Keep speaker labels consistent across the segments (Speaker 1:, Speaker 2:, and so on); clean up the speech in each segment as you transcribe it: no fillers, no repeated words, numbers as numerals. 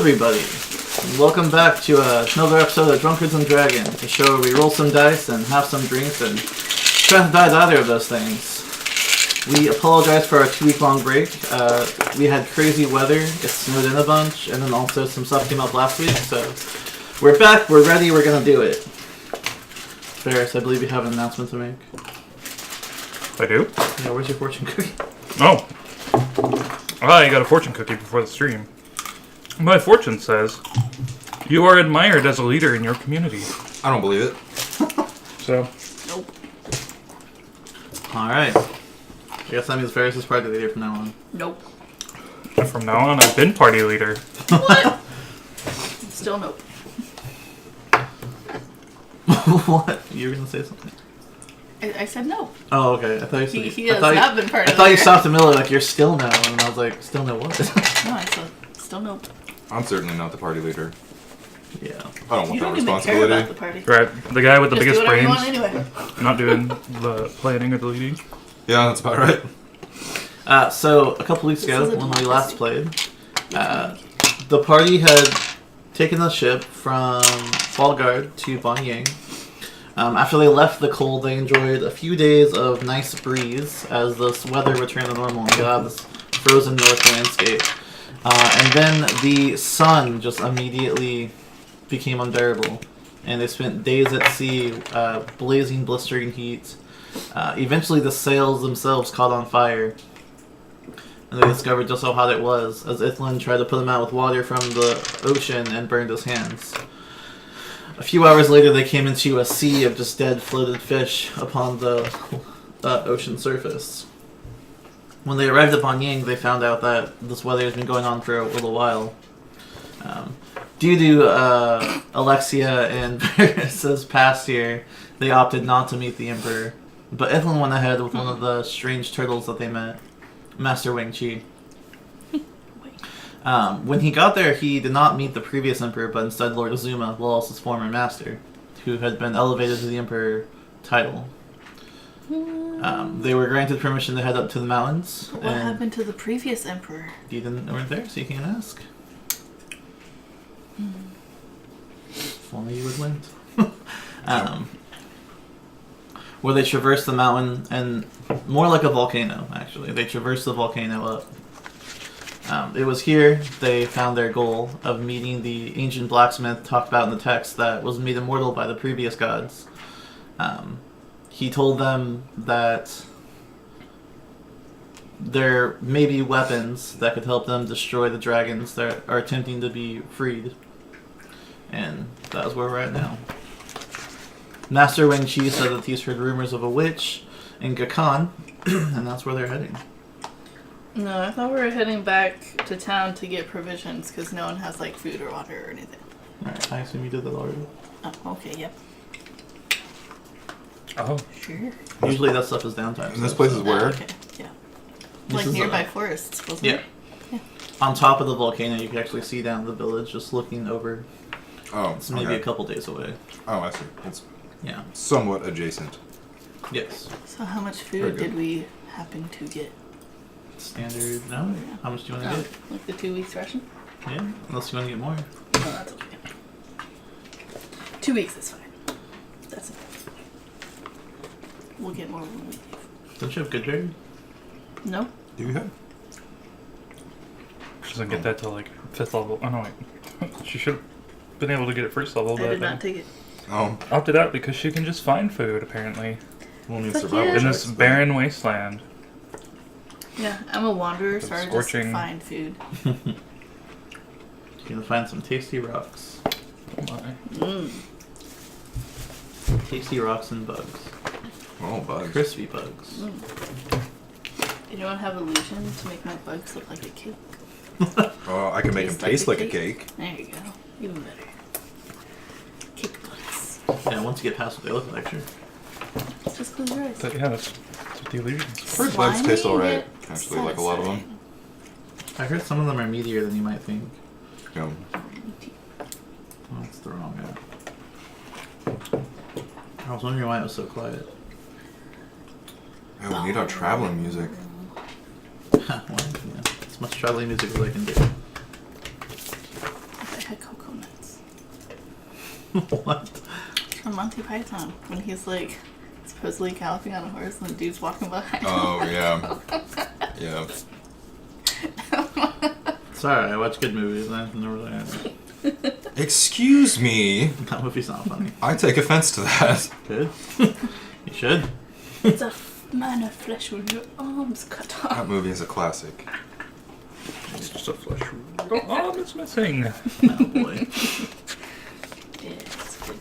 Speaker 1: everybody, and welcome back to another episode of Drunkards and Dragons, a show where we roll some dice and have some drinks and try to die either of those things. We apologize for our 2-week-long break. We had crazy weather, it snowed in a bunch, and then also some stuff came up last week, so we're back, we're ready, we're gonna do it. Ferris, I believe you have an announcement to make.
Speaker 2: I do?
Speaker 1: Yeah, where's your fortune cookie?
Speaker 2: Oh. I got a fortune cookie before the stream. My fortune says, you are admired as a leader in your community.
Speaker 3: I don't believe it.
Speaker 2: So.
Speaker 4: Nope.
Speaker 1: Alright. I guess that means Ferris is party leader from now on.
Speaker 4: Nope.
Speaker 2: From now on, I've been party leader.
Speaker 4: What? Still nope.
Speaker 1: What? You were gonna say something?
Speaker 4: I said no.
Speaker 1: Oh, okay. I thought you said
Speaker 4: He has not been party
Speaker 1: I thought you
Speaker 4: leader.
Speaker 1: stopped in the middle like you're still no, and I was like, still no what?
Speaker 4: No, I said still nope.
Speaker 3: I'm certainly not the party leader.
Speaker 1: Yeah.
Speaker 3: I don't want
Speaker 4: You
Speaker 3: that
Speaker 4: don't even care about the
Speaker 3: responsibility.
Speaker 4: party.
Speaker 2: Right, the guy with the
Speaker 4: Just
Speaker 2: biggest
Speaker 4: do whatever
Speaker 2: brains,
Speaker 4: you want anyway.
Speaker 2: not doing the planning or the leading.
Speaker 3: Yeah, that's about right.
Speaker 1: So a couple weeks
Speaker 4: This
Speaker 1: ago,
Speaker 4: is a
Speaker 1: when we
Speaker 4: democracy.
Speaker 1: last played, the party had taken a ship from Fallguard to Banyang. After they left the cold, they enjoyed a few days of nice breeze as this weather returned to normal and got out of this frozen north landscape. And then the sun just immediately became unbearable, and they spent days at sea, blazing, blistering heat. Eventually, the sails themselves caught on fire, and they discovered just how hot it was as Ithlin tried to put them out with water from the ocean and burned his hands. A few hours later, they came into a sea of just dead, floated fish upon the ocean surface. When they arrived at Banyang, they found out that this weather has been going on for a little while. Due to Alexia and Paris's past here, they opted not to meet the Emperor. But Ithlin went ahead with one of the strange turtles that they met, Master Wing Chi. When he got there, he did not meet the previous Emperor, but instead Lord Azuma, Lawless's former master, who had been elevated to the Emperor title. They were granted permission to head up to the mountains.
Speaker 4: But what happened to the previous emperor?
Speaker 1: You weren't there, so you can't ask. If only you would win. Where they traversed the mountain, and more like a volcano, actually. They traversed the volcano up. It was here they found their goal of meeting the ancient blacksmith talked about in the text that was made immortal by the previous gods. He told them that there may be weapons that could help them destroy the dragons that are attempting to be freed. And that is where we're at now. Master Wen Chi said that he's heard rumors of a witch in Gakan, and that's where they're heading.
Speaker 4: No, I thought we were heading back to town to get provisions because no one has like food or water or anything.
Speaker 1: Alright, I assume you did that already.
Speaker 4: Oh, okay, yep.
Speaker 2: Oh.
Speaker 4: Sure.
Speaker 1: Usually that stuff is downtime.
Speaker 3: And this place is
Speaker 4: Oh,
Speaker 3: where?
Speaker 4: okay, yeah.
Speaker 1: This
Speaker 4: Like
Speaker 1: is,
Speaker 4: nearby forests, wasn't
Speaker 1: Yeah.
Speaker 4: it? Yeah.
Speaker 1: On top of the volcano, you can actually see down the village just looking over.
Speaker 3: Oh,
Speaker 1: It's maybe
Speaker 3: okay.
Speaker 1: a couple days away.
Speaker 3: Oh, I see. It's
Speaker 1: Yeah.
Speaker 3: somewhat adjacent.
Speaker 1: Yes.
Speaker 4: So how much
Speaker 3: Very
Speaker 4: food
Speaker 3: good.
Speaker 4: did we happen to get?
Speaker 1: Standard. No? How much do you want to
Speaker 4: Oh,
Speaker 1: get?
Speaker 4: like the 2 weeks ration?
Speaker 1: Yeah? Unless you want to get more.
Speaker 4: No, that's okay. 2 weeks is fine. That's enough. We'll get more when we leave.
Speaker 1: Don't you have good berry?
Speaker 4: No?
Speaker 3: Do you have?
Speaker 2: She doesn't get that till like 5th level. Oh no, wait. She should have been able to get it 1st level,
Speaker 4: I
Speaker 2: but
Speaker 4: did not take it.
Speaker 3: Oh,
Speaker 2: opted out because she can just find food, apparently.
Speaker 3: we'll need
Speaker 4: Fuck
Speaker 3: survival
Speaker 4: yeah.
Speaker 2: In this
Speaker 3: checks,
Speaker 2: barren wasteland.
Speaker 4: Yeah, I'm a wanderer, so I just
Speaker 2: Scorching.
Speaker 4: find food.
Speaker 1: You're going to find some tasty rocks.
Speaker 2: Oh my.
Speaker 4: Mmm.
Speaker 1: Tasty rocks and bugs.
Speaker 3: Oh, bugs.
Speaker 1: Crispy bugs.
Speaker 4: Mm. Anyone have illusion to make my bugs look like a cake?
Speaker 3: Oh, I can make them taste like a cake.
Speaker 4: There you go. Even better. Cake bugs.
Speaker 1: Yeah, once you get past what they look like, sure.
Speaker 4: Just close your eyes.
Speaker 2: But yeah, that's what the illusions.
Speaker 3: First bugs taste
Speaker 4: Slimy,
Speaker 3: alright.
Speaker 4: yet
Speaker 3: Actually, like a lot of them.
Speaker 4: satisfying.
Speaker 1: I heard some of them are meatier than you might think.
Speaker 3: Yeah.
Speaker 1: Oh, that's the wrong guy. I was wondering why it was so quiet.
Speaker 3: Oh, we need our traveling music.
Speaker 1: Well, yeah, as much traveling music as I can do. What?
Speaker 4: From Monty Python, when he's like supposedly galloping on a horse and the dude's walking behind him.
Speaker 3: Oh, yeah. Yeah.
Speaker 1: Sorry, I watch good movies. I never really.
Speaker 3: Excuse me.
Speaker 1: That movie's not funny.
Speaker 3: I take offense to that.
Speaker 1: Good. You should.
Speaker 4: It's a man of flesh with your arms cut off.
Speaker 3: That movie is a classic.
Speaker 2: It's just a flesh. Oh, arm is missing.
Speaker 1: Oh boy.
Speaker 4: Yeah, it's good.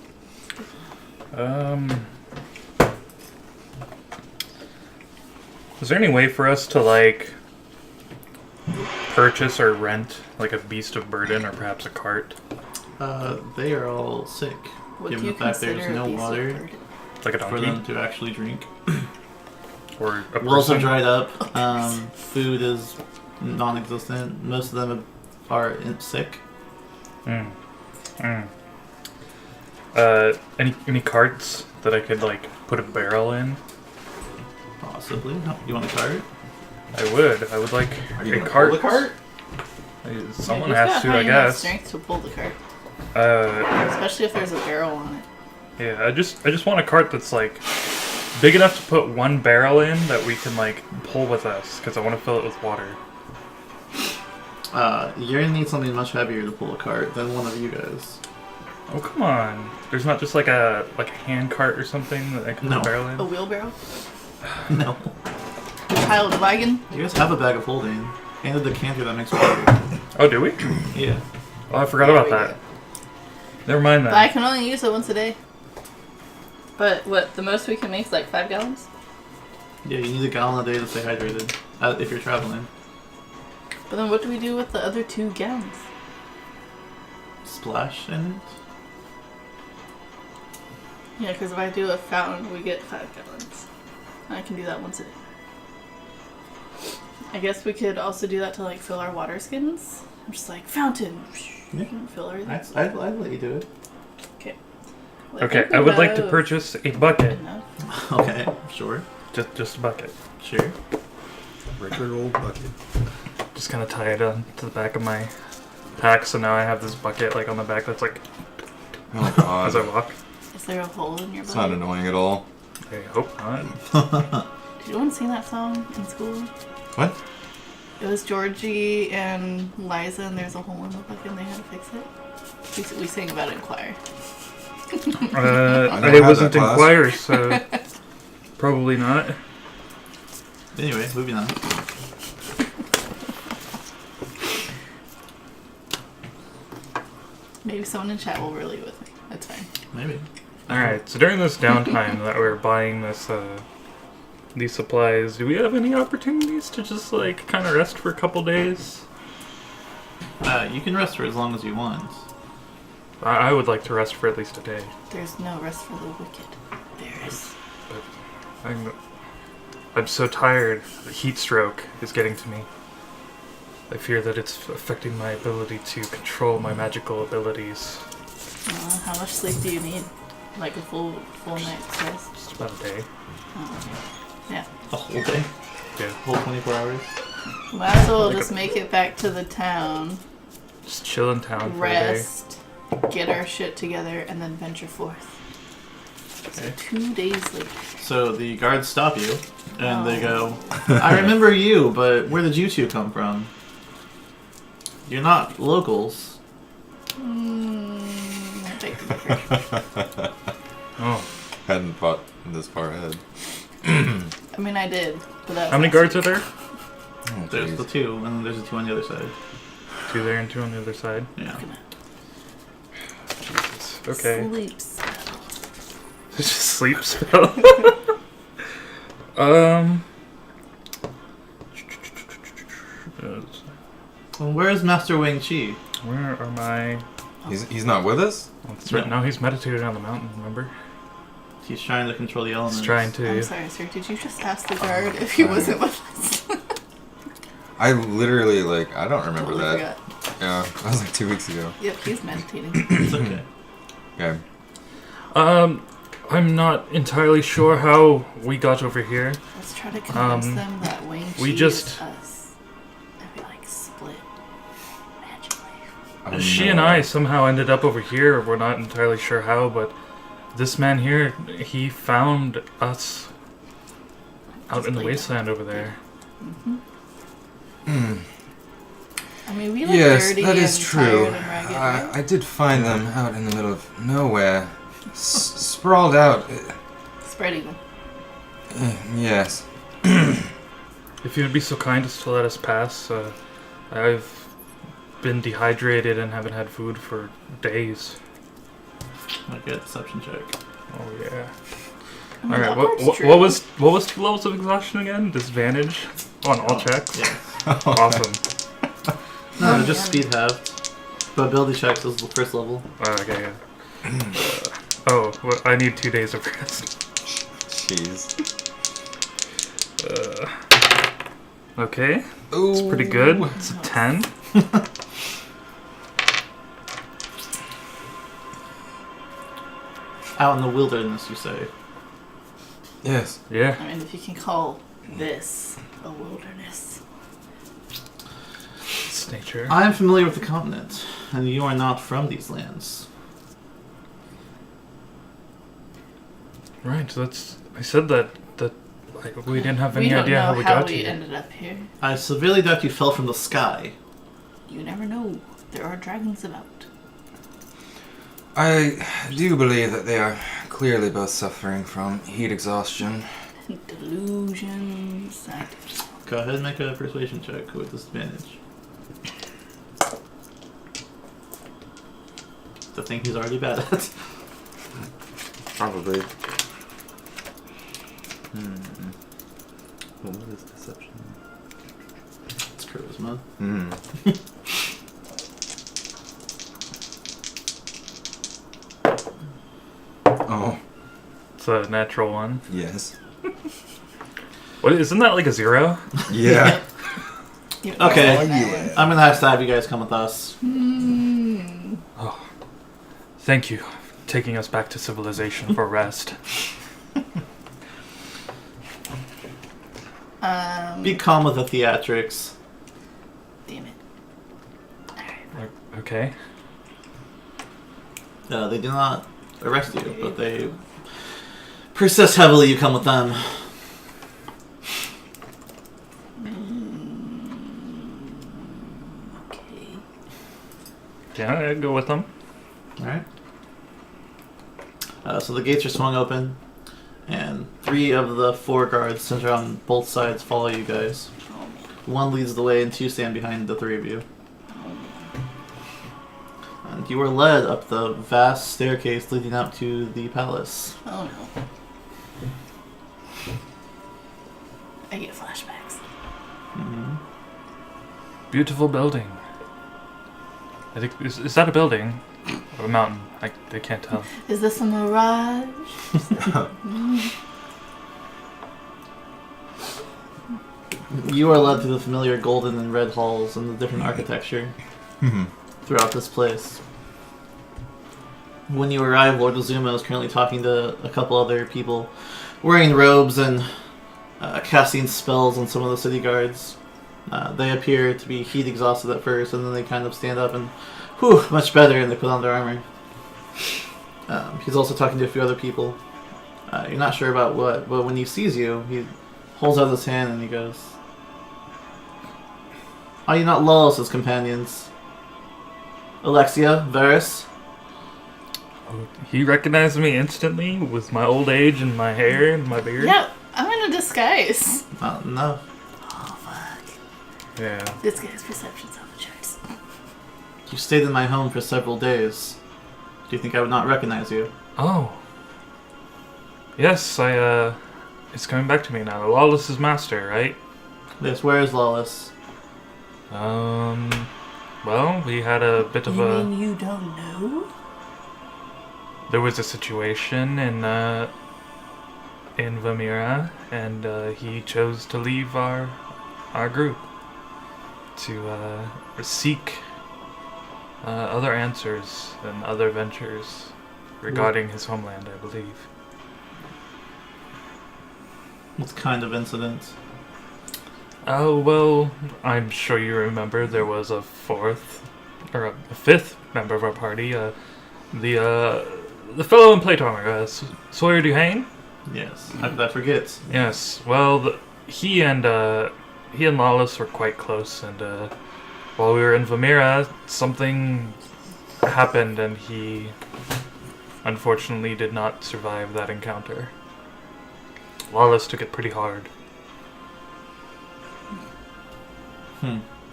Speaker 2: Is there any way for us to like purchase or rent like a beast of burden or perhaps a cart?
Speaker 1: They are all sick.
Speaker 4: What
Speaker 1: Given
Speaker 4: do
Speaker 1: the
Speaker 4: you
Speaker 1: fact there's
Speaker 4: consider a
Speaker 1: no
Speaker 4: beast of
Speaker 1: water
Speaker 4: burden?
Speaker 2: Like a
Speaker 1: for them
Speaker 2: donkey
Speaker 1: to actually drink.
Speaker 2: or a
Speaker 1: Wells have
Speaker 2: person?
Speaker 1: dried up. Food is non-existent. Most of them are sick.
Speaker 2: Mm. Mm. Any carts that I could like put a barrel in?
Speaker 1: Possibly. You want a cart?
Speaker 2: I would like
Speaker 3: Are you
Speaker 2: a
Speaker 3: gonna
Speaker 2: cart.
Speaker 3: pull the cart?
Speaker 2: Someone
Speaker 4: You've
Speaker 2: has
Speaker 4: got
Speaker 2: to,
Speaker 4: high
Speaker 2: I
Speaker 4: enough
Speaker 2: guess.
Speaker 4: strength to pull the cart,
Speaker 2: Uh,
Speaker 4: especially if there's a barrel on it.
Speaker 2: yeah. I just want a cart that's like big enough to put one barrel in that we can like pull with us because I want to fill it with water.
Speaker 1: You're gonna need something much heavier to pull a cart than one of you guys.
Speaker 2: Oh come on! There's not just like a hand cart or something that I can put
Speaker 1: No.
Speaker 2: a barrel
Speaker 4: A
Speaker 2: in.
Speaker 4: wheelbarrow?
Speaker 1: No.
Speaker 4: A child wagon?
Speaker 1: You guys have a bag of holding. And a decanter that makes water.
Speaker 2: Oh, do we?
Speaker 1: Yeah.
Speaker 2: Oh, I forgot about that. Never mind
Speaker 4: But I
Speaker 2: that.
Speaker 4: can only use it once a day. But what, the most we can make is like 5 gallons?
Speaker 1: Yeah, you need a gallon a day to stay hydrated. If you're traveling.
Speaker 4: But then what do we do with the other 2 gallons?
Speaker 1: Splash in it.
Speaker 4: Yeah, because if I do a fountain, we get 5 gallons. And I can do that once a day. I guess we could also do that to like fill our water skins. I'm just like, fountain!
Speaker 1: Yeah.
Speaker 4: Fill everything.
Speaker 1: I'd let you do it.
Speaker 4: Okay. Well,
Speaker 2: Okay,
Speaker 4: think
Speaker 2: I would like to
Speaker 4: about
Speaker 2: purchase a bucket.
Speaker 4: enough.
Speaker 1: Okay, sure.
Speaker 2: Just a bucket.
Speaker 1: Sure.
Speaker 3: Regular old bucket.
Speaker 2: Just kind of tie it on to the back of my pack, so now I have this bucket like on the back that's like
Speaker 3: Oh
Speaker 2: as I
Speaker 3: god.
Speaker 2: walk.
Speaker 4: Is there a hole in your
Speaker 3: It's not
Speaker 4: butt?
Speaker 3: annoying at all.
Speaker 2: I hope not.
Speaker 4: Did you want to sing that song in school?
Speaker 3: What?
Speaker 4: It was Georgie and Liza, and there's a hole in the bucket, and they had to fix it. We sang about it in choir.
Speaker 3: never
Speaker 2: I
Speaker 3: had
Speaker 2: wasn't
Speaker 3: that
Speaker 2: in
Speaker 3: class.
Speaker 2: choir, so probably not.
Speaker 1: Anyway, moving on.
Speaker 4: Maybe someone in chat will relate with me. That's fine.
Speaker 1: Maybe.
Speaker 2: Alright, so during this downtime that we're buying these supplies, do we have any opportunities to just like kind of rest for a couple days?
Speaker 1: You can rest for as long as you want.
Speaker 2: I would like to rest for at least a day.
Speaker 4: There's no rest for the wicked. There is.
Speaker 2: I'm so tired. The heat stroke is getting to me. I fear that it's affecting my ability to control my magical abilities.
Speaker 4: How much sleep do you need? Like a full night's rest?
Speaker 2: Just about a day.
Speaker 4: Oh, okay. Yeah.
Speaker 1: A whole day?
Speaker 2: Yeah.
Speaker 1: Whole 24 hours?
Speaker 4: Might as well
Speaker 2: Like
Speaker 4: just
Speaker 2: a-
Speaker 4: make it back to the town,
Speaker 2: Just chill in town for a day.
Speaker 4: rest, get our shit together, and then venture forth. So
Speaker 1: Okay.
Speaker 4: 2 days later.
Speaker 1: So the guards stop you, and they
Speaker 4: Oh.
Speaker 1: go, I remember you, but where did you two come from? You're not locals.
Speaker 4: I take the picture.
Speaker 2: Oh.
Speaker 3: Hadn't thought this far ahead.
Speaker 4: I mean, I did. But that was
Speaker 2: How many
Speaker 4: last
Speaker 2: guards are
Speaker 4: week.
Speaker 2: there?
Speaker 3: Oh,
Speaker 1: There's
Speaker 3: jeez.
Speaker 1: the 2, and then there's the 2 on the other side.
Speaker 2: 2 there and 2 on the other side.
Speaker 1: Yeah.
Speaker 2: Jesus. Okay.
Speaker 4: Sleeps.
Speaker 2: It's just sleep spell.
Speaker 1: Well, where's Master Wang Chi?
Speaker 2: Where are my...
Speaker 3: He's not with us?
Speaker 2: That's right. Now he's meditating on the mountain, remember?
Speaker 1: He's trying to control the elements.
Speaker 2: He's trying to.
Speaker 4: I'm sorry, sir. Did you just ask the guard if he wasn't with us?
Speaker 3: I literally, I don't remember
Speaker 4: Totally
Speaker 3: that.
Speaker 4: forgot.
Speaker 3: Yeah, that was like 2 weeks ago.
Speaker 4: Yep, he's meditating.
Speaker 1: It's okay.
Speaker 3: Okay.
Speaker 2: I'm not entirely sure how we got over here.
Speaker 4: Let's try to convince them that Wayne
Speaker 2: we
Speaker 4: Chi
Speaker 2: just-
Speaker 4: is us. And we split magically.
Speaker 3: Oh,
Speaker 2: She
Speaker 3: no.
Speaker 2: and I somehow ended up over here. We're not entirely sure how, but this man here, he found us out in the wasteland over there.
Speaker 4: I mean, we look
Speaker 3: Yes,
Speaker 4: dirty
Speaker 3: that is
Speaker 4: and
Speaker 3: true.
Speaker 4: tired and ragged, right?
Speaker 3: I did find them out in the middle of nowhere. Sprawled out.
Speaker 4: Spread eagle.
Speaker 3: Yes.
Speaker 2: If you'd be so kind as to let us pass, I've been dehydrated and haven't had food for days.
Speaker 1: Might get a deception check.
Speaker 2: Oh yeah.
Speaker 4: I mean,
Speaker 2: All right.
Speaker 4: that part's true.
Speaker 2: What was 2 levels of exhaustion again? Disadvantage on all checks.
Speaker 1: Yeah.
Speaker 2: Awesome.
Speaker 1: No, just speed halved. But ability checks is the first level.
Speaker 2: Okay. Yeah. Well, I need 2 days of rest.
Speaker 3: Jeez.
Speaker 2: Okay.
Speaker 3: Ooh.
Speaker 2: It's pretty good. It's a 10.
Speaker 1: Out in the wilderness, you say.
Speaker 3: Yes.
Speaker 2: Yeah.
Speaker 4: I mean, if you can call this a wilderness.
Speaker 2: It's nature.
Speaker 1: I am familiar with the continent, and you are not from these lands.
Speaker 2: Right. That's. I said that like we didn't have any
Speaker 4: we don't
Speaker 2: idea
Speaker 4: know
Speaker 2: how we got
Speaker 4: we
Speaker 2: here.
Speaker 4: ended up here.
Speaker 1: I severely doubt you fell from the sky.
Speaker 4: You never know. There are dragons about.
Speaker 3: I do believe that they are clearly both suffering from heat exhaustion.
Speaker 4: Delusions.
Speaker 1: Go ahead and make a persuasion check with disadvantage. The thing he's already bad at.
Speaker 3: Probably. What is deception?
Speaker 1: It's charisma.
Speaker 3: Oh,
Speaker 2: It's a natural one.
Speaker 3: yes.
Speaker 2: What? Isn't that like a 0?
Speaker 3: Yeah.
Speaker 1: Okay.
Speaker 3: Oh, yeah.
Speaker 1: I'm gonna have to have you guys come with us.
Speaker 2: Oh, thank you for taking us back to civilization for rest.
Speaker 1: Be calm with the theatrics.
Speaker 4: Damn it.
Speaker 2: Okay.
Speaker 1: They do not arrest you, but they persist heavily. You come with them.
Speaker 4: Okay.
Speaker 2: Yeah, I'd go with them.
Speaker 1: Alright. So the gates are swung open, and 3 of the 4 guards centered on both sides follow you guys.
Speaker 4: Oh, man.
Speaker 1: 1 leads the way, and 2 stand behind the 3 of you. And you are led up the vast staircase leading up to the palace.
Speaker 4: Oh no. I get flashbacks.
Speaker 1: Mm-hmm.
Speaker 2: Beautiful building. I think is that a building or a mountain? I can't tell.
Speaker 4: Is this a mirage?
Speaker 1: You are led through the familiar golden and red halls and the different architecture throughout this place. When you arrive, Lord Azuma is currently talking to a couple other people wearing robes and casting spells on some of the city guards. They appear to be heat exhausted at first, and then they kind of stand up and, whew, much better, and they put on their armor. He's also talking to a few other people. You're not sure about what, but when he sees you, he holds out his hand and he goes, "Are you not Lawless's companions? Alexia, Varys?"
Speaker 2: He recognized me instantly with my old age and my hair and my beard.
Speaker 4: Yeah, I'm in a disguise.
Speaker 1: No.
Speaker 4: Oh fuck.
Speaker 2: Yeah.
Speaker 4: This guy's perception's off the charts.
Speaker 1: You stayed in my home for several days. Do you think I would not recognize you?
Speaker 2: Oh. Yes, it's coming back to me now. Lawless's master, right?
Speaker 1: Yes, where is Lawless?
Speaker 2: Well, we had a bit of
Speaker 4: You
Speaker 2: a...
Speaker 4: mean you don't know?
Speaker 2: There was a situation in Vamira, and he chose to leave our group to seek other answers and other ventures regarding his homeland, I believe.
Speaker 1: What kind of incident?
Speaker 2: Oh, well, I'm sure you remember there was a 4th a fifth member of our party, the fellow in plate armor, Sawyer Duhane.
Speaker 1: Yes, how could I forget?
Speaker 2: Yes. Well, he and Lawless were quite close, and while we were in Vamira, something happened, and he unfortunately did not survive that encounter. Lawless took it pretty hard.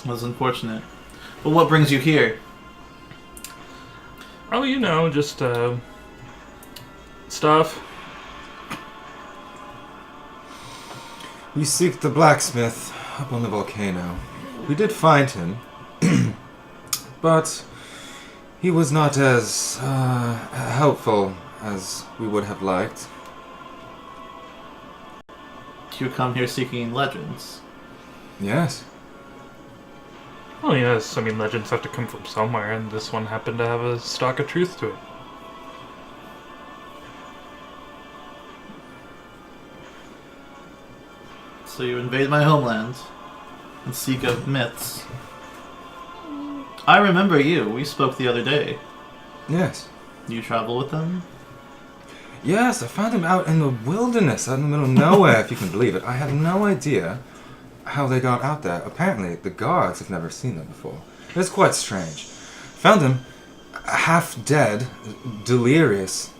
Speaker 1: That's unfortunate. But what brings you here?
Speaker 2: Oh, just stuff.
Speaker 3: We seek the blacksmith up on the volcano. We did find him, but he was not as helpful as we would have liked.
Speaker 1: You come here seeking legends.
Speaker 3: Yes.
Speaker 2: Oh yes, legends have to come from somewhere, and this one happened to have a stock of truth to it.
Speaker 1: So you invade my homeland and seek out myths. I remember you. We spoke the other day.
Speaker 3: Yes.
Speaker 1: You travel with them?
Speaker 3: Yes, I found him out in the wilderness, out in the middle of nowhere, if you can believe it. I have no idea how they got out there. Apparently, the guards have never seen them before. It's quite strange. Found him half dead, delirious,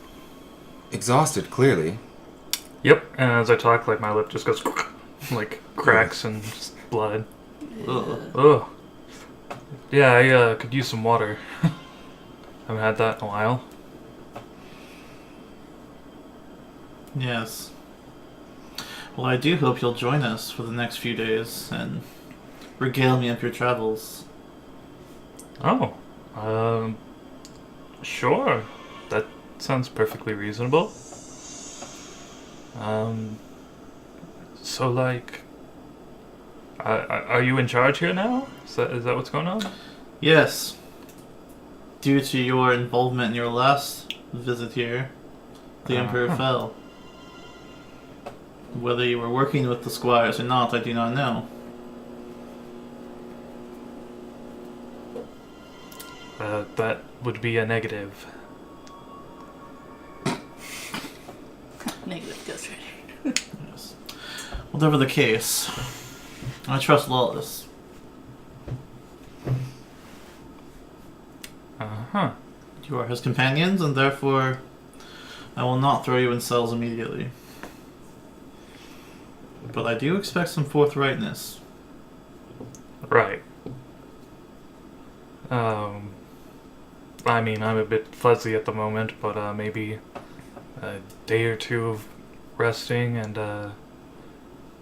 Speaker 3: exhausted, clearly.
Speaker 2: Yep, and as I talk, my lip just goes cracks and just blood.
Speaker 1: Ugh.
Speaker 2: Ugh. Yeah, I could use some water. Haven't had that in a while.
Speaker 1: Yes. Well, I do hope you'll join us for the next few days and regale me of your travels.
Speaker 2: Oh, sure. That sounds perfectly reasonable. So, are you in charge here now? Is that what's going on?
Speaker 1: Yes. Due to your involvement in your last visit here, the Emperor fell. Whether you were working with the squires or not, I do not know.
Speaker 2: That would be a negative.
Speaker 4: Negative Ghost Rider.
Speaker 1: Yes. Whatever the case, I trust Lawless.
Speaker 2: Uh-huh.
Speaker 1: You are his companions, and therefore I will not throw you in cells immediately. But I do expect some forthrightness.
Speaker 2: Right. I'm a bit fuzzy at the moment, but maybe a day or two of resting, and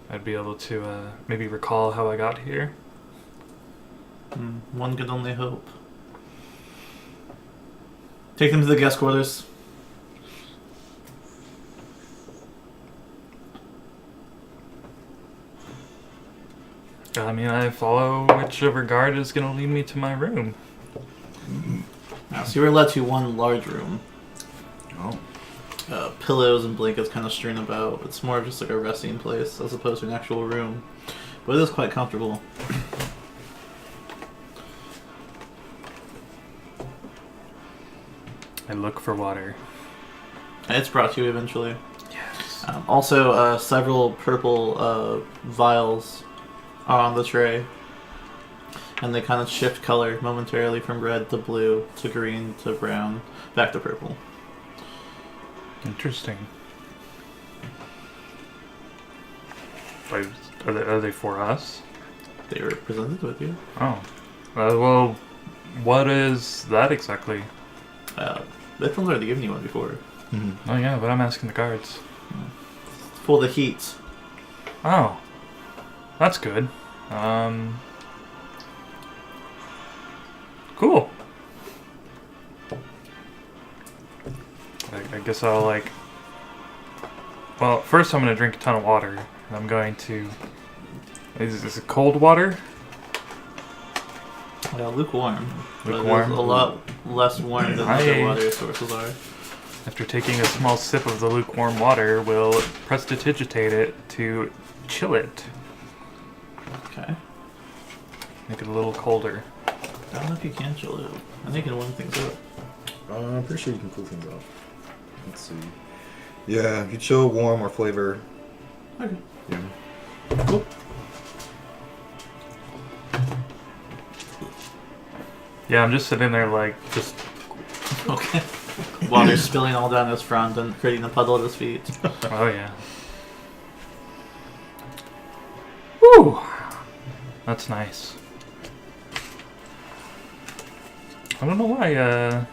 Speaker 2: I'd be able to maybe recall how I got here.
Speaker 1: One could only hope. Take them to the guest quarters.
Speaker 2: I follow whichever guard is going to lead me to my room.
Speaker 1: So you were led to one large room.
Speaker 3: Oh.
Speaker 1: Pillows and blankets kind of strewn about. It's more of just like a resting place as opposed to an actual room. But it is quite comfortable.
Speaker 2: I look for water.
Speaker 1: It's brought to you eventually.
Speaker 2: Yes.
Speaker 1: Also, several purple vials are on the tray. And they kind of shift color momentarily from red to blue to green to brown, back to purple.
Speaker 2: Interesting. Are they for us?
Speaker 1: They were presented with you.
Speaker 2: Oh. Well, what is that exactly?
Speaker 1: They've already given you one before.
Speaker 3: Mm-hmm.
Speaker 2: Oh yeah, but I'm asking the guards.
Speaker 1: For the heat.
Speaker 2: Oh. That's good. Cool. I guess I'll well, first I'm going to drink a ton of water. And I'm going to... Is it cold water?
Speaker 1: Lukewarm.
Speaker 2: Lukewarm.
Speaker 1: But it's a lot less warm than other water sources are.
Speaker 2: After taking a small sip of the lukewarm water, we'll prestidigitate it to chill it.
Speaker 1: Okay.
Speaker 2: Make it a little colder.
Speaker 1: I don't know if you can chill it. I think you can warm things up.
Speaker 3: I'm pretty sure you can cool things off. Let's see. Yeah, if you chill, warm, or flavor.
Speaker 1: Okay.
Speaker 3: Yeah.
Speaker 1: Cool.
Speaker 2: Yeah, I'm just sitting there like just.
Speaker 1: Okay. Water spilling all down his front and creating a puddle at his feet.
Speaker 2: Oh yeah. Woo! That's nice. I don't know why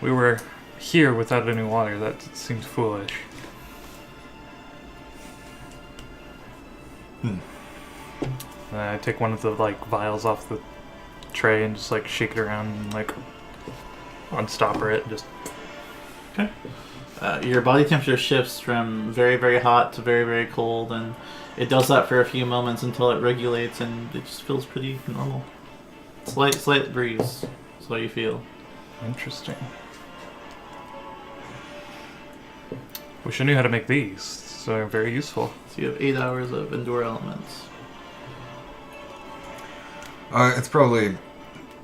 Speaker 2: we were here without any water. That seems foolish. I take one of the like vials off the tray and just like shake it around and like unstopper it. Just
Speaker 1: Okay. Your body temperature shifts from very, very hot to very, very cold, and it does that for a few moments until it regulates, and it just feels pretty normal. Slight breeze. That's how you feel.
Speaker 2: interesting. Wish I knew how to make these. So they're very useful.
Speaker 1: So you have 8 hours of endure elements.
Speaker 3: It's probably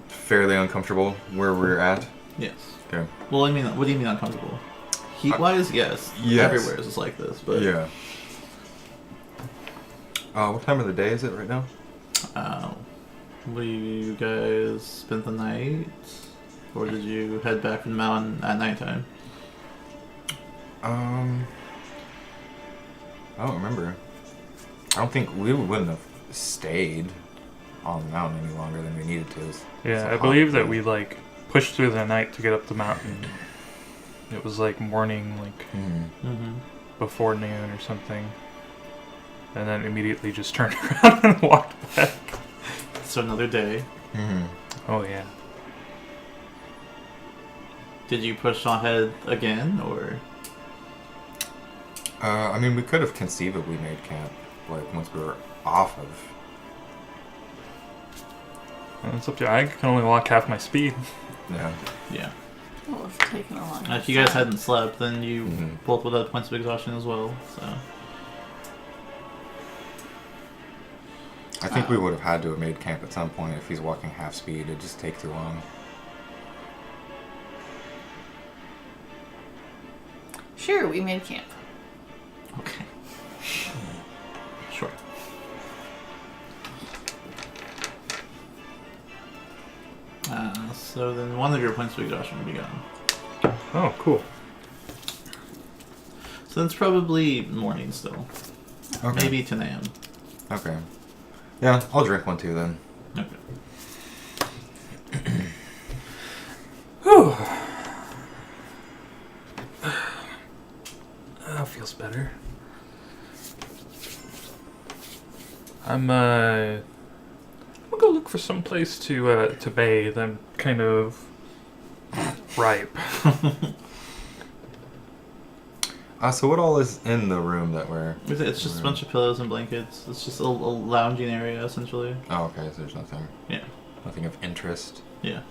Speaker 3: fairly uncomfortable where we're at.
Speaker 1: Yes.
Speaker 3: Okay.
Speaker 1: Well, I mean, what do you mean uncomfortable? Heat-wise, yes.
Speaker 3: Yes.
Speaker 1: Everywhere is like this, but
Speaker 3: Yeah. What time of the day is it right now?
Speaker 1: You guys spent the night, or did you head back from the mountain at nighttime?
Speaker 3: I don't remember. I don't think we wouldn't have stayed on the mountain any longer than we needed to. It's
Speaker 2: Yeah,
Speaker 3: a
Speaker 2: I
Speaker 3: hot
Speaker 2: believe that
Speaker 3: day.
Speaker 2: we like pushed through the night to get up the mountain. It was like morning, like
Speaker 1: Mm-hmm.
Speaker 2: before noon or something. And then immediately just turned around and walked back.
Speaker 1: So another day.
Speaker 2: Oh yeah.
Speaker 1: Did you push ahead again, or?
Speaker 3: I mean, we could have conceivably made camp, like, once we were off of...
Speaker 2: It's up to you. I can only walk half my speed.
Speaker 3: Yeah.
Speaker 1: Yeah.
Speaker 4: Well, it's taken a long time.
Speaker 1: If you guys hadn't slept, then you
Speaker 3: Mhm.
Speaker 1: both would have points of exhaustion as well. So.
Speaker 3: I think we would have had to have made camp at some point if he's walking half speed. It'd just take too long.
Speaker 4: Sure, we made camp.
Speaker 1: Okay. Sure. So then one of your points of exhaustion will be gone.
Speaker 2: Oh, cool.
Speaker 1: So it's probably morning still.
Speaker 3: Okay.
Speaker 1: Maybe 10 a.m.
Speaker 3: Okay. Yeah, I'll drink one too then.
Speaker 1: Okay.
Speaker 2: Whew. That feels better. I'm gonna go look for some place to bathe. I'm kind of ripe.
Speaker 3: So what all is in the room that we're...
Speaker 1: It's just a bunch of pillows and blankets. It's just a lounging area, essentially.
Speaker 3: Oh, okay, so there's nothing...
Speaker 1: Yeah.
Speaker 3: Nothing of interest.
Speaker 1: Yeah.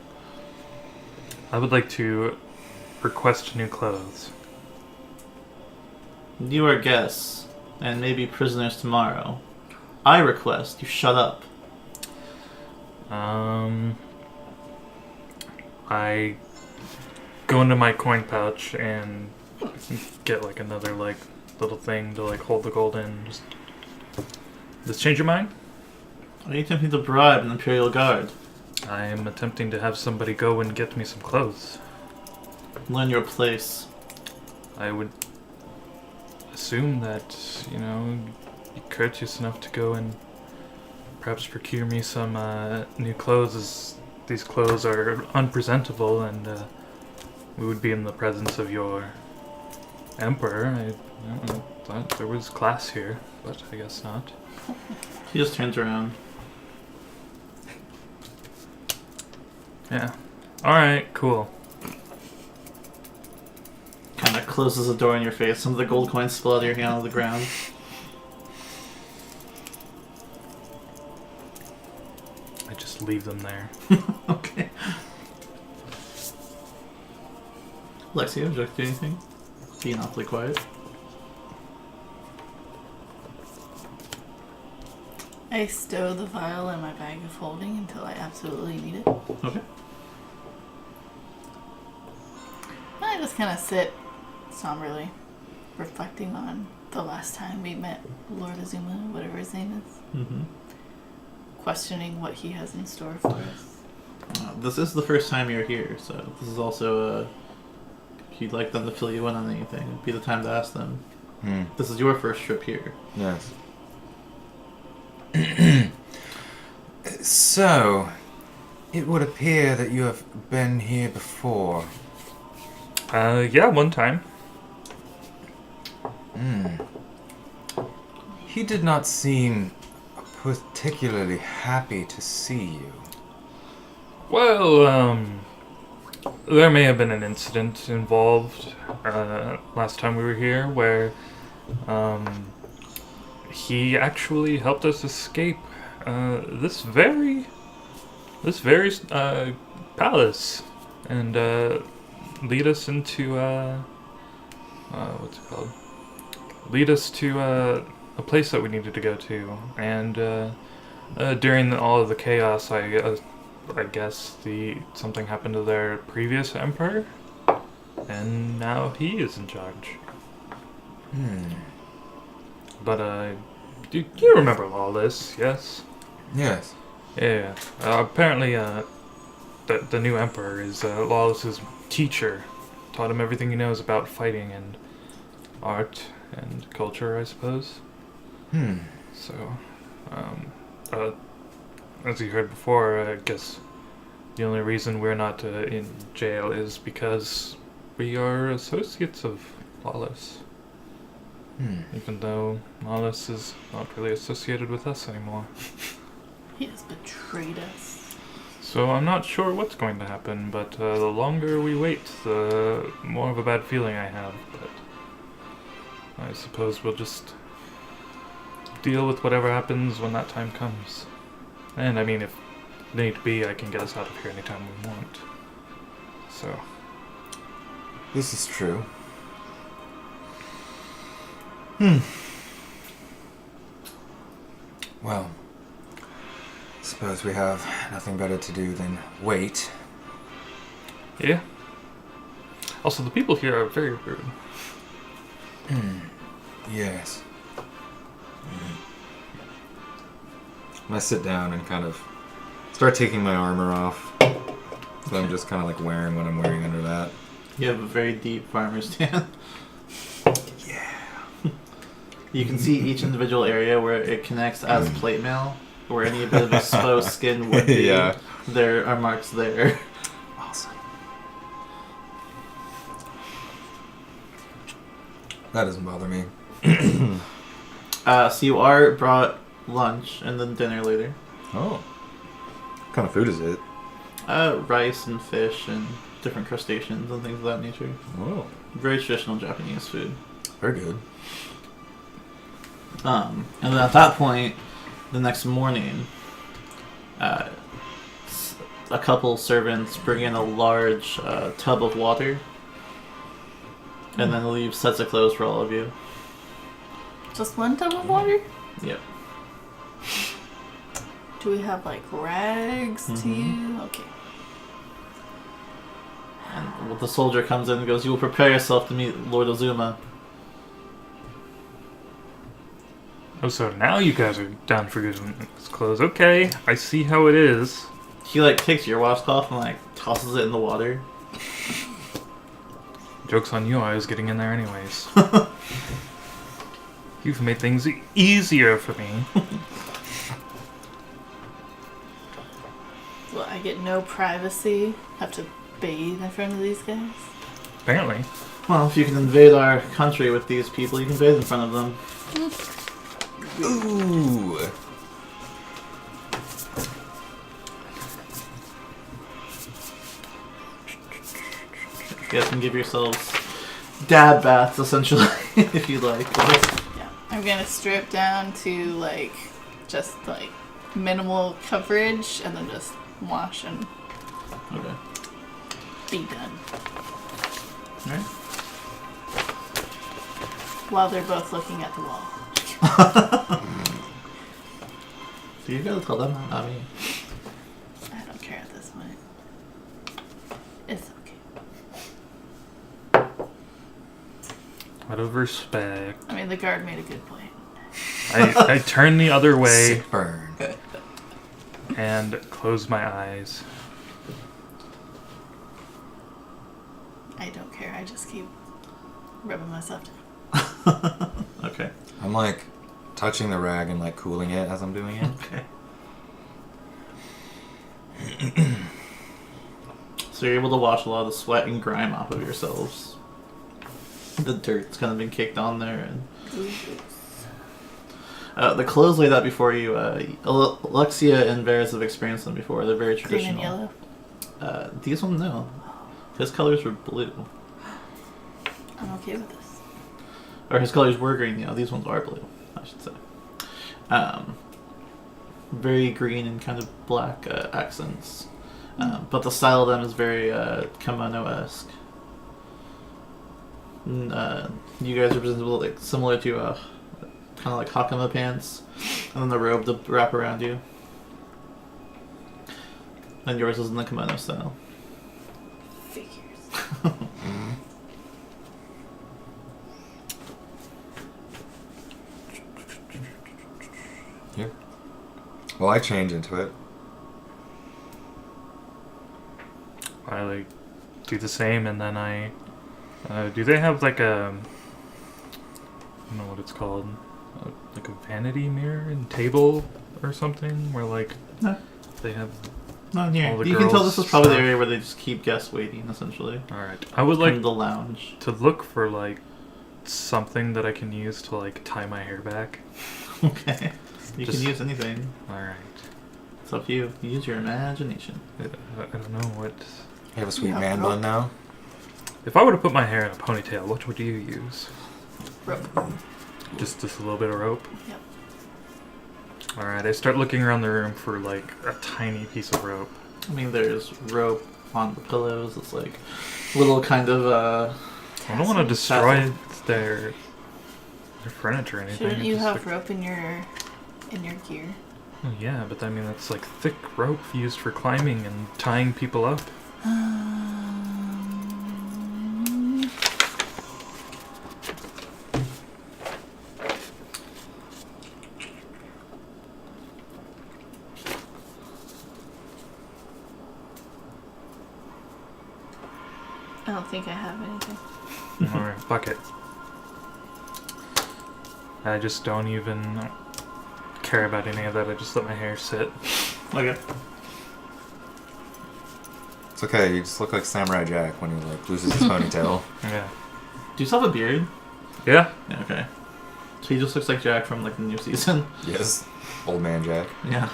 Speaker 2: I would like to request new clothes.
Speaker 1: You are guests, and maybe prisoners tomorrow. I request you shut up.
Speaker 2: I go into my coin pouch and get like another like little thing to like hold the gold in. Just change your mind?
Speaker 1: Are you attempting to bribe an Imperial Guard?
Speaker 2: I am attempting to have somebody go and get me some clothes.
Speaker 1: Learn your place.
Speaker 2: I would assume that, you know, you're courteous enough to go and perhaps procure me some new clothes, as these clothes are unpresentable and we would be in the presence of your emperor. I don't know, thought there was class here, but I guess not.
Speaker 1: He just turns around.
Speaker 2: Yeah. Alright, cool.
Speaker 1: Kind of closes the door in your face. Some of the gold coins spill out of your hand on the ground.
Speaker 2: I just leave them there.
Speaker 1: Okay. Lexia, would you like to do anything? Being awfully quiet.
Speaker 4: I stow the vial in my bag of holding until I absolutely need it.
Speaker 1: Okay.
Speaker 4: I just kind of sit somberly, reflecting on the last time we met Lord Azuma, whatever his name is.
Speaker 1: Mm-hmm.
Speaker 4: Questioning what he has in store for us.
Speaker 1: This is the first time you're here, so this is also if you'd like them to fill you in on anything, it'd be the time to ask them. This is your first trip here.
Speaker 3: Yes. So, it would appear that you have been here before.
Speaker 2: Yeah, one time.
Speaker 3: He did not seem particularly happy to see you.
Speaker 2: Well, there may have been an incident involved last time we were here where he actually helped us escape this very palace and lead us into what's it called? Lead us to a place that we needed to go to, and during all of the chaos, I guess something happened to their previous emperor, and now he is in charge. But do you remember all this? Yes.
Speaker 3: Yes.
Speaker 2: Yeah. Apparently, the new emperor is Lawless's teacher. Taught him everything he knows about fighting and art and culture, I suppose. So, as you heard before, I guess the only reason we're not in jail is because we are associates of Lawless. Even though Lawless is not really associated with us anymore.
Speaker 4: He has betrayed us.
Speaker 2: So I'm not sure what's going to happen, but the longer we wait, the more of a bad feeling I have. But I suppose we'll just deal with whatever happens when that time comes. And I mean, if need be, I can get us out of here anytime we want. So.
Speaker 3: This is true. Well, suppose we have nothing better to do than wait.
Speaker 2: Yeah. Also, the people here are very rude.
Speaker 3: Yes. I sit down and kind of start taking my armor off. So I'm just kind of like wearing what I'm wearing under that.
Speaker 1: You have a very deep farmer stand.
Speaker 3: Yeah.
Speaker 1: You can see each individual area where it connects as plate mail, where any bit of exposed skin would be.
Speaker 3: Yeah.
Speaker 1: There are marks there.
Speaker 3: Awesome. That doesn't bother me.
Speaker 1: So you are brought lunch and then dinner later.
Speaker 3: Oh. What kind of food is it?
Speaker 1: Rice and fish and different crustaceans and things of that nature.
Speaker 3: Oh.
Speaker 1: Very traditional Japanese food.
Speaker 3: Very good.
Speaker 1: And then at that point, the next morning, a couple servants bring in a large tub of water, and then leave sets of clothes for all of you.
Speaker 4: Just one tub of water?
Speaker 1: Yep.
Speaker 4: Do we have like rags too? Okay.
Speaker 1: And the soldier comes in and goes, "You will prepare yourself to meet Lord Azuma."
Speaker 2: Oh, so now you guys are down for using his clothes. Okay, I see how it is.
Speaker 1: He takes your washcloth and tosses it in the water.
Speaker 2: Joke's on you, I was getting in there anyways. You've made things easier for me.
Speaker 4: Well, I get no privacy. Have to bathe in front of these guys.
Speaker 2: Apparently.
Speaker 1: Well, if you can invade our country with these people, you can bathe in front of them.
Speaker 3: Ooh.
Speaker 1: You guys can give yourselves dab baths, essentially, if you'd like.
Speaker 4: Yeah, I'm gonna strip down to just minimal coverage, and then just wash and
Speaker 1: Okay.
Speaker 4: be done.
Speaker 1: Alright.
Speaker 4: While they're both looking at the wall.
Speaker 1: You gotta tell them, not me.
Speaker 4: I don't care at this point. It's okay.
Speaker 2: Out of respect,
Speaker 4: I mean, the guard made a good point.
Speaker 2: I turn the other way
Speaker 3: Sick burn.
Speaker 2: and close my eyes.
Speaker 4: I don't care. I just keep rubbing myself down.
Speaker 1: Okay.
Speaker 3: I'm like touching the rag and like cooling it as I'm doing it.
Speaker 1: Okay. So you're able to wash a lot of the sweat and grime off of yourselves. The dirt's kind of been kicked on there, and the clothes laid out before you. Alexia and Varys have experienced them before. They're very
Speaker 4: Green
Speaker 1: traditional.
Speaker 4: and yellow.
Speaker 1: These ones, no. His colors were blue,
Speaker 4: I'm okay with this.
Speaker 1: or his colors were green. You know, these ones are blue, I should say. Very green and kind of black accents. But the style of them is very kimono-esque. You guys are presented like similar to kind of like hakama pants, and then the robe to wrap around you. And yours is in the kimono style.
Speaker 4: Figures.
Speaker 3: Here. Well, I change into it.
Speaker 2: I like do the same, and then I do they have like a I don't know what it's called, like a vanity mirror and table or something where like
Speaker 1: No.
Speaker 2: they have.
Speaker 1: Not here.
Speaker 2: All the
Speaker 1: You can tell
Speaker 2: girls'
Speaker 1: this is probably the
Speaker 2: stuff.
Speaker 1: area where they just keep guests waiting, essentially.
Speaker 2: All right, I would
Speaker 1: Like
Speaker 2: like
Speaker 1: the lounge.
Speaker 2: to look for like something that I can use to like tie my hair back.
Speaker 1: Okay. You
Speaker 2: Just-
Speaker 1: can use anything.
Speaker 2: All right,
Speaker 1: It's up to you. Use your imagination.
Speaker 2: I don't know what.
Speaker 3: You have a sweet
Speaker 4: Yeah,
Speaker 3: man
Speaker 4: rope.
Speaker 3: bun now.
Speaker 2: If I were to put my hair in a ponytail, what would you use?
Speaker 4: Rope.
Speaker 2: Just a little bit of rope.
Speaker 4: Yep.
Speaker 2: All right, I start looking around the room for like a tiny piece of rope.
Speaker 1: I mean, there's rope on the pillows. It's like little kind of
Speaker 2: I don't want to destroy
Speaker 1: Tassel.
Speaker 2: their furniture or anything.
Speaker 4: Shouldn't
Speaker 2: It's
Speaker 4: you
Speaker 2: just
Speaker 4: have
Speaker 2: like-
Speaker 4: rope in your gear?
Speaker 2: Oh, yeah, but I mean that's like thick rope used for climbing and tying people up.
Speaker 4: I don't think I have anything.
Speaker 2: All right, fuck it. I just don't even care about any of that. I just let my hair sit.
Speaker 1: okay.
Speaker 3: It's okay. You just look like Samurai Jack when he like loses his ponytail.
Speaker 2: Yeah.
Speaker 1: Do you still have a beard?
Speaker 2: Yeah.
Speaker 1: Yeah. Okay. So he just looks like Jack from like the new season.
Speaker 3: Yes. Old man Jack.
Speaker 1: Yeah.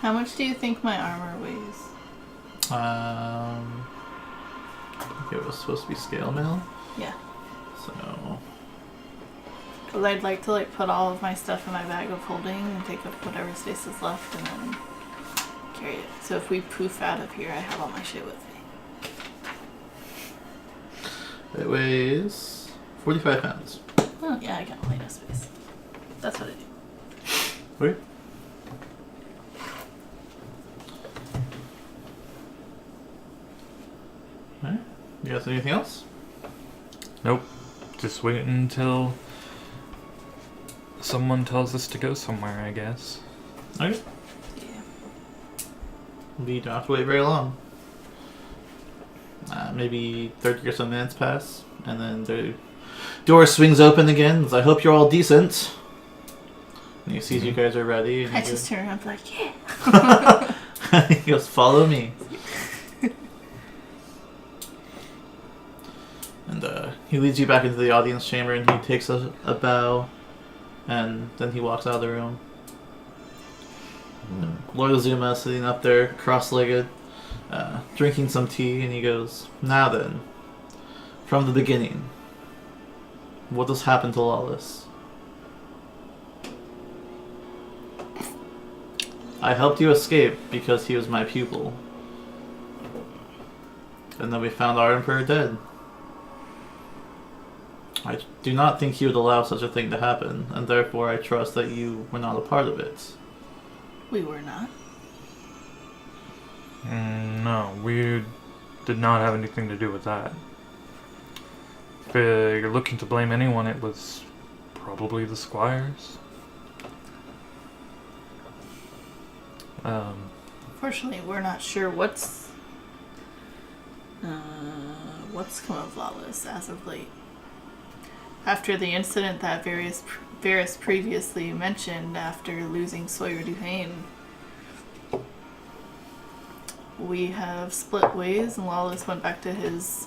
Speaker 4: How much do you think my armor weighs?
Speaker 1: I think it was supposed to be scale mail.
Speaker 4: Yeah.
Speaker 1: So
Speaker 4: Because I'd like to like put all of my stuff in my bag of holding and take up whatever space is left and then carry it. So if we poof out of here, I have all my shit with me.
Speaker 1: it weighs 45 pounds.
Speaker 4: Oh yeah, I got plenty of space. That's what I do.
Speaker 1: Wait. Alright. You guys anything else?
Speaker 2: Nope. Just wait until someone tells us to go somewhere, I guess.
Speaker 1: Okay.
Speaker 4: Yeah.
Speaker 1: We don't have to wait very long. Maybe 30 or so minutes pass, and then the door swings open again. I hope you're all decent. And he sees you guys are ready. And
Speaker 4: I
Speaker 1: he
Speaker 4: just turn around and be like, yeah.
Speaker 1: he goes, follow me. And he leads you back into the audience chamber, and he takes a bow, and then he walks out of the room. Lord Azuma sitting up there, cross-legged, drinking some tea, and he goes, now then, from the beginning, what has happened to Lawless? I helped you escape because he was my pupil. And then we found our emperor dead. I do not think he would allow such a thing to happen, and therefore I trust that you were not a part of it.
Speaker 4: We were not.
Speaker 2: No, we did not have anything to do with that. If you're looking to blame anyone, it was probably the squires.
Speaker 4: Fortunately, we're not sure what's come of Lawless as of late. After the incident that Varys previously mentioned, after losing Sawyer Duhane, we have split ways, and Lawless went back to his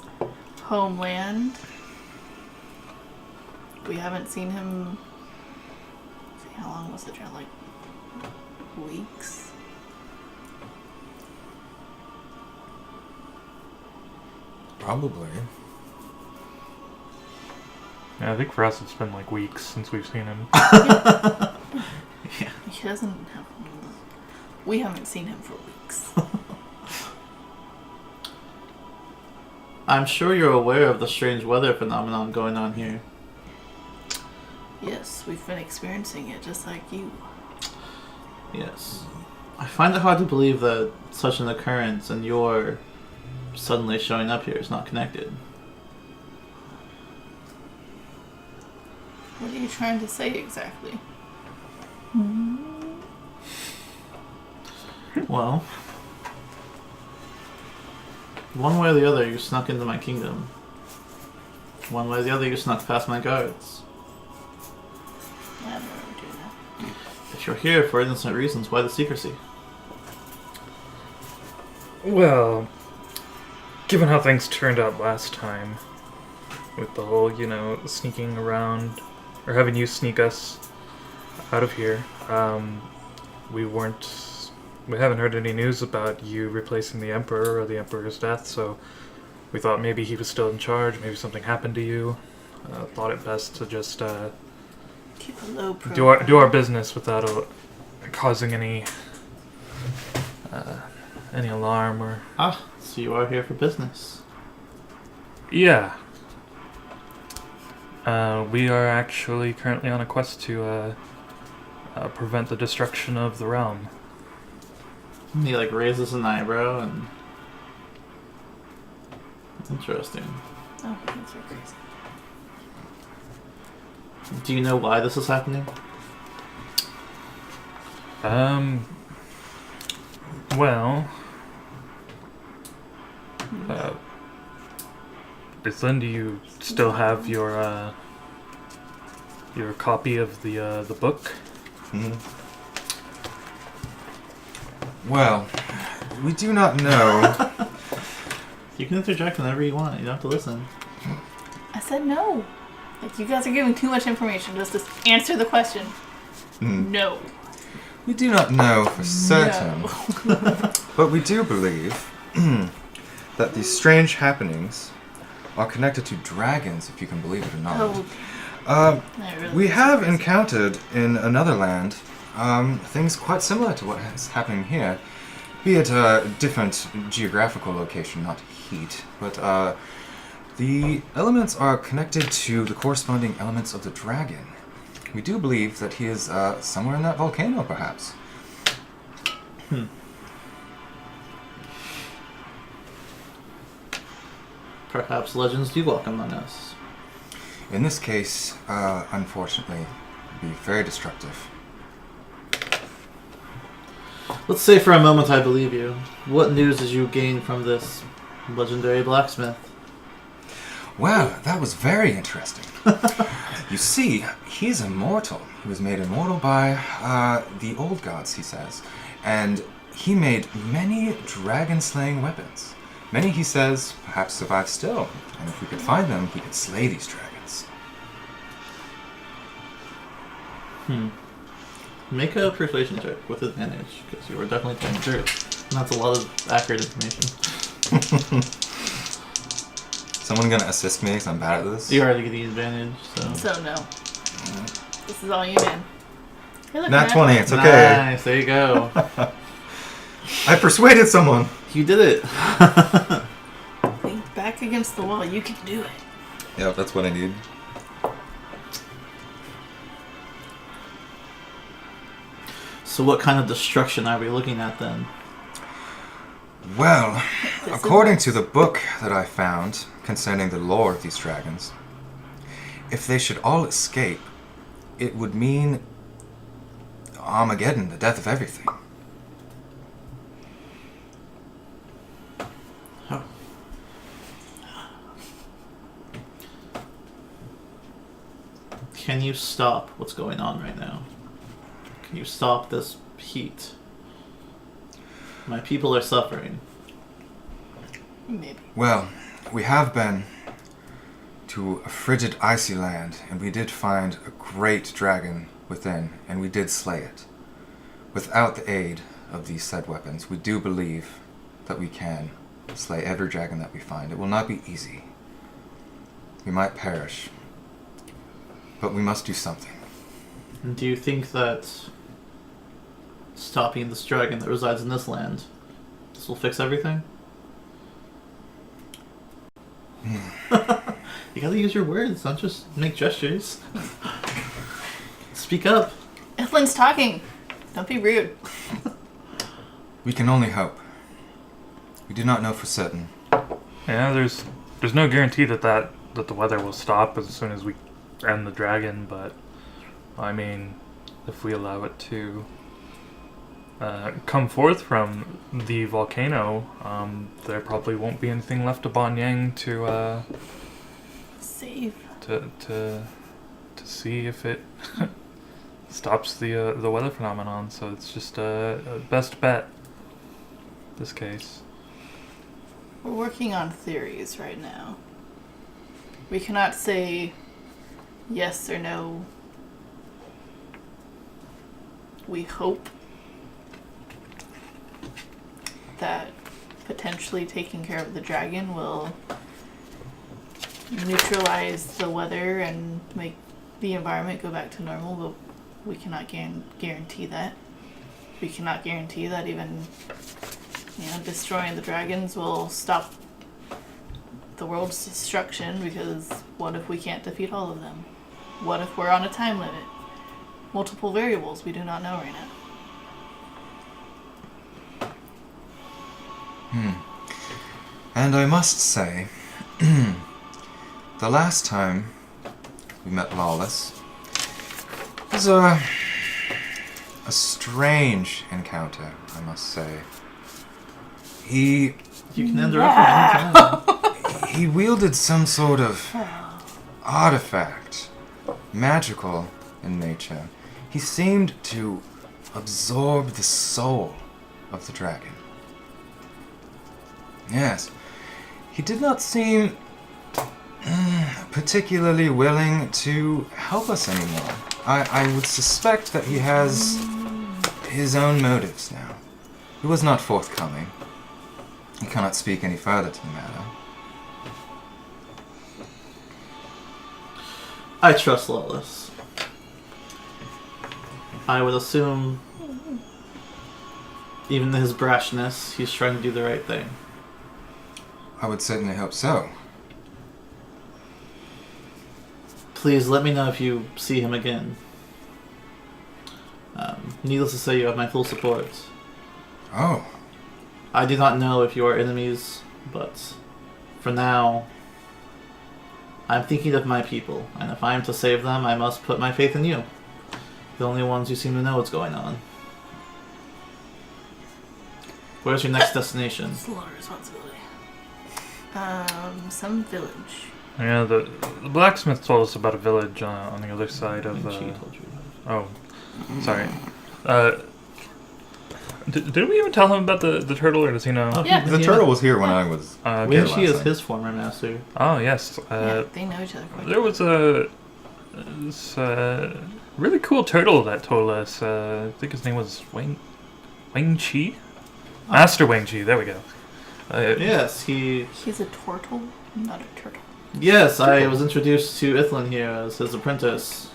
Speaker 4: homeland. We haven't seen him. See, how long was the journey? Like weeks.
Speaker 3: Probably.
Speaker 2: Yeah, I think for us it's been like weeks since we've seen him.
Speaker 1: Yeah.
Speaker 4: He doesn't have. We haven't seen him for weeks.
Speaker 1: I'm sure you're aware of the strange weather phenomenon going on here.
Speaker 4: Yes, we've been experiencing it just like you.
Speaker 1: Yes. I find it hard to believe that such an occurrence and your suddenly showing up here is not connected.
Speaker 4: What are you trying to say exactly?
Speaker 1: Well, one way or the other, you snuck into my kingdom. One way or the other, you snuck past my guards.
Speaker 4: I don't remember doing that.
Speaker 1: If you're here for innocent reasons, why the secrecy?
Speaker 2: Well, given how things turned out last time, with the whole, sneaking around, or having you sneak us out of here, we haven't heard any news about you replacing the Emperor or the Emperor's death, so we thought maybe he was still in charge, maybe something happened to you. Thought it best to just
Speaker 4: Keep a low profile.
Speaker 2: do our business without causing any alarm or...
Speaker 1: Ah, so you are here for business.
Speaker 2: Yeah. We are actually currently on a quest to prevent the destruction of the realm.
Speaker 1: He raises an eyebrow and... Interesting.
Speaker 4: Oh, things are crazy.
Speaker 1: Do you know why this is happening?
Speaker 2: Well... Islin, do you still have your copy of the book?
Speaker 3: Mm-hmm. Well, we do not know.
Speaker 1: You can interject whenever you want. You don't have to listen.
Speaker 4: I said no. You guys are giving too much information just to answer the question. No.
Speaker 3: We do not know for certain.
Speaker 4: No.
Speaker 3: But we do believe that these strange happenings are connected to dragons, if you can believe it or not.
Speaker 4: Oh,
Speaker 3: We have encountered in another land things quite similar to what is happening here, be it a different geographical location, not heat, but the elements are connected to the corresponding elements of the dragon. We do believe that he is somewhere in that volcano, perhaps.
Speaker 1: Perhaps legends do walk among us.
Speaker 3: In this case, unfortunately, be very destructive.
Speaker 1: Let's say for a moment I believe you. What news did you gain from this legendary blacksmith?
Speaker 3: Wow, that was very interesting. You see, he's immortal. He was made immortal by the old gods, he says. And he made many dragon-slaying weapons. Many, he says, perhaps survive still. And if we could find them, we could slay these dragons.
Speaker 1: Make a persuasion check with advantage, because you were definitely telling the truth. And that's a lot of accurate information.
Speaker 3: Someone gonna assist me, because I'm bad at this?
Speaker 1: You already get the advantage, so...
Speaker 4: So no. This is all you, man. Hey, look,
Speaker 3: Nat
Speaker 4: Matt.
Speaker 3: 20, it's okay.
Speaker 1: Nice, there you go.
Speaker 3: I persuaded someone!
Speaker 1: You did it.
Speaker 4: Lean back against the wall. You can do it.
Speaker 3: Yeah, that's what I need.
Speaker 1: So what kind of destruction are we looking at then?
Speaker 3: Well, according to the book that I found concerning the lore of these dragons, if they should all escape, it would mean Armageddon, the death of everything.
Speaker 1: Oh. Can you stop what's going on right now? Can you stop this heat? My people are suffering.
Speaker 4: Maybe.
Speaker 3: Well, we have been to a frigid, icy land, and we did find a great dragon within, and we did slay it. Without the aid of these said weapons, we do believe that we can slay every dragon that we find. It will not be easy. We might perish, but we must do something.
Speaker 1: And do you think that stopping this dragon that resides in this land, this will fix everything? You gotta use your words, not just make gestures. Speak up.
Speaker 4: Ithlin's talking. Don't be rude.
Speaker 3: We can only hope. We do not know for certain.
Speaker 2: Yeah, there's no guarantee that the weather will stop as soon as we end the dragon, but I mean, if we allow it to come forth from the volcano, there probably won't be anything left of Banyang to
Speaker 4: Save.
Speaker 2: to see if it stops the weather phenomenon. So it's just a best bet. This case.
Speaker 4: We're working on theories right now. We cannot say yes or no. We hope that potentially taking care of the dragon will neutralize the weather and make the environment go back to normal, but we cannot guarantee that. We cannot guarantee that even destroying the dragons will stop the world's destruction, because what if we can't defeat all of them? What if we're on a time limit? Multiple variables we do not know right now.
Speaker 3: And I must say, the last time we met Lawless was a strange encounter, I must say.
Speaker 1: You can interrupt at any time.
Speaker 3: He wielded some sort of artifact, magical in nature. He seemed to absorb the soul of the dragon. Yes, he did not seem particularly willing to help us anymore. I would suspect that he has his own motives now. He was not forthcoming. He cannot speak any further to the matter.
Speaker 1: I trust Lawless. I would assume, even his brashness, he's trying to do the right thing.
Speaker 3: I would certainly hope so.
Speaker 1: Please let me know if you see him again. Needless to say, you have my full support.
Speaker 3: Oh.
Speaker 1: I do not know if you are enemies, but for now, I'm thinking of my people, and if I am to save them, I must put my faith in you. The only ones who seem to know what's going on. Where's your next destination?
Speaker 4: It's a lot of responsibility. Some village.
Speaker 2: Yeah, the blacksmith told us about a village on the other side of.
Speaker 1: She told you.
Speaker 2: Oh, sorry. Did we even tell him about the turtle, or does he know?
Speaker 1: Oh,
Speaker 4: Yeah.
Speaker 3: The turtle was here when I was...
Speaker 1: Where she is
Speaker 3: last
Speaker 1: his former master.
Speaker 2: Oh yes.
Speaker 4: Yeah, they know each other quite
Speaker 2: There was this really cool turtle that told us. I think his name was Wang Chi. Master Wang Chi. There we go.
Speaker 1: Yes,
Speaker 4: He's a turtle, not a turtle.
Speaker 1: Yes, I was introduced to Ithlin here as his apprentice.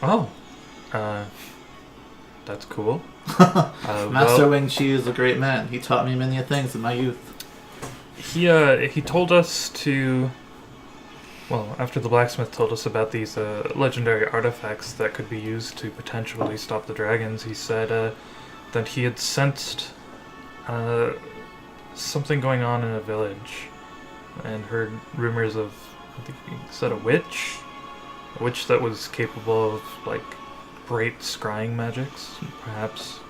Speaker 2: Oh. That's cool.
Speaker 1: Master Wang Chi is a great man. He taught me many things in my youth.
Speaker 2: He told us to. Well, after the blacksmith told us about these legendary artifacts that could be used to potentially stop the dragons, he said that he had sensed something going on in a village and heard rumors of, I think he said a witch that was capable of, like, great scrying magics. And perhaps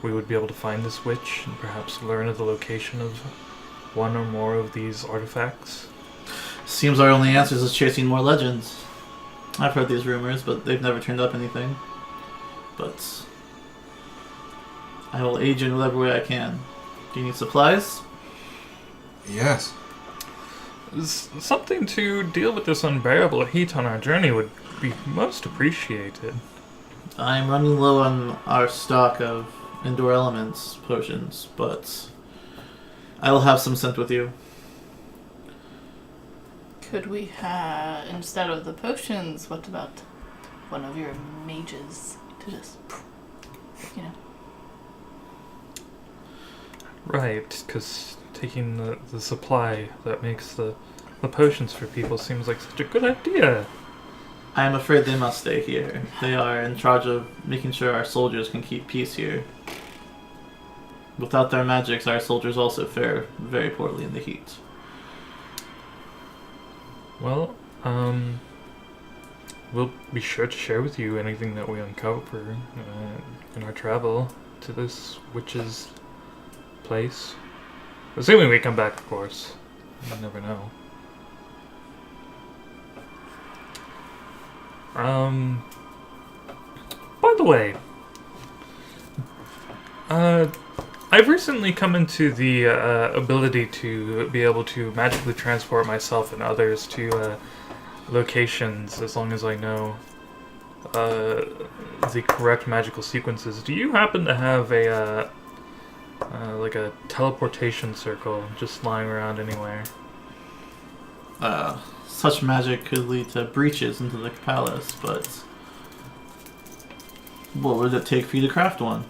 Speaker 2: we would be able to find this witch and perhaps learn of the location of one or more of these artifacts.
Speaker 1: Seems our only answer is chasing more legends. I've heard these rumors, but they've never turned up anything. But I will aid you in whatever way I can. Do you need supplies?
Speaker 3: Yes.
Speaker 2: Something to deal with this unbearable heat on our journey would be most appreciated.
Speaker 1: I'm running low on our stock of Endure Elements potions, but I will have some sent with you.
Speaker 4: Could we have, instead of the potions, what about one of your mages to just, you know?
Speaker 2: Right, because taking the supply that makes the potions for people seems like such a good idea.
Speaker 1: I am afraid they must stay here. They are in charge of making sure our soldiers can keep peace here. Without their magics, our soldiers also fare very poorly in the heat.
Speaker 2: Well, we'll be sure to share with you anything that we uncover in our travel to this witch's place. Assuming we come back, of course. You never know. By the way, I've recently come into the ability to be able to magically transport myself and others to locations as long as I know the correct magical sequences. Do you happen to have a like a teleportation circle just lying around anywhere?
Speaker 1: Such magic could lead to breaches into the palace, but what would it take for you to craft one?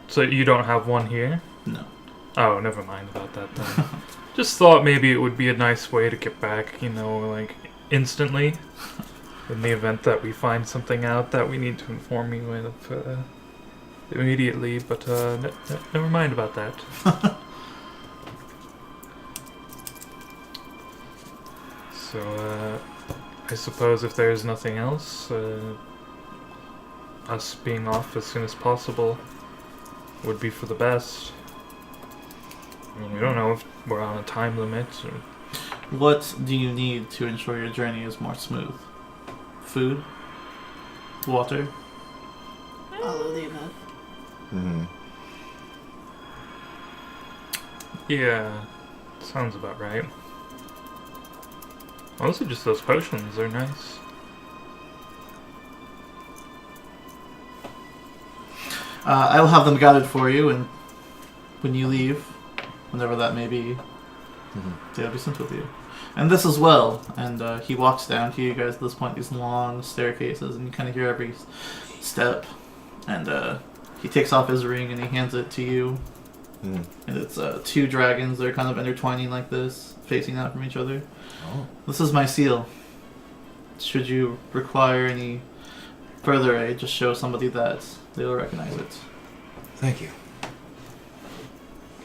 Speaker 2: So you don't have one here?
Speaker 1: No.
Speaker 2: Oh, never mind about that then. Just thought maybe it would be a nice way to get back, you know, like, instantly. In the event that we find something out that we need to inform you of immediately, but never mind about that. So, I suppose if there's nothing else, us being off as soon as possible would be for the best. I mean, we don't know if we're on a time limit. Or...
Speaker 1: What do you need to ensure your journey is more smooth? Food? Water?
Speaker 4: All of the above.
Speaker 3: Mm-hmm.
Speaker 2: Yeah, sounds about right. Mostly just those potions, they're nice.
Speaker 1: I will have them gathered for you, and when you leave, whenever that may be, they'll be sent with you. And this as well. And he walks down to you guys at this point, these long staircases, and you kind of hear every step. And he takes off his ring and he hands it to you. And it's two dragons. They're kind of intertwining like this, facing out from each other.
Speaker 3: Oh.
Speaker 1: This is my seal. Should you require any further aid, just show somebody that. They will recognize it.
Speaker 3: Thank you.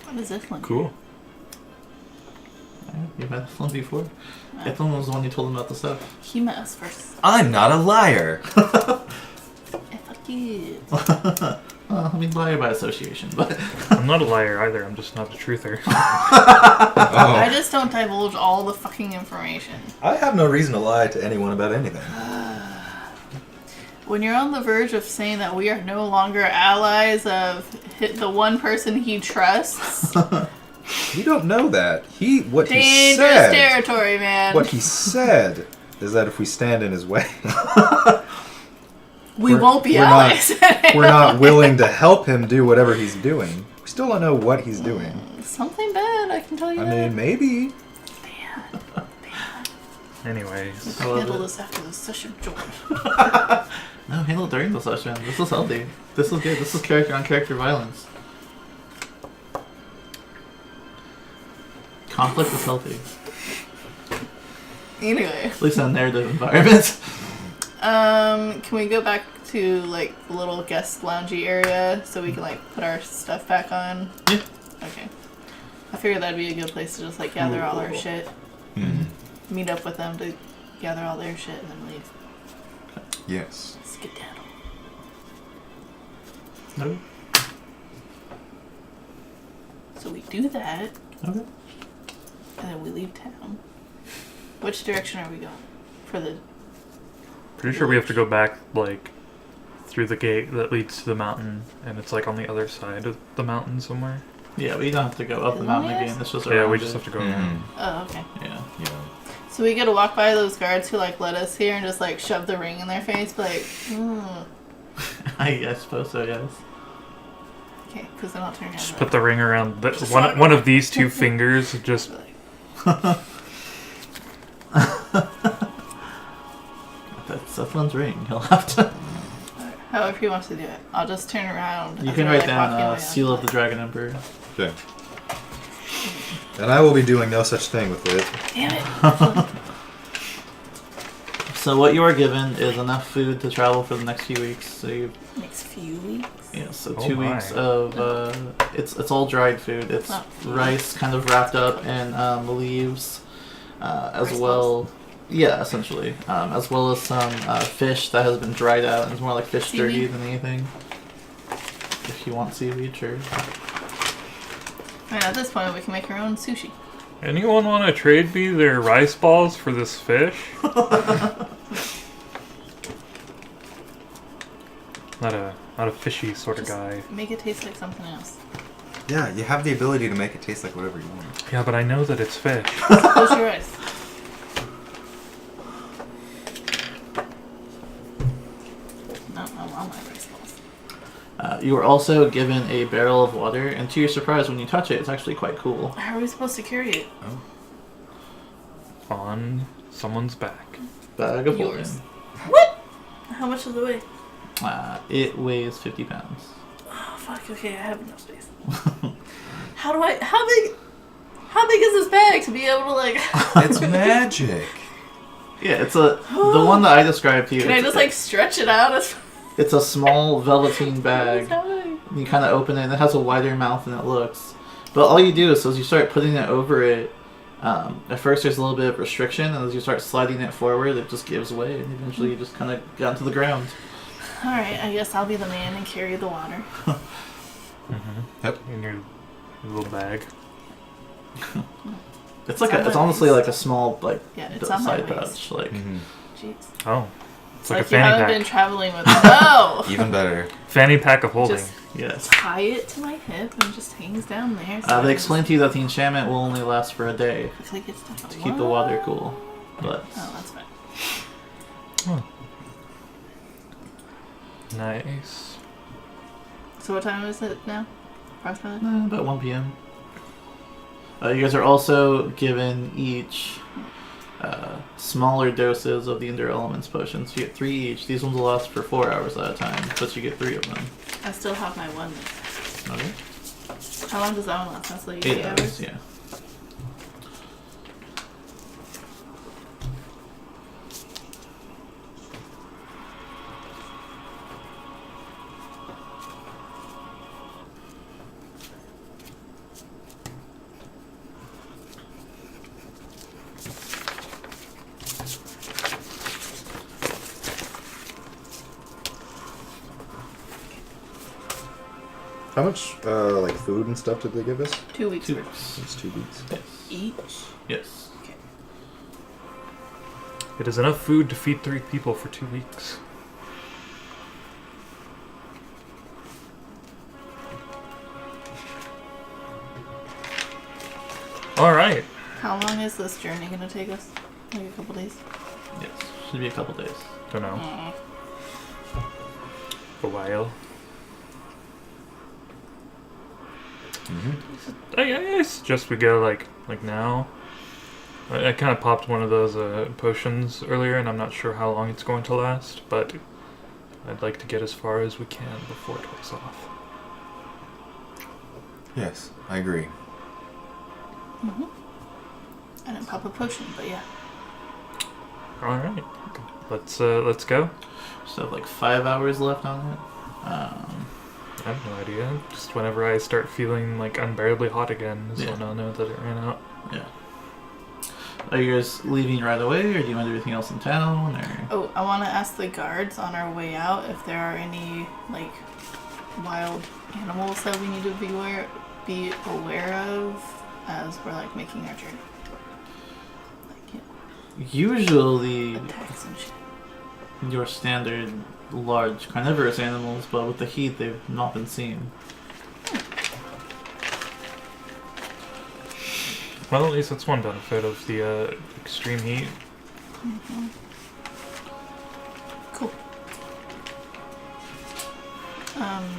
Speaker 4: What is this one?
Speaker 2: Cool.
Speaker 1: You've met Ethlin before? Ethlin was the one who told him about the stuff.
Speaker 4: He met us first.
Speaker 3: I'm not a liar.
Speaker 4: Fuck you.
Speaker 1: I mean, liar by association, but...
Speaker 2: I'm not a liar either, I'm just not a truther.
Speaker 4: I just don't divulge all the fucking information.
Speaker 3: I have no reason to lie to anyone about anything.
Speaker 4: When you're on the verge of saying that we are no longer allies of the one person he trusts...
Speaker 3: You don't know that. What he
Speaker 4: Dangerous
Speaker 3: said...
Speaker 4: territory, man.
Speaker 3: What he said is that if we stand in his way...
Speaker 4: we won't be allies.
Speaker 3: We're not willing to help him do whatever he's doing. We still don't know what he's doing.
Speaker 4: Something bad, I can tell you
Speaker 3: I
Speaker 4: that.
Speaker 3: mean, maybe.
Speaker 2: Anyways.
Speaker 4: Handle this after the session, George.
Speaker 1: No, handle it during the session. This is healthy. This is good. This is character on character violence. Conflict is healthy.
Speaker 4: Anyway.
Speaker 1: At least in a narrative environment.
Speaker 4: Can we go back to like the little guest loungy area so we can like put our stuff back on?
Speaker 1: Yeah.
Speaker 4: Okay. I figured that'd be a good place to just like gather all our shit.
Speaker 3: Mm-hmm.
Speaker 4: Meet up with them to gather all their shit and then leave.
Speaker 3: Yes.
Speaker 4: Skedaddle.
Speaker 1: Okay.
Speaker 4: So we do that,
Speaker 1: Okay.
Speaker 4: and then we leave town. Which direction are we going? For the...
Speaker 2: Pretty sure we have to go back, like, through the gate that leads to the mountain, and it's, like, on the other side of the mountain somewhere.
Speaker 1: Yeah, we don't have to go up the mountain again. It's just
Speaker 2: Yeah,
Speaker 1: around
Speaker 2: we just
Speaker 1: it.
Speaker 2: have to go
Speaker 3: Mm-hmm.
Speaker 2: around.
Speaker 4: Oh, okay.
Speaker 1: Yeah.
Speaker 3: Yeah.
Speaker 4: So we get to walk by those guards who, like, let us here and just, like, shove the ring in their face, be like,
Speaker 1: I suppose so, yes.
Speaker 4: Okay, because then I'll turn around.
Speaker 2: Just put the ring around one of these two fingers, just...
Speaker 1: That's Sethlin's ring. He'll have to...
Speaker 4: However he wants to do it. I'll just turn around.
Speaker 1: You
Speaker 4: as
Speaker 1: can
Speaker 4: we're,
Speaker 1: write
Speaker 4: like,
Speaker 1: down
Speaker 4: walking away.
Speaker 1: Seal of the Dragon Emperor.
Speaker 3: Okay. And I will be doing no such thing with it.
Speaker 4: Damn it.
Speaker 1: So what you are given is enough food to travel for the next few weeks. So you,
Speaker 4: Next few weeks.
Speaker 1: yeah, so
Speaker 2: Oh
Speaker 1: 2
Speaker 2: my.
Speaker 1: weeks of it's all dried food. It's
Speaker 4: Oh.
Speaker 1: rice kind of wrapped up in leaves, as
Speaker 4: Rice
Speaker 1: well. Yeah, essentially, as well as some fish that has been dried out and it's more like fish
Speaker 4: Seaweed?
Speaker 1: jerky than anything. If you want seaweed, sure.
Speaker 4: And at this point, we can make our own sushi.
Speaker 2: Anyone want to trade me their rice balls for this fish? Not a fishy sort of
Speaker 4: Just
Speaker 2: guy.
Speaker 4: Make it taste like something else.
Speaker 3: Yeah, you have the ability to make it taste like whatever you want.
Speaker 2: Yeah, but I know that it's fish.
Speaker 4: Close your eyes. No, I want my rice balls.
Speaker 1: You were also given a barrel of water, and to your surprise, when you touch it, it's actually quite cool.
Speaker 4: How are we supposed to carry it?
Speaker 2: On someone's back.
Speaker 1: Bag of holding.
Speaker 4: Yours. What? How much does it weigh?
Speaker 1: It weighs 50 pounds.
Speaker 4: Oh, fuck. Okay, I have enough space. How big is this bag to be able to, like...
Speaker 3: It's magic.
Speaker 1: Yeah, it's the one that I described to you.
Speaker 4: Can I just, like, stretch it out?
Speaker 1: It's a small velveteen
Speaker 4: What
Speaker 1: bag.
Speaker 4: is happening?
Speaker 1: You kind of open it, and it has a wider mouth than it looks. But all you do is, as you start putting it over it, at first there's a little bit of restriction, and as you start sliding it forward, it just gives way, and eventually you just kind of get onto the ground.
Speaker 4: Alright, I guess I'll be the man and carry the water.
Speaker 3: Yep.
Speaker 2: In your little bag.
Speaker 1: It's like
Speaker 4: on
Speaker 1: it's
Speaker 4: my
Speaker 1: honestly
Speaker 4: waist.
Speaker 1: like a small like
Speaker 4: Yeah, it's on my
Speaker 1: side
Speaker 4: waist.
Speaker 1: pouch. Like
Speaker 3: Mm-hmm.
Speaker 4: Jeez.
Speaker 2: Oh. It's like a
Speaker 4: you
Speaker 2: fanny
Speaker 4: haven't
Speaker 2: pack.
Speaker 4: been traveling with No!
Speaker 3: Even better.
Speaker 2: Fanny pack of holding.
Speaker 1: yes.
Speaker 4: Just tie it to my hip and it just hangs down there.
Speaker 1: They explained to you that the enchantment will only last for a day
Speaker 4: Quickly get stuff
Speaker 1: to keep the water cool. But
Speaker 4: Oh, that's fine.
Speaker 2: Nice.
Speaker 4: So what time is it now? Approximately?
Speaker 1: about 1 p.m. You guys are also given each smaller doses of the Endure Elements potions. You get 3 each. These ones will last for 4 hours at a time, but you get 3 of them.
Speaker 4: I still have my one.
Speaker 1: Okay.
Speaker 4: How long does that one last? That's like
Speaker 1: 8
Speaker 4: 8
Speaker 1: hours,
Speaker 4: hours?
Speaker 1: yeah.
Speaker 3: How much, like, food and stuff did they give us?
Speaker 4: 2 weeks.
Speaker 1: 2
Speaker 4: worth.
Speaker 1: weeks.
Speaker 3: It's 2 weeks.
Speaker 1: Yes.
Speaker 4: Each?
Speaker 1: Yes.
Speaker 4: Okay.
Speaker 2: It is enough food to feed 3 people for 2 weeks. Alright.
Speaker 4: How long is this journey going to take us? Like a couple days?
Speaker 1: Yes. Should be a couple days.
Speaker 2: Don't know. A while.
Speaker 3: Mm-hmm.
Speaker 2: I suggest we go like now. I kind of popped one of those potions earlier, and I'm not sure how long it's going to last, but I'd like to get as far as we can before it wears off.
Speaker 3: Yes, I agree.
Speaker 4: Mm-hmm. I didn't pop a potion, but yeah.
Speaker 2: All right. Let's go.
Speaker 1: So like 5 hours left on it.
Speaker 2: I have no idea. Just whenever I start feeling like unbearably hot again is when I'll know that it ran out.
Speaker 1: Yeah. Are you guys leaving right away, or do you want to do anything else in town? Or
Speaker 4: Oh, I want to ask the guards on our way out if there are any like wild animals that we need to be aware of as we're like making our journey. Like
Speaker 1: usually
Speaker 4: attacks and shit.
Speaker 1: your standard large carnivorous animals, but with the heat they've not been seen.
Speaker 2: Well, at least that's one benefit of the extreme heat.
Speaker 4: Mm-hmm. Cool.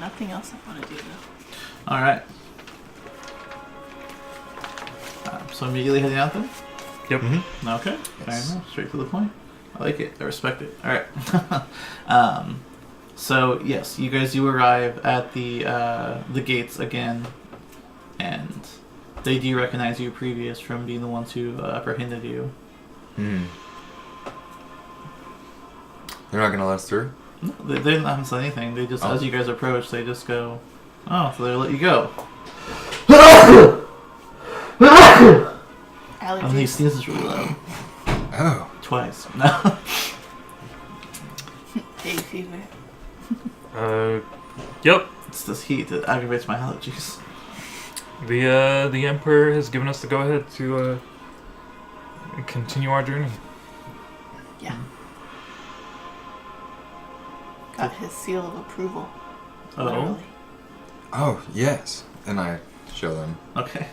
Speaker 4: Nothing else I want to do though.
Speaker 1: All right. So immediately heading out then.
Speaker 2: Yep.
Speaker 3: Mm-hmm.
Speaker 1: Okay.
Speaker 3: Yes.
Speaker 1: Fair enough. Straight to the point. I like it. I respect it. All right. So yes, you guys do arrive at the gates again, and they do recognize you previous from being the ones who apprehended you.
Speaker 3: Hmm. They're not gonna let us through?
Speaker 1: No, they haven't said anything. They just,
Speaker 3: Oh.
Speaker 1: as you guys approach, they just go, "Oh, so they let you go." And he
Speaker 4: Allergies.
Speaker 1: sneezes really loud.
Speaker 3: Oh.
Speaker 1: Twice. No.
Speaker 4: Hay fever.
Speaker 2: Yep.
Speaker 1: It's this heat that aggravates my allergies.
Speaker 2: The Emperor has given us the go-ahead to continue our journey.
Speaker 4: Yeah. Got his seal of approval.
Speaker 1: Oh.
Speaker 4: Literally.
Speaker 3: Oh, yes. And I show them.
Speaker 1: Okay.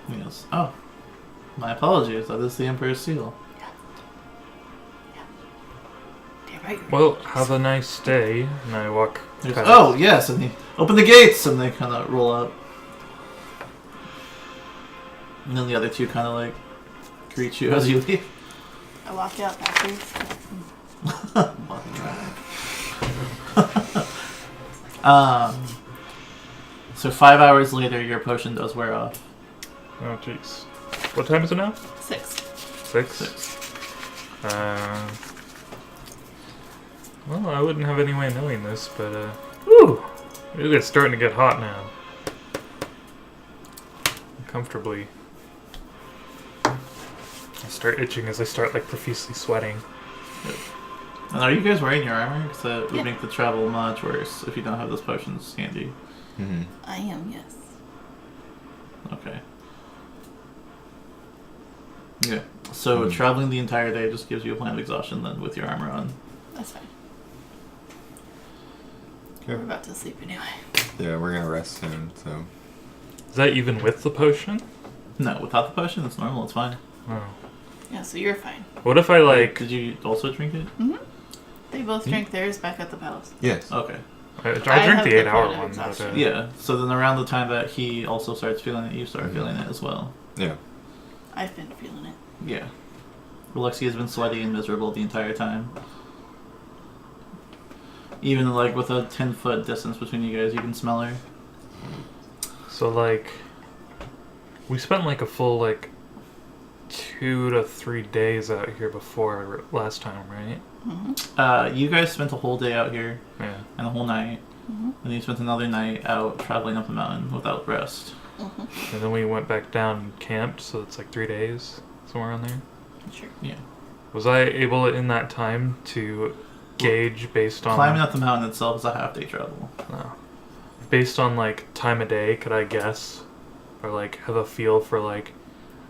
Speaker 1: Yes. Oh. My apologies. That is the Emperor's seal.
Speaker 4: Damn right.
Speaker 2: Well, have a nice day. And I walk
Speaker 1: There's,
Speaker 2: past.
Speaker 1: oh, yes, and they open the gates, and they kind of roll up. And then the other two kind of like greet you as you leave.
Speaker 4: I walk out backwards.
Speaker 1: So 5 hours later, your potion does wear off.
Speaker 2: Oh, jeez. What time is it now?
Speaker 4: 6.
Speaker 2: 6? Well, I wouldn't have any way of knowing this, but, whew! It's starting to get hot now. Comfortably. I start itching as I start, like, profusely sweating.
Speaker 1: And are you guys wearing your armor? Because that would
Speaker 4: Yeah.
Speaker 1: make the travel much worse if you don't have those potions handy.
Speaker 3: Mm-hmm.
Speaker 4: I am, yes.
Speaker 1: Okay. Yeah. So traveling the entire day just gives you a point of exhaustion then with your armor on.
Speaker 4: That's fine.
Speaker 3: Okay.
Speaker 4: We're about to sleep anyway.
Speaker 3: Yeah, we're gonna rest soon, so.
Speaker 2: Is that even with the potion?
Speaker 1: No, without the potion, it's normal. It's fine.
Speaker 2: Oh.
Speaker 4: Yeah, so you're fine.
Speaker 2: What if I, like...
Speaker 1: Did you also drink it?
Speaker 4: Mm-hmm. They both drank theirs back at the palace.
Speaker 3: Yes.
Speaker 1: Okay.
Speaker 2: I
Speaker 4: I
Speaker 2: drink
Speaker 4: have
Speaker 2: the
Speaker 4: the
Speaker 2: 8-hour
Speaker 4: point of
Speaker 2: one, but...
Speaker 4: exhaustion.
Speaker 1: Yeah. So then around the time that he also starts feeling it, you start feeling it as well.
Speaker 3: Yeah.
Speaker 4: I've been feeling it.
Speaker 1: Yeah. Alexia has been sweaty and miserable the entire time. Even like with a 10-foot distance between you guys, you can smell her.
Speaker 2: So, like... We spent, like, a full, like... 2 to 3 days out here before last time, right?
Speaker 4: Mm-hmm.
Speaker 1: You guys spent a whole day out here
Speaker 2: Yeah.
Speaker 1: and a whole night.
Speaker 4: Mm-hmm.
Speaker 1: And you spent another night out traveling up the mountain without rest.
Speaker 4: Mm-hmm.
Speaker 2: And then we went back down and camped, so it's like 3 days, somewhere on there.
Speaker 4: Sure.
Speaker 1: Yeah.
Speaker 2: Was I able in that time to gauge based on...
Speaker 1: Climbing up the mountain itself is a half-day travel.
Speaker 2: No. Based on, like, time of day, could I guess? Or, like, have a feel for, like,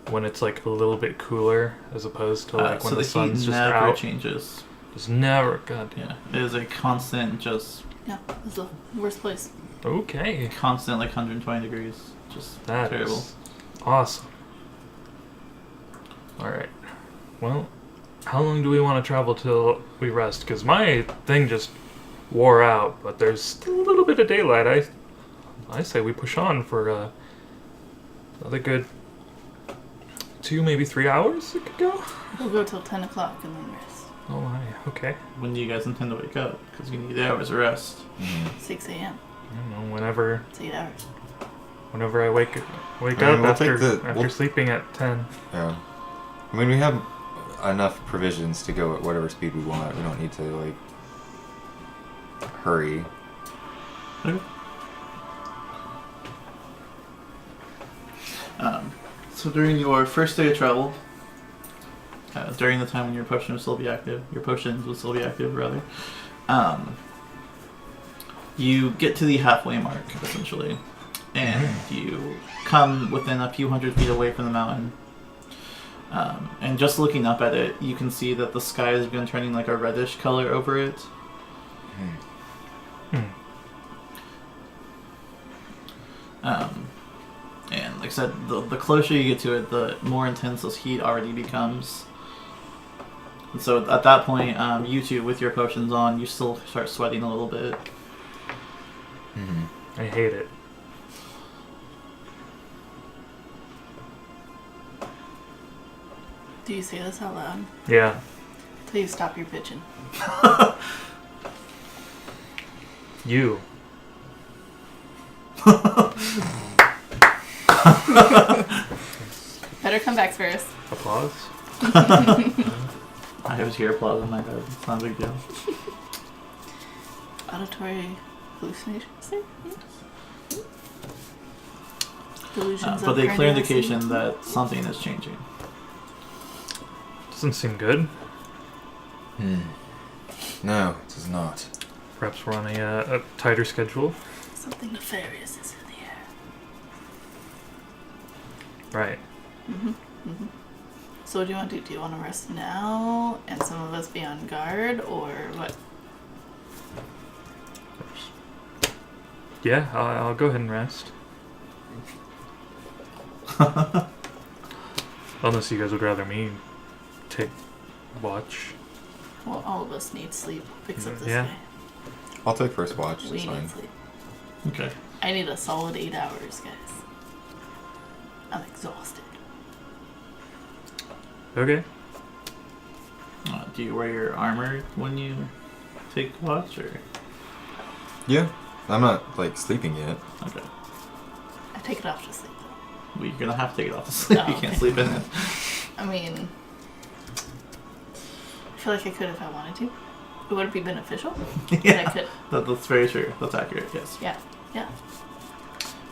Speaker 2: when it's, like, a little bit cooler as opposed to, like, when
Speaker 1: so
Speaker 2: the
Speaker 1: the
Speaker 2: sun's
Speaker 1: heat
Speaker 2: just
Speaker 1: never
Speaker 2: out?
Speaker 1: changes.
Speaker 2: Just never... God damn.
Speaker 1: Yeah. It is a constant, just
Speaker 4: Yeah, this is the worst place.
Speaker 2: Okay.
Speaker 1: constant, like 120 degrees. Just
Speaker 2: That
Speaker 1: terrible.
Speaker 2: is awesome. Alright. Well, how long do we want to travel till we rest? Because my thing just wore out, but there's still a little bit of daylight. I say we push on for another good 2, maybe 3 hours it could go?
Speaker 4: We'll go till 10 o'clock and then rest.
Speaker 2: Oh my, okay.
Speaker 1: When do you guys intend to wake up? Because you need hours of rest.
Speaker 4: 6 a.m.
Speaker 2: I don't know, whenever.
Speaker 4: It's 8 hours.
Speaker 2: whenever I wake up
Speaker 3: we'll
Speaker 2: after
Speaker 3: take the- we'll-
Speaker 2: sleeping at 10.
Speaker 3: Yeah. I mean, we have enough provisions to go at whatever speed we want. We don't need to, like, hurry.
Speaker 1: Okay. So during your first day of travel, during the time when your potions will still be active, rather, you get to the halfway mark, essentially, and you come within a few hundred feet away from the mountain. And just looking up at it, you can see that the sky has been turning like a reddish color over it. And like I said, the closer you get to it, the more intense this heat already becomes. And so at that point, you two, with your potions on, you still start sweating a little bit.
Speaker 2: I hate it.
Speaker 4: Do you say this out loud?
Speaker 2: Yeah.
Speaker 4: Please stop your bitching.
Speaker 2: You.
Speaker 4: Better comebacks first.
Speaker 2: Applause?
Speaker 1: I always hear applause in my head. It's not a big deal.
Speaker 4: Auditory hallucinations? Delusions
Speaker 1: But
Speaker 4: of
Speaker 1: the clear
Speaker 4: grandiosity.
Speaker 1: indication that something is changing.
Speaker 2: Doesn't seem good.
Speaker 3: No, it does not.
Speaker 2: Perhaps we're on a tighter schedule.
Speaker 4: Something nefarious is in the air.
Speaker 2: Right.
Speaker 4: So what do you want to do? Do you want to rest now and some of us be on guard, or what?
Speaker 2: Yeah, I'll go ahead and rest. Unless you guys would rather me take watch.
Speaker 4: Well, all of us need sleep, except this
Speaker 2: Yeah.
Speaker 4: guy.
Speaker 3: I'll take first watch.
Speaker 4: We
Speaker 3: That's fine.
Speaker 4: need sleep.
Speaker 1: Okay.
Speaker 4: I need a solid 8 hours, guys. I'm exhausted.
Speaker 2: Okay.
Speaker 1: Do you wear your armor when you take watch, or?
Speaker 3: Yeah. I'm not, like, sleeping yet.
Speaker 1: Okay.
Speaker 4: I take it off to sleep, though.
Speaker 1: Well, you're gonna have to take it off to sleep.
Speaker 4: Oh,
Speaker 1: You can't
Speaker 4: okay.
Speaker 1: sleep in it.
Speaker 4: I mean, I feel like I could if I wanted to. It would be beneficial, but I
Speaker 1: Yeah,
Speaker 4: could.
Speaker 1: that's very true. That's accurate. Yes.
Speaker 4: Yeah.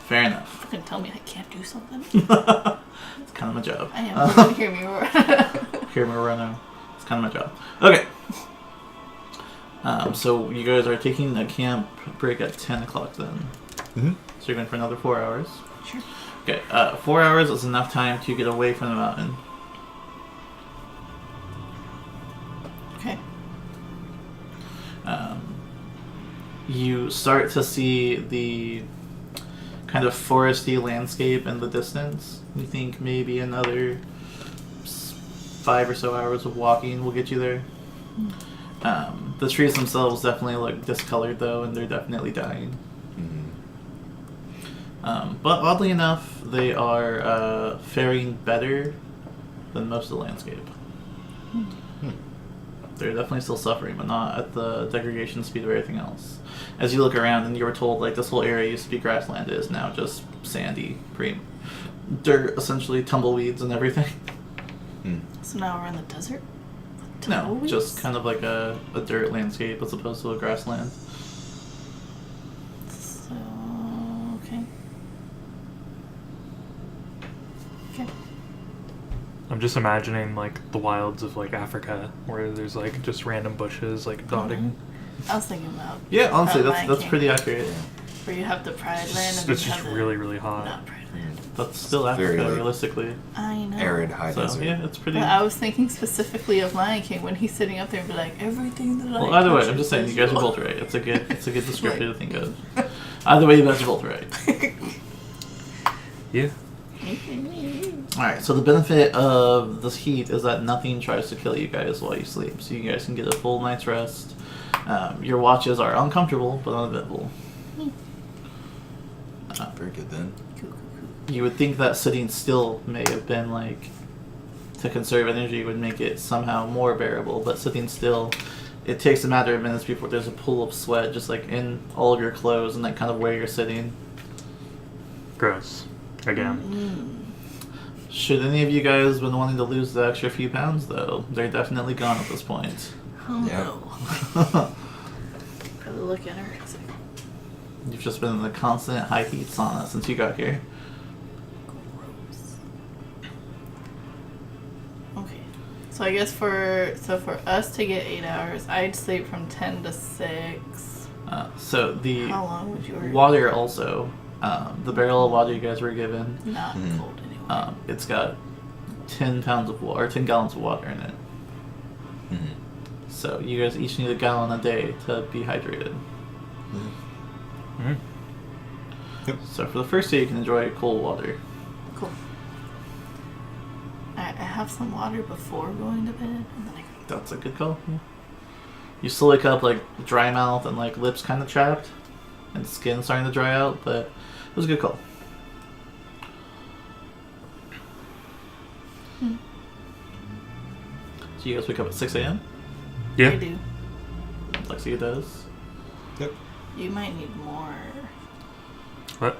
Speaker 1: Fair enough.
Speaker 4: You can tell me I can't do something.
Speaker 1: It's kind of my job.
Speaker 4: I am. You can hear me roar.
Speaker 1: Hear me right now. It's kind of my job. Okay. So you guys are taking a camp break at 10 o'clock then.
Speaker 3: Mm-hmm.
Speaker 1: So you're going for another 4 hours.
Speaker 4: Sure.
Speaker 1: Okay. 4 hours is enough time to get away from the mountain.
Speaker 4: Okay.
Speaker 1: You start to see the kind of foresty landscape in the distance. You think maybe another 5 or so hours of walking will get you there. The trees themselves definitely look discolored though, and they're definitely dying. But oddly enough, they are faring better than most of the landscape. They're definitely still suffering, but not at the degradation speed of everything else. As you look around, and you were told like this whole area used to be grassland, is now just sandy, dirt, essentially tumbleweeds and everything.
Speaker 4: So now we're in the desert?
Speaker 1: No,
Speaker 4: Tumbleweeds?
Speaker 1: just kind of like a dirt landscape as opposed to a grassland.
Speaker 4: So, okay. Okay.
Speaker 2: I'm just imagining like the wilds of like Africa, where there's like just random bushes like dotting.
Speaker 4: I was thinking about
Speaker 1: Yeah, honestly,
Speaker 4: Lion
Speaker 1: that's
Speaker 4: King,
Speaker 1: pretty accurate.
Speaker 4: where you have the Pride Land
Speaker 2: It's
Speaker 4: and then
Speaker 2: just
Speaker 4: you have the
Speaker 2: really, really hot.
Speaker 4: not Pride Land.
Speaker 1: That's still
Speaker 3: Very,
Speaker 1: Africa,
Speaker 3: like,
Speaker 1: realistically.
Speaker 4: I know.
Speaker 3: Arid high
Speaker 1: So
Speaker 3: desert.
Speaker 1: yeah, it's pretty.
Speaker 4: But I was thinking specifically of Lion King when he's sitting up there and be like, everything that I
Speaker 1: Well, either way,
Speaker 4: touch
Speaker 1: I'm just saying
Speaker 4: is
Speaker 1: you guys are
Speaker 4: yours."
Speaker 1: both right. It's a good description to think of. Either way, you guys are both right.
Speaker 2: Yeah.
Speaker 1: All right. So the benefit of this heat is that nothing tries to kill you guys while you sleep, so you guys can get a full night's rest. Your watches are uncomfortable but uneventful.
Speaker 3: Very good then.
Speaker 1: You would think that sitting still may have been like to conserve energy would make it somehow more bearable, but sitting still, it takes a matter of minutes before there's a pool of sweat just like in all of your clothes and like kind of where you're sitting.
Speaker 2: Gross. Again.
Speaker 1: Should any of you guys been wanting to lose the extra few pounds, though, they're definitely gone at this point.
Speaker 4: Oh
Speaker 3: Yeah.
Speaker 4: no. Probably look at her. It's like,
Speaker 1: You've just been in the constant high heat sauna since you got here.
Speaker 4: gross. Okay. So I guess for us to get 8 hours, I'd sleep from 10 to 6.
Speaker 1: So the
Speaker 4: How long would you
Speaker 1: water also, the barrel of water you guys were given,
Speaker 4: Not cold anyway.
Speaker 1: it's got 10 pounds of water, or 10 gallons of water in it. So you guys each need a gallon a day to be hydrated.
Speaker 2: Mm.
Speaker 3: Yep.
Speaker 1: So for the first day, you can enjoy cold water.
Speaker 4: Cool. I have some water before going to bed, and then I go.
Speaker 1: That's a good call. Yeah. You still wake up like dry mouth and like lips kind of chapped, and skin starting to dry out, but it was a good call. So you guys wake up at 6 a.m.
Speaker 4: I
Speaker 2: Yeah.
Speaker 4: do.
Speaker 1: Lexia does.
Speaker 3: Yep.
Speaker 4: You might need more.
Speaker 2: What?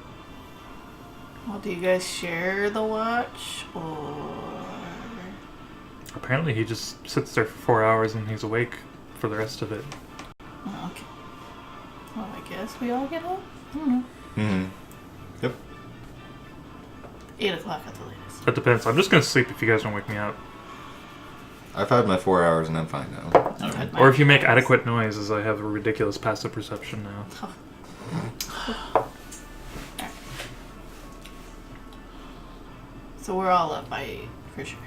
Speaker 4: Well, do you guys share the watch, or
Speaker 2: Apparently he just sits there for 4 hours and he's awake for the rest of it.
Speaker 4: oh, okay? Well, I guess we all get up. I don't know.
Speaker 3: Yep.
Speaker 4: 8 o'clock at the latest.
Speaker 2: That depends. I'm just gonna sleep if you guys don't wake me up.
Speaker 3: I've had my 4 hours and I'm fine now.
Speaker 4: I've had
Speaker 2: Or if you make
Speaker 4: my-
Speaker 2: adequate noise, as I have a ridiculous passive perception now.
Speaker 4: So we're all up by 8 for sure.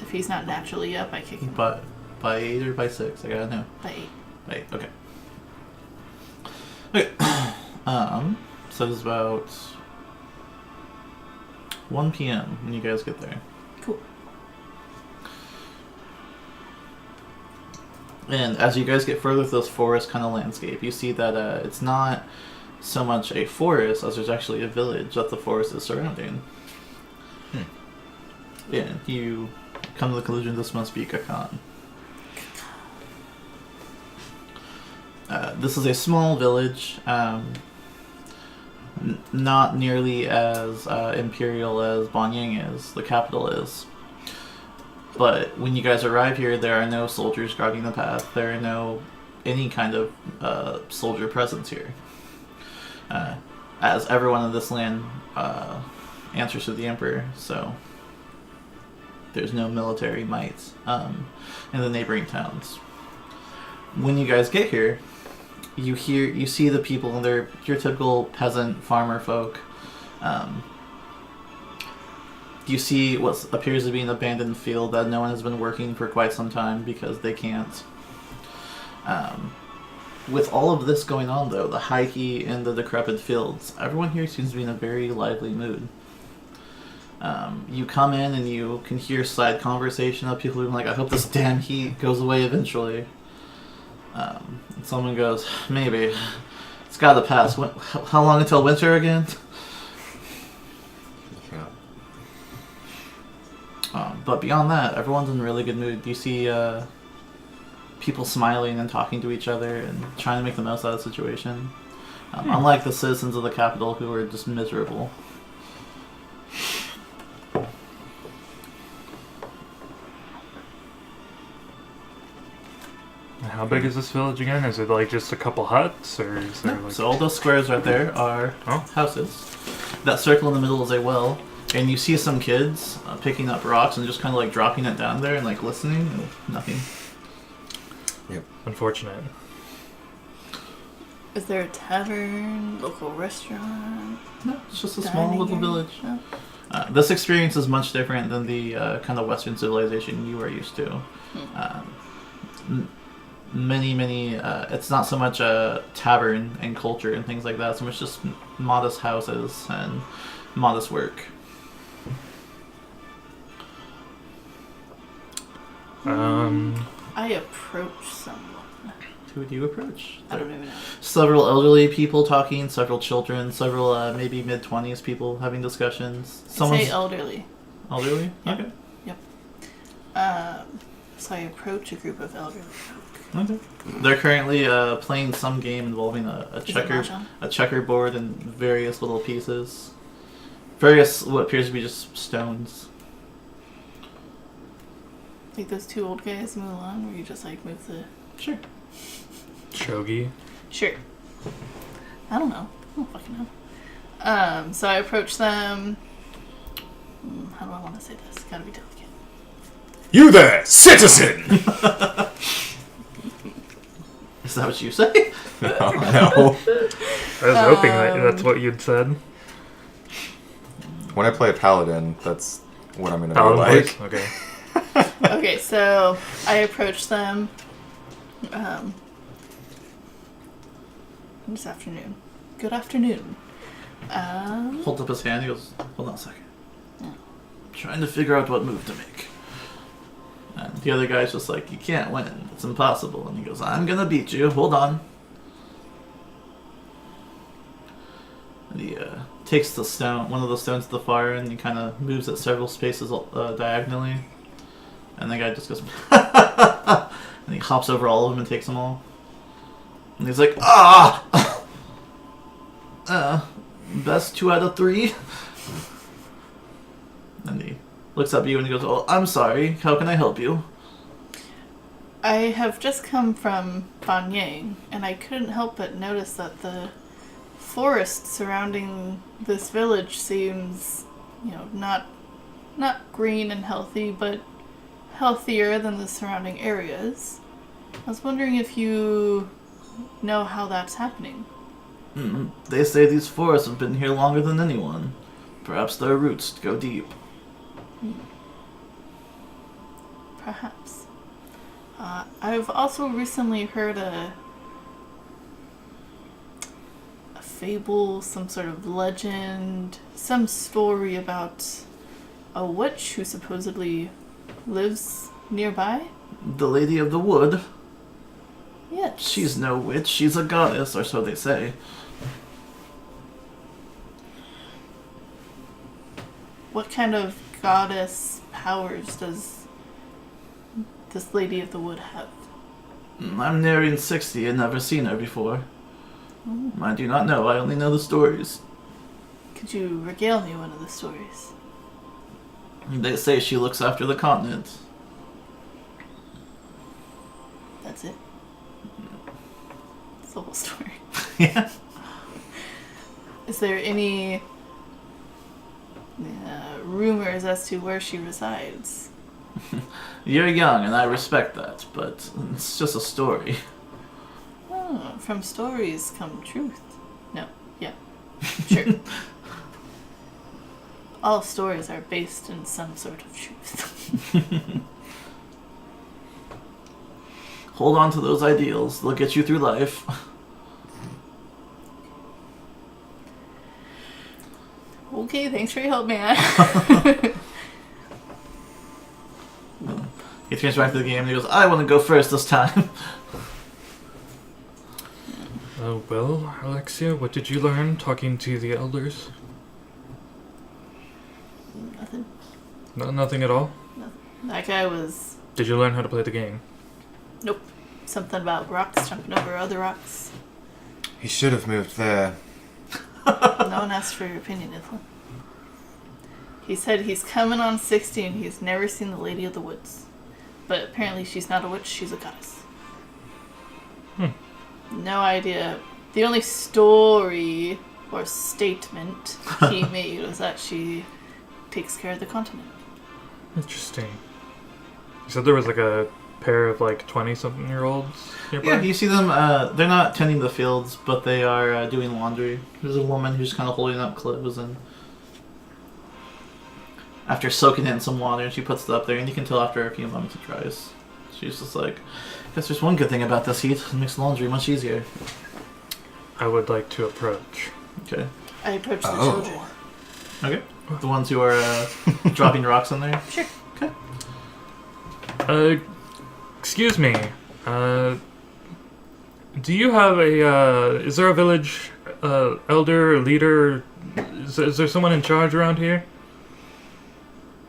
Speaker 4: If he's not naturally up, I kick him
Speaker 1: But by 8 or by 6, I gotta know.
Speaker 4: by 8.
Speaker 1: By 8, okay. Okay. So it's about 1 p.m. when you guys get there.
Speaker 4: Cool.
Speaker 1: And as you guys get further through this forest kind of landscape, you see that it's not so much a forest as there's actually a village that the forest is surrounding. And you come to the conclusion this must be Kakan. This is a small village, not nearly as imperial as Banyang is, the capital is. But when you guys arrive here, there are no soldiers guarding the path. There are no any kind of soldier presence here. As everyone in this land answers to the Emperor, so there's no military might in the neighboring towns. When you guys get here, you see the people, and they're your typical peasant farmer folk. You see what appears to be an abandoned field that no one has been working for quite some time because they can't. With all of this going on, though, the high heat and the decrepit fields, everyone here seems to be in a very lively mood. You come in and you can hear side conversation of people being like, I hope this damn heat goes away eventually. And someone goes, maybe. It's gotta pass. How long until winter again?
Speaker 3: Yeah.
Speaker 1: But beyond that, everyone's in a really good mood. You see people smiling and talking to each other and trying to make the most out of the situation. Unlike the citizens of the capital who are just miserable.
Speaker 2: How big is this village again? Is it like just a couple huts, or is there like...
Speaker 1: So all those squares right there are
Speaker 2: Oh.
Speaker 1: houses. That circle in the middle is a well. And you see some kids picking up rocks and just kind of like dropping it down there and like listening. Nothing.
Speaker 3: Yep.
Speaker 2: Unfortunate.
Speaker 4: Is there a tavern, local restaurant?
Speaker 1: No, it's just a small
Speaker 4: dining
Speaker 1: little
Speaker 4: area?
Speaker 1: village.
Speaker 4: No.
Speaker 1: This experience is much different than the kind of Western civilization you are used to. Many, it's not so much a tavern and culture and things like that, so much just modest houses and modest work.
Speaker 4: I approach someone.
Speaker 1: Who do you approach?
Speaker 4: I don't even know.
Speaker 1: Several elderly people talking, several children, several maybe mid-20s people having discussions.
Speaker 4: Say elderly.
Speaker 1: Elderly?
Speaker 4: Yeah.
Speaker 1: Okay.
Speaker 4: So I approach a group of elderly folk.
Speaker 1: Okay. They're currently playing some game involving a checkerboard and various little pieces. Various what appears to be just stones.
Speaker 4: Like those two old guys in Mulan, where you just like move the.
Speaker 1: Sure.
Speaker 2: Shogi.
Speaker 4: Sure. I don't know. I don't fucking know. So I approach them. How do I want to say this? Gotta be delicate.
Speaker 3: You there, citizen!
Speaker 1: Is that what you say?
Speaker 3: No.
Speaker 2: I was hoping that's what you'd said.
Speaker 3: When I play a paladin, that's what I'm gonna
Speaker 2: Paladin
Speaker 3: be like.
Speaker 2: voice? Okay.
Speaker 4: Okay, so I approach them this afternoon. Good afternoon.
Speaker 1: Holds up his hand. He goes, "Hold on a second.
Speaker 4: Yeah.
Speaker 1: Trying to figure out what move to make." And the other guy's just like, "You can't win. It's impossible." And he goes, "I'm gonna beat you. Hold on." And he takes the stone, one of the stones to the fire, and he kind of moves it several spaces diagonally. And the guy just goes, and he hops over all of them and takes them all. And he's like, "Ah, best 2 out of 3." And he looks up at you and he goes, "Oh, I'm sorry. How can I help you?"
Speaker 4: I have just come from Banyang, and I couldn't help but notice that the forest surrounding this village seems, not green and healthy, but healthier than the surrounding areas. I was wondering if you know how that's happening.
Speaker 1: They say these forests have been here longer than anyone. Perhaps their roots go deep.
Speaker 4: Perhaps. I've also recently heard a fable, some sort of legend, some story about a witch who supposedly lives nearby.
Speaker 1: The Lady of the Wood.
Speaker 4: Yes.
Speaker 1: She's no witch. She's a goddess, or so they say.
Speaker 4: What kind of goddess powers does this Lady of the Wood have?
Speaker 1: I'm nearing 60 and never seen her before. I do not know. I only know the stories.
Speaker 4: Could you regale me one of the stories?
Speaker 1: They say she looks after the continent.
Speaker 4: That's it. That's the whole story.
Speaker 1: Yeah.
Speaker 4: Is there any rumors as to where she resides?
Speaker 1: You're young, and I respect that, but it's just a story.
Speaker 4: Oh, from stories come truth. No, yeah, sure. All stories are based in some sort of truth.
Speaker 1: Hold on to those ideals. They'll get you through life.
Speaker 4: Okay, thanks for your help, man.
Speaker 1: He turns back to the game and he goes, "I want to go first this time."
Speaker 2: Oh, well, Alexia, what did you learn talking to the elders?
Speaker 4: Nothing.
Speaker 2: Nothing at all?
Speaker 4: That guy was...
Speaker 2: Did you learn how to play the game?
Speaker 4: Nope. Something about rocks jumping over other rocks.
Speaker 3: He should have moved there.
Speaker 4: No one asked for your opinion, Ithlin. He said he's coming on 60 and he's never seen the Lady of the Woods. But apparently she's not a witch, she's a goddess. No idea. The only story or statement he made was that she takes care of the continent.
Speaker 2: Interesting. You said there was like a pair of like 20-something-year-olds nearby?
Speaker 1: Yeah, you see them, they're not tending the fields, but they are doing laundry. There's a woman who's kind of holding up clothes, and after soaking it in some water, she puts it up there, and you can tell after a few moments it dries. She's just like, "Guess there's one good thing about this heat. It makes laundry much easier."
Speaker 2: I would like to approach.
Speaker 1: Okay.
Speaker 4: I approached the children.
Speaker 1: Okay. The ones who are dropping rocks in there?
Speaker 4: Sure.
Speaker 1: Okay.
Speaker 2: Excuse me. Do you have a, is there a village elder or leader? Is there someone in charge around here?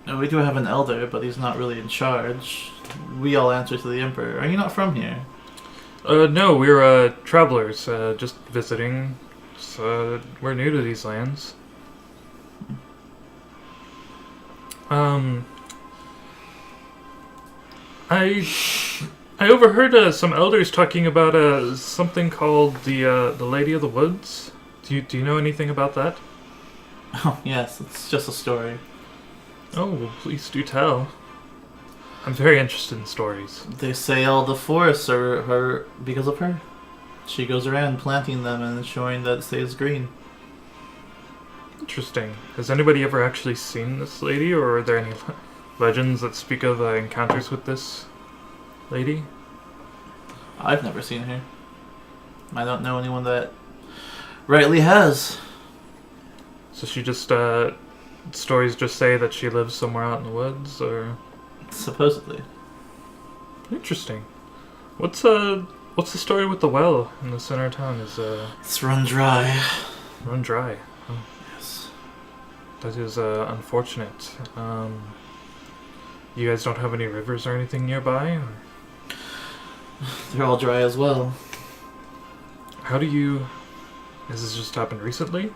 Speaker 1: No, we do have an elder, but he's not really in charge. We all answer to the Emperor. Are you not from here?
Speaker 2: No, we're travelers, just visiting. So we're new to these lands. I overheard some elders talking about something called the Lady of the Woods. Do you know anything about that?
Speaker 1: Oh, yes, it's just a story.
Speaker 2: Oh, well, please do tell. I'm very interested in stories.
Speaker 1: They say all the forests are her because of her. She goes around planting them and ensuring that it stays green.
Speaker 2: Interesting. Has anybody ever actually seen this lady, or are there any legends that speak of encounters with this lady?
Speaker 1: I've never seen her. I don't know anyone that rightly has.
Speaker 2: So she just, stories just say that she lives somewhere out in the woods, or...
Speaker 1: Supposedly.
Speaker 2: Interesting. What's the story with the well in the center of town?
Speaker 1: It's run dry.
Speaker 2: Run dry. Oh,
Speaker 1: Yes.
Speaker 2: that is, unfortunate. You guys don't have any rivers or anything nearby? Or?
Speaker 1: They're all dry as well.
Speaker 2: How do you... Has this just happened recently?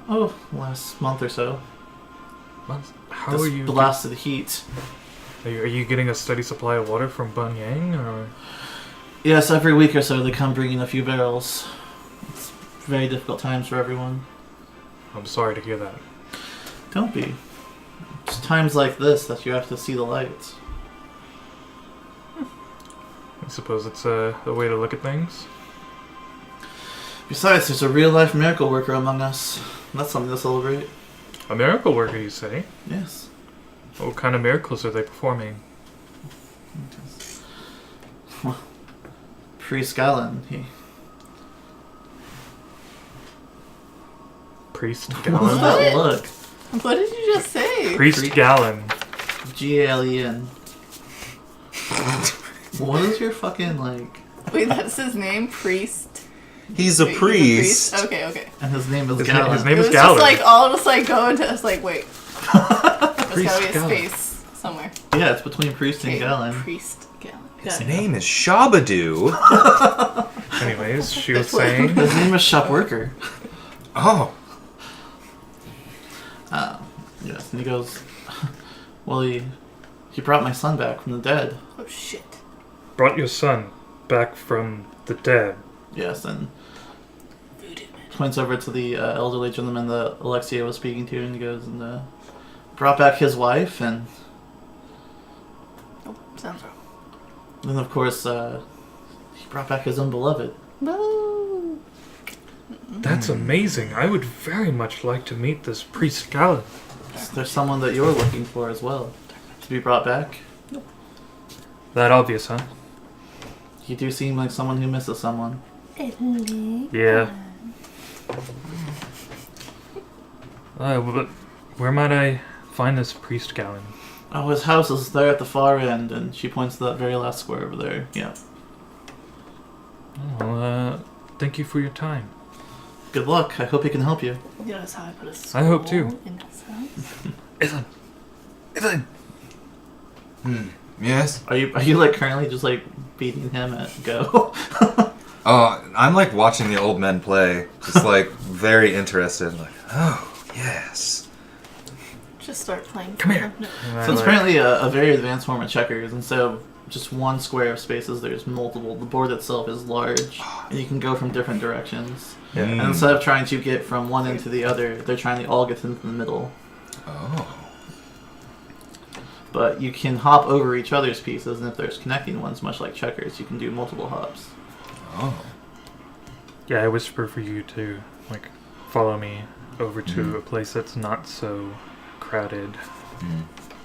Speaker 1: Oh, last month or so.
Speaker 2: How
Speaker 1: This
Speaker 2: are you...
Speaker 1: blasted heat.
Speaker 2: Are you getting a steady supply of water from Banyang, or...
Speaker 1: Yes, every week or so they come bringing a few barrels. It's very difficult times for everyone.
Speaker 2: I'm sorry to hear that.
Speaker 1: Don't be. It's times like this that you have to see the light.
Speaker 2: I suppose it's a way to look at things.
Speaker 1: Besides, there's a real-life miracle worker among us. That's something to celebrate.
Speaker 2: A miracle worker, you say?
Speaker 1: Yes.
Speaker 2: What kind of miracles are they performing?
Speaker 1: Priest Galen,
Speaker 2: Priest
Speaker 1: What was
Speaker 2: Galen?
Speaker 1: that look?
Speaker 4: What did you just say?
Speaker 2: Priest Galen.
Speaker 1: Galen. What is your fucking, like...
Speaker 4: Wait, that's his name? Priest?
Speaker 3: He's a
Speaker 4: Wait,
Speaker 3: priest.
Speaker 4: Okay, okay.
Speaker 1: And his name is
Speaker 2: His
Speaker 1: Galen.
Speaker 2: name
Speaker 4: It
Speaker 2: is
Speaker 4: was
Speaker 2: Galen.
Speaker 4: just like, all just like going to us like, wait. There's gotta be a
Speaker 2: Galen.
Speaker 4: space somewhere.
Speaker 1: Yeah, it's between Priest and
Speaker 4: Okay,
Speaker 1: Galen.
Speaker 4: Priest Galen.
Speaker 3: His
Speaker 4: Got it.
Speaker 3: name is Shabadoo.
Speaker 2: Anyways, she was saying...
Speaker 1: His name is Shop Worker.
Speaker 3: Oh.
Speaker 1: Yes, and he goes, well, he brought my son back from the dead.
Speaker 4: Oh shit.
Speaker 2: Brought your son back from the dead.
Speaker 1: Yes, and
Speaker 4: Voodoo man.
Speaker 1: points over to the elderly gentleman that Alexia was speaking to, and he goes and brought back his wife, and
Speaker 4: Oh, sounds wrong.
Speaker 1: then of course he brought back his own beloved.
Speaker 4: Boo!
Speaker 2: That's amazing. I would very much like to meet this Priest Galen.
Speaker 1: So there's someone that you're looking for as well to be brought back.
Speaker 2: That obvious, huh?
Speaker 1: You do seem like someone who misses someone.
Speaker 2: Yeah. But where might I find this Priest Galen?
Speaker 1: Oh, his house is there at the far end, and she points to that very last square over there. Yeah.
Speaker 2: Well, thank you for your time.
Speaker 1: Good luck. I hope he can help you.
Speaker 4: Yeah, that's how I put a
Speaker 2: I hope
Speaker 4: soul
Speaker 2: too.
Speaker 4: in his house.
Speaker 2: Ethan!
Speaker 3: Yes.
Speaker 1: Are you like currently just like beating him at go?
Speaker 3: Oh, I'm like watching the old men play, just like very interested. Like, oh yes.
Speaker 4: Just start playing.
Speaker 2: Come here.
Speaker 4: No.
Speaker 1: So it's apparently a very advanced form of checkers. Instead of just one square of spaces, there's multiple. The board itself is large, and you can go from different directions.
Speaker 2: Yeah.
Speaker 1: And instead of trying to get from one end to the other, they're trying to all get into the middle.
Speaker 3: Oh.
Speaker 1: But you can hop over each other's pieces, and if there's connecting ones, much like checkers, you can do multiple hops.
Speaker 3: Oh.
Speaker 2: Yeah, I whisper for you to, like, follow me over to a place that's not so crowded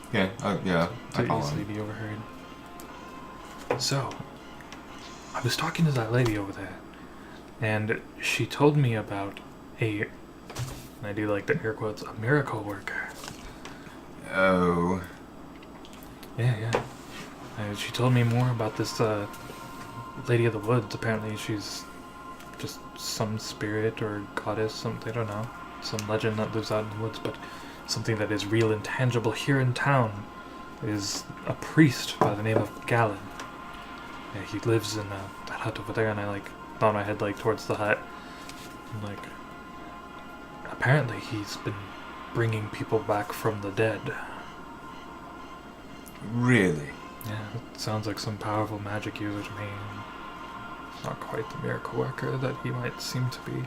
Speaker 3: Okay. Yeah. I
Speaker 2: to
Speaker 3: follow
Speaker 2: easily
Speaker 3: him.
Speaker 2: be overheard. So, I was talking to that lady over there, and she told me about and I do like the air quotes, a miracle worker.
Speaker 3: Oh.
Speaker 2: Yeah. She told me more about this Lady of the Woods. Apparently she's just some spirit or goddess, I don't know, some legend that lives out in the woods, but something that is real and tangible here in town is a priest by the name of Galen. Yeah, he lives in that hut over there, and I thought my head towards the hut. And, apparently he's been bringing people back from the dead.
Speaker 3: Really?
Speaker 2: Yeah, it sounds like some powerful magic user to me. It's not quite the miracle worker that he might seem to be.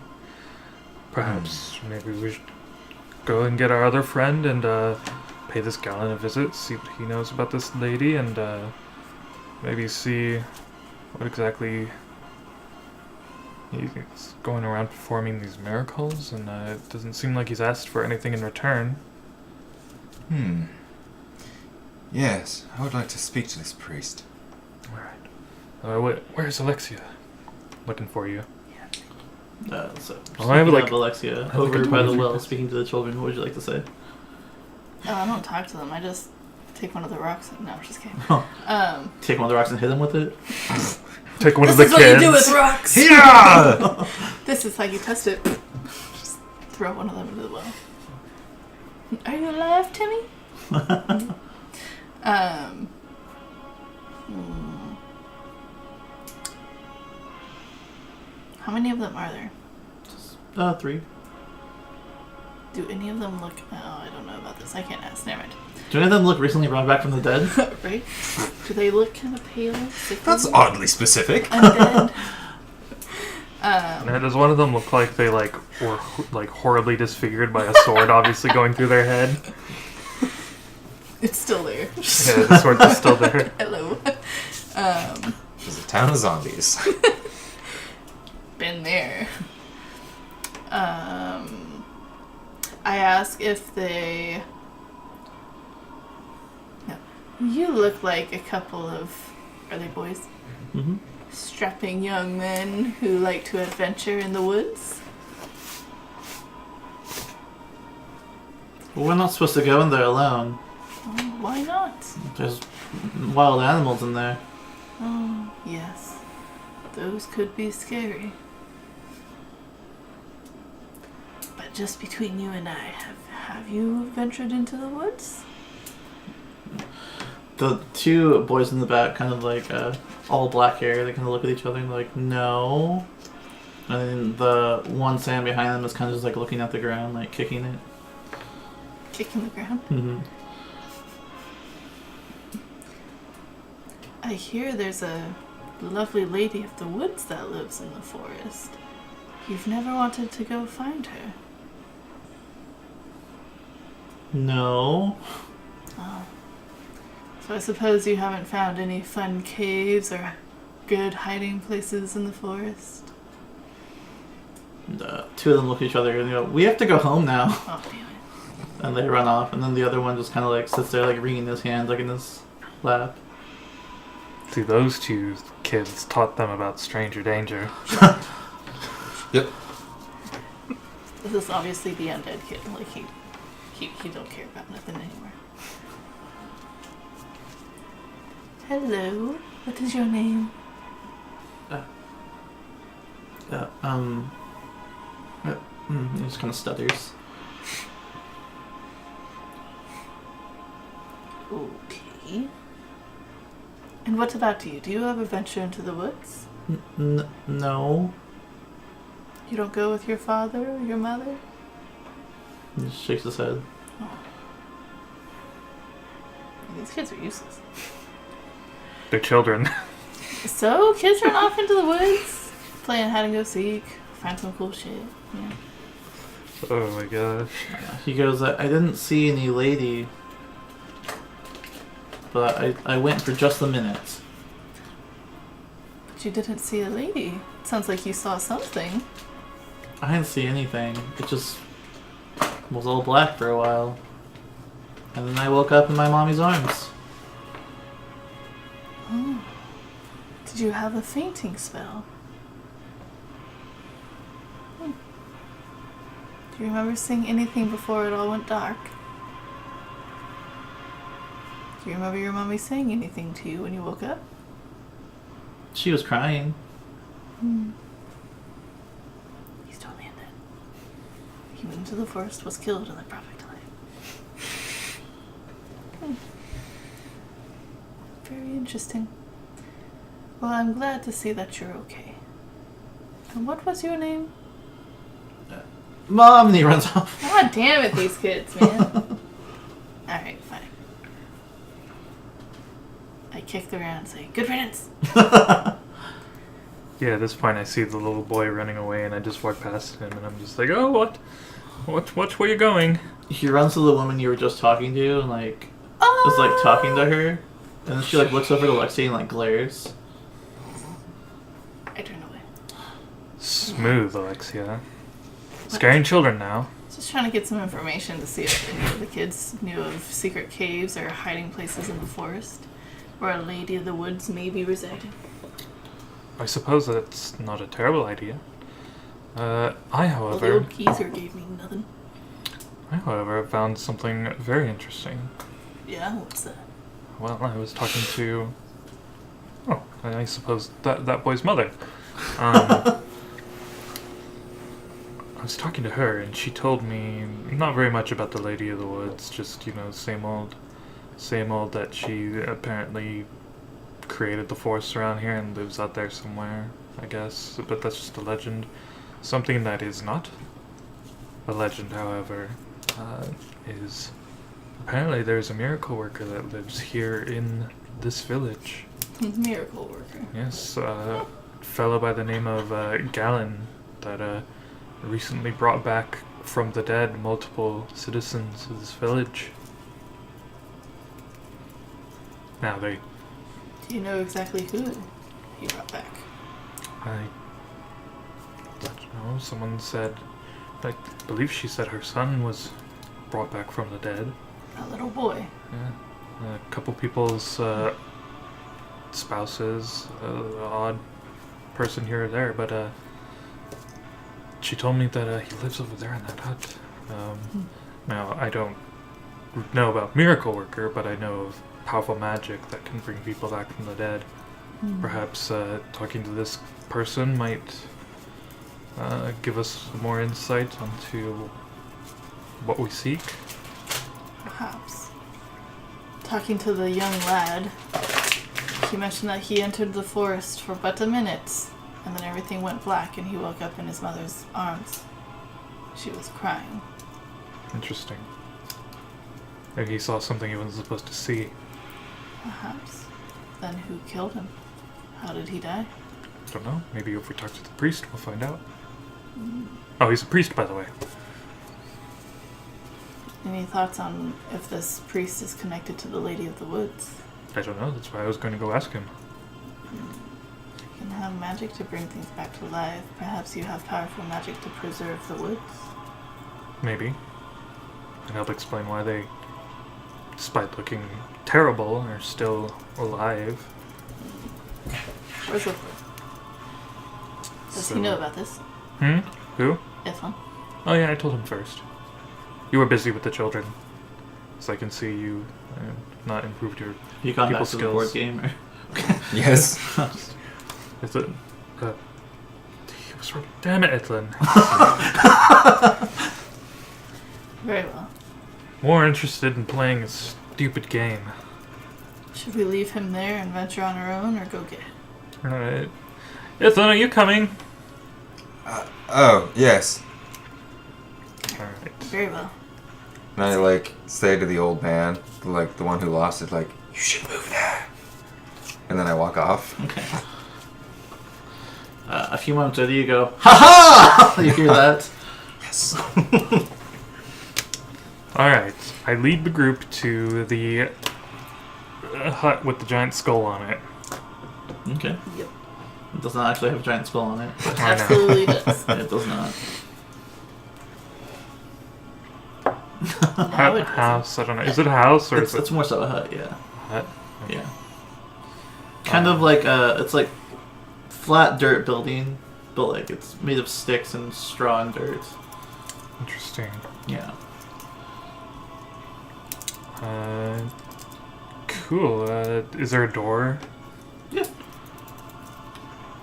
Speaker 2: Perhaps maybe we should go and get our other friend and pay this Galen a visit, see what he knows about this lady, and maybe see what exactly he's going around performing these miracles, and it doesn't seem like he's asked for anything in return.
Speaker 3: Yes, I would like to speak to this priest.
Speaker 2: Alright. Where's Alexia? Looking for you.
Speaker 1: So
Speaker 2: I have
Speaker 1: Alexia
Speaker 2: I look
Speaker 1: over
Speaker 2: at
Speaker 1: by the
Speaker 2: Alexia.
Speaker 1: well speaking to the children. What would you like to say?
Speaker 4: Oh, I don't talk to them. I just take one of the rocks. No, I'm just kidding.
Speaker 1: Oh. Take one of the rocks and hit them with it?
Speaker 2: Take one
Speaker 4: This
Speaker 2: of the
Speaker 4: is what
Speaker 2: kids.
Speaker 4: you do with rocks.
Speaker 3: Yeah!
Speaker 4: This is how you test it. Just throw one of them into the well. Are you alive, Timmy? How many of them are there?
Speaker 1: 3.
Speaker 4: Do any of them look... Oh, I don't know about this. I can't ask. Never mind.
Speaker 1: Do any of them look recently brought back from the dead?
Speaker 4: Right? Do they look kind of pale? Sickly?
Speaker 3: That's oddly specific.
Speaker 4: Undead?
Speaker 2: Now, does one of them look like they were horribly disfigured by a sword obviously going through their head?
Speaker 4: It's still there.
Speaker 2: Yeah, the sword is still there.
Speaker 4: Hello.
Speaker 3: There's a town of zombies.
Speaker 4: Been there. I ask if they... No. You look like a couple of... Are they boys?
Speaker 1: Mm-hmm.
Speaker 4: Strapping young men who like to adventure in the woods.
Speaker 1: Well, we're not supposed to go in there alone.
Speaker 4: Oh, why not?
Speaker 1: There's wild animals in there.
Speaker 4: Oh, yes. Those could be scary. But just between you and I, have you ventured into the woods?
Speaker 1: The 2 boys in the back, kind of all black hair, they kind of look at each other and they're like, no. And then the one Sam behind them is kind of just looking at the ground, kicking it.
Speaker 4: Kicking the ground?
Speaker 1: Mm-hmm.
Speaker 4: I hear there's a lovely lady of the woods that lives in the forest. You've never wanted to go find her?
Speaker 1: No.
Speaker 4: Oh. So I suppose you haven't found any fun caves or good hiding places in the forest?
Speaker 1: And, 2 of them look at each other and they go, we have to go home now.
Speaker 4: Oh, damn it.
Speaker 1: And they run off. And then the other one just kind of sits there wringing his hands in his lap.
Speaker 2: See, those 2 kids taught them about stranger danger.
Speaker 3: Yep.
Speaker 4: This is obviously the undead kid. He don't care about nothing anymore. Hello. What is your name?
Speaker 1: He just kind of stutters.
Speaker 4: Okay. And what about you? Do you ever venture into the woods?
Speaker 1: No.
Speaker 4: You don't go with your father or your mother?
Speaker 1: He just shakes his head.
Speaker 4: Oh. These kids are useless.
Speaker 2: They're children.
Speaker 4: So, kids run off into the woods, playing hide and go seek, find some cool shit. Yeah.
Speaker 2: Oh my gosh.
Speaker 1: He goes, I didn't see any lady, but I went for just a minute.
Speaker 4: But you didn't see a lady. It sounds like you saw something.
Speaker 1: I didn't see anything. It just was all black for a while. And then I woke up in my mommy's arms.
Speaker 4: Oh. Did you have a fainting spell? Do you remember seeing anything before it all went dark? Do you remember your mommy saying anything to you when you woke up?
Speaker 1: She was crying.
Speaker 4: He's totally undead. He went into the forest, was killed, and then brought back to life. Very interesting. Well, I'm glad to see that you're okay. And what was your name?
Speaker 1: Mom, and he runs off.
Speaker 4: God damn it, these kids, man. Alright, fine. I kick the ground and say, good riddance.
Speaker 2: Yeah, at this point I see the little boy running away and I just walk past him and I'm just like, oh, watch where you're going.
Speaker 1: He runs to the woman you were just talking to and like is like talking to her, and then she like looks over to Lexi and like glares.
Speaker 4: I turn away.
Speaker 2: Smooth, Alexia. Scaring children now.
Speaker 4: Just trying to get some information to see if any of the kids knew of secret caves or hiding places in the forest where a lady of the woods may be residing.
Speaker 2: I suppose that's not a terrible idea. I,
Speaker 4: Well, the
Speaker 2: however,
Speaker 4: old geezer gave me nothing.
Speaker 2: have found something very interesting.
Speaker 4: Yeah, what's that?
Speaker 2: Well, I was talking to... Oh, I suppose that boy's mother. I was talking to her, and she told me not very much about the Lady of the Woods, just, same old that she apparently created the forest around here and lives out there somewhere, I guess. But that's just a legend. Something that is not a legend, however, is apparently there's a miracle worker that lives here in this village.
Speaker 4: Miracle worker.
Speaker 2: Yes, a fellow by the name of Gallon that recently brought back from the dead multiple citizens of this village. Now
Speaker 4: Do you know exactly who he brought back?
Speaker 2: I don't know, someone said, I believe she said her son was brought back from the dead.
Speaker 4: A little boy.
Speaker 2: Yeah, a couple people's spouses, odd person here or there, but she told me that he lives over there in that hut. Now, I don't know about Miracle Worker, but I know of powerful magic that can bring people back from the dead. Perhaps talking to this person might give us more insight onto what we seek.
Speaker 4: Perhaps. Talking to the young lad, he mentioned that he entered the forest for but a minute, and then everything went black and he woke up in his mother's arms. She was crying.
Speaker 2: Interesting. Maybe he saw something he wasn't supposed to see.
Speaker 4: Perhaps. Then who killed him? How did he die?
Speaker 2: Don't know. Maybe if we talk to the priest, we'll find out. Oh, he's a priest, by the way.
Speaker 4: Any thoughts on if this priest is connected to the Lady of the Woods?
Speaker 2: I don't know. That's why I was going to go ask him.
Speaker 4: You can have magic to bring things back to life. Perhaps you have powerful magic to preserve the woods.
Speaker 2: Maybe. And help explain why they, despite looking terrible, are still alive.
Speaker 4: Where's Lifford? Does he know about this?
Speaker 2: Who?
Speaker 4: Iflin?
Speaker 2: Oh yeah, I told him first. You were busy with the children. So I can see you not improved your
Speaker 1: You got back
Speaker 2: people
Speaker 1: to the
Speaker 2: skills.
Speaker 1: board game, or?
Speaker 3: Yes.
Speaker 2: Is it? He was right. Damn it, Etlin.
Speaker 4: Very well.
Speaker 2: More interested in playing a stupid game.
Speaker 4: Should we leave him there and venture on our own, or go get him?
Speaker 2: Alright. Etlin, are you coming?
Speaker 3: Oh, yes.
Speaker 2: Alright.
Speaker 4: Very well.
Speaker 3: And I, say to the old man, the one who lost it, you should move that. And then I walk off.
Speaker 1: Okay. A few moments later, you go, ha ha! You hear that?
Speaker 3: Yes.
Speaker 2: Alright. I lead the group to the hut with the giant skull on it.
Speaker 1: Okay.
Speaker 4: Yep.
Speaker 1: It does not actually have a giant skull on it. But
Speaker 2: I know.
Speaker 4: Absolutely does.
Speaker 1: it does not.
Speaker 4: Now it doesn't.
Speaker 2: House, I don't know. Is it a house or is
Speaker 1: It's
Speaker 2: it
Speaker 1: more so a hut, yeah.
Speaker 2: a hut?
Speaker 1: Yeah. Kind of like it's like flat dirt building, but it's made of sticks and straw and dirt.
Speaker 2: Interesting.
Speaker 1: Yeah.
Speaker 2: Cool. Is there a door?
Speaker 1: Yeah.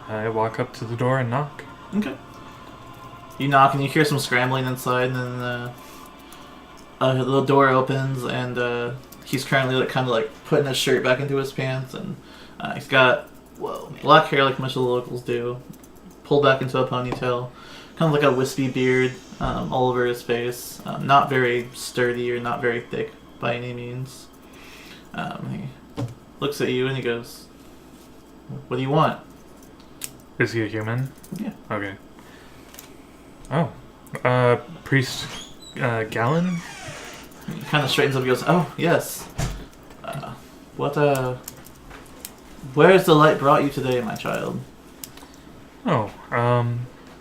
Speaker 2: I walk up to the door and knock.
Speaker 1: Okay. You knock and you hear some scrambling inside, and then the door opens, and he's currently kind of putting his shirt back into his pants, and he's got
Speaker 4: Whoa, man.
Speaker 1: Black hair like most of the locals do. Pulled back into a ponytail. Kind of like a wispy beard all over his face. Not very sturdy or not very thick by any means. He looks at you and he goes, "What do you want?"
Speaker 2: Is he a human?
Speaker 1: Yeah.
Speaker 2: Okay. Oh. Priest Gallon?
Speaker 1: He kind of straightens up and goes, "Oh, yes. Where's the light brought you today, my child?"
Speaker 2: Oh,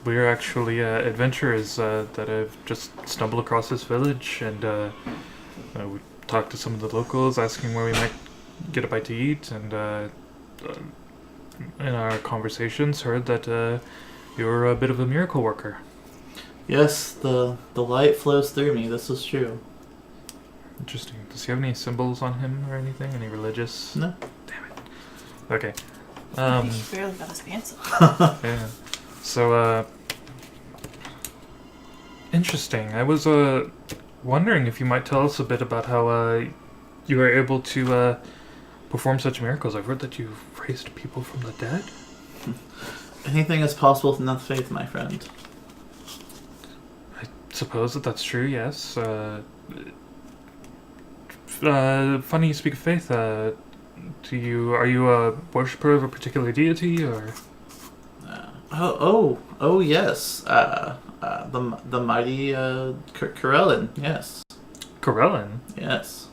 Speaker 2: we're actually adventurers that have just stumbled across this village, and we talked to some of the locals, asking where we might get a bite to eat, and in our conversations heard that you're a bit of a miracle worker.
Speaker 1: Yes, the light flows through me. This is true.
Speaker 2: Interesting. Does he have any symbols on him or anything? Any religious?
Speaker 1: No.
Speaker 2: Damn it. Okay.
Speaker 4: He barely got his pants off.
Speaker 2: Yeah. So, interesting. I was wondering if you might tell us a bit about how you were able to perform such miracles. I've heard that you've raised people from the dead.
Speaker 1: Anything is possible with enough faith, my friend.
Speaker 2: I suppose that's true. Yes. Funny you speak of faith. Are you a worshipper of a particular deity, or?
Speaker 1: Oh yes. The mighty Corellin. Yes.
Speaker 2: Corellin?
Speaker 1: Yes.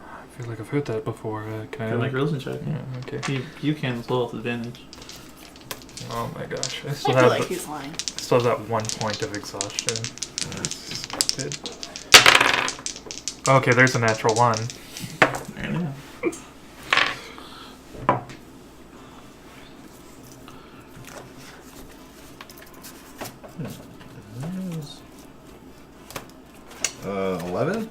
Speaker 2: I feel like I've heard that before. Can I
Speaker 1: Can make a religion check?
Speaker 2: Yeah, okay.
Speaker 1: You can as well with advantage.
Speaker 2: Oh my gosh! I
Speaker 4: I
Speaker 2: still
Speaker 4: feel
Speaker 2: have
Speaker 4: like he's lying.
Speaker 2: still have that 1 point of exhaustion. That's good. Okay, there's a natural 1.
Speaker 1: There you go.
Speaker 3: 11?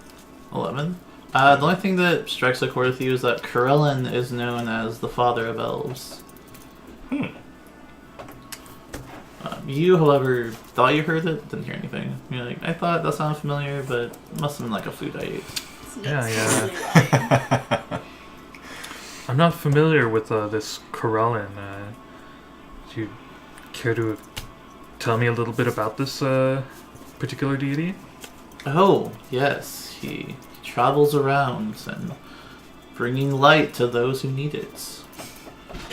Speaker 1: 11. The only thing that strikes a chord with you is that Corellin is known as the father of elves. You, however, thought you heard it, didn't hear anything. You're like, I thought that sounded familiar, but it must have been like a food I ate.
Speaker 2: Yeah. I'm not familiar with this Corellin. Do you care to tell me a little bit about this particular deity?
Speaker 1: Oh, yes. He travels around and bringing light to those who need it.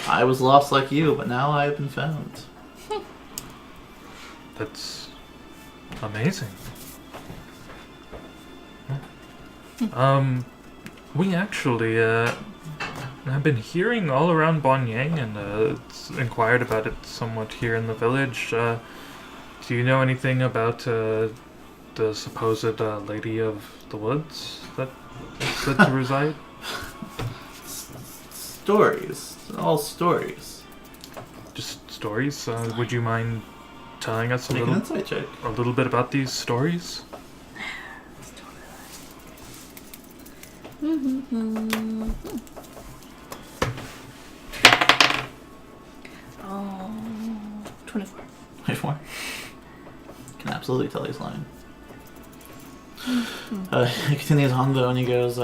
Speaker 1: I was lost like you, but now I have been found.
Speaker 2: That's amazing. We actually have been hearing all around Bonyang and inquired about it somewhat here in the village. Do you know anything about the supposed Lady of the Woods that is said to reside?
Speaker 1: Stories. All stories.
Speaker 2: Just stories? Would you mind telling us
Speaker 1: Make an insight check.
Speaker 2: a little bit about these stories?
Speaker 4: Oh, 24.
Speaker 1: 24. Can absolutely tell he's lying. He continues on though, and he goes,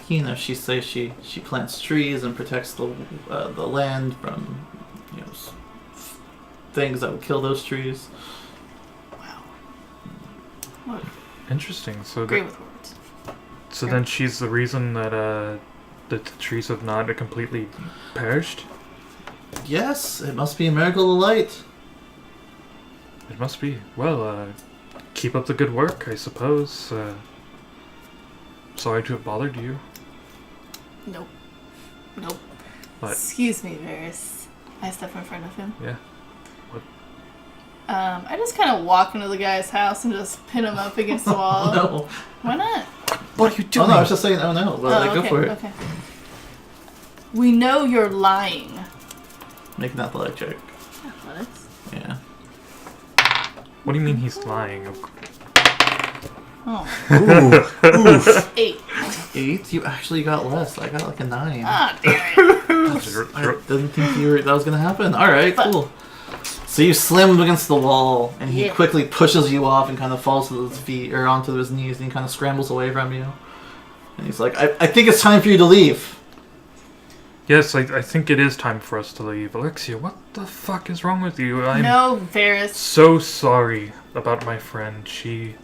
Speaker 1: you know, she says she plants trees and protects the land from, you know, things that would kill those trees.
Speaker 4: Wow. What?
Speaker 2: Interesting. So
Speaker 4: Agree with words.
Speaker 2: So then she's the reason that the trees have not completely perished?
Speaker 1: Yes, it must be a miracle of light.
Speaker 2: It must be. Well, keep up the good work, I suppose. Sorry to have bothered you.
Speaker 4: Nope. Nope.
Speaker 2: What?
Speaker 4: Excuse me, Varys. I step in front of him.
Speaker 2: Yeah. What?
Speaker 4: I just kind of walk into the guy's house and just pin him up against the wall.
Speaker 1: No.
Speaker 4: Why not?
Speaker 3: What are you
Speaker 1: Oh
Speaker 3: doing?
Speaker 1: no, I was just saying, oh no, but
Speaker 4: okay,
Speaker 1: go for it.
Speaker 4: Okay. We know you're lying.
Speaker 1: Make an athletic check.
Speaker 4: Athletics.
Speaker 1: Yeah.
Speaker 2: What do you mean he's lying?
Speaker 4: Oh.
Speaker 3: Ooh.
Speaker 4: 8.
Speaker 1: 8? You actually got less. I got like a 9.
Speaker 4: Ah, damn it.
Speaker 1: I didn't think that was gonna happen. Alright,
Speaker 4: But-
Speaker 1: cool. So you slam him against the wall, and he
Speaker 4: Yeah.
Speaker 1: quickly pushes you off and kind of falls to his feet, or onto his knees, and he kind of scrambles away from you. And he's like, I think it's time for you to leave.
Speaker 2: Yes, I think it is time for us to leave. Alexia, what the fuck is wrong with you? I'm
Speaker 4: No, Varys.
Speaker 2: so sorry about my friend. She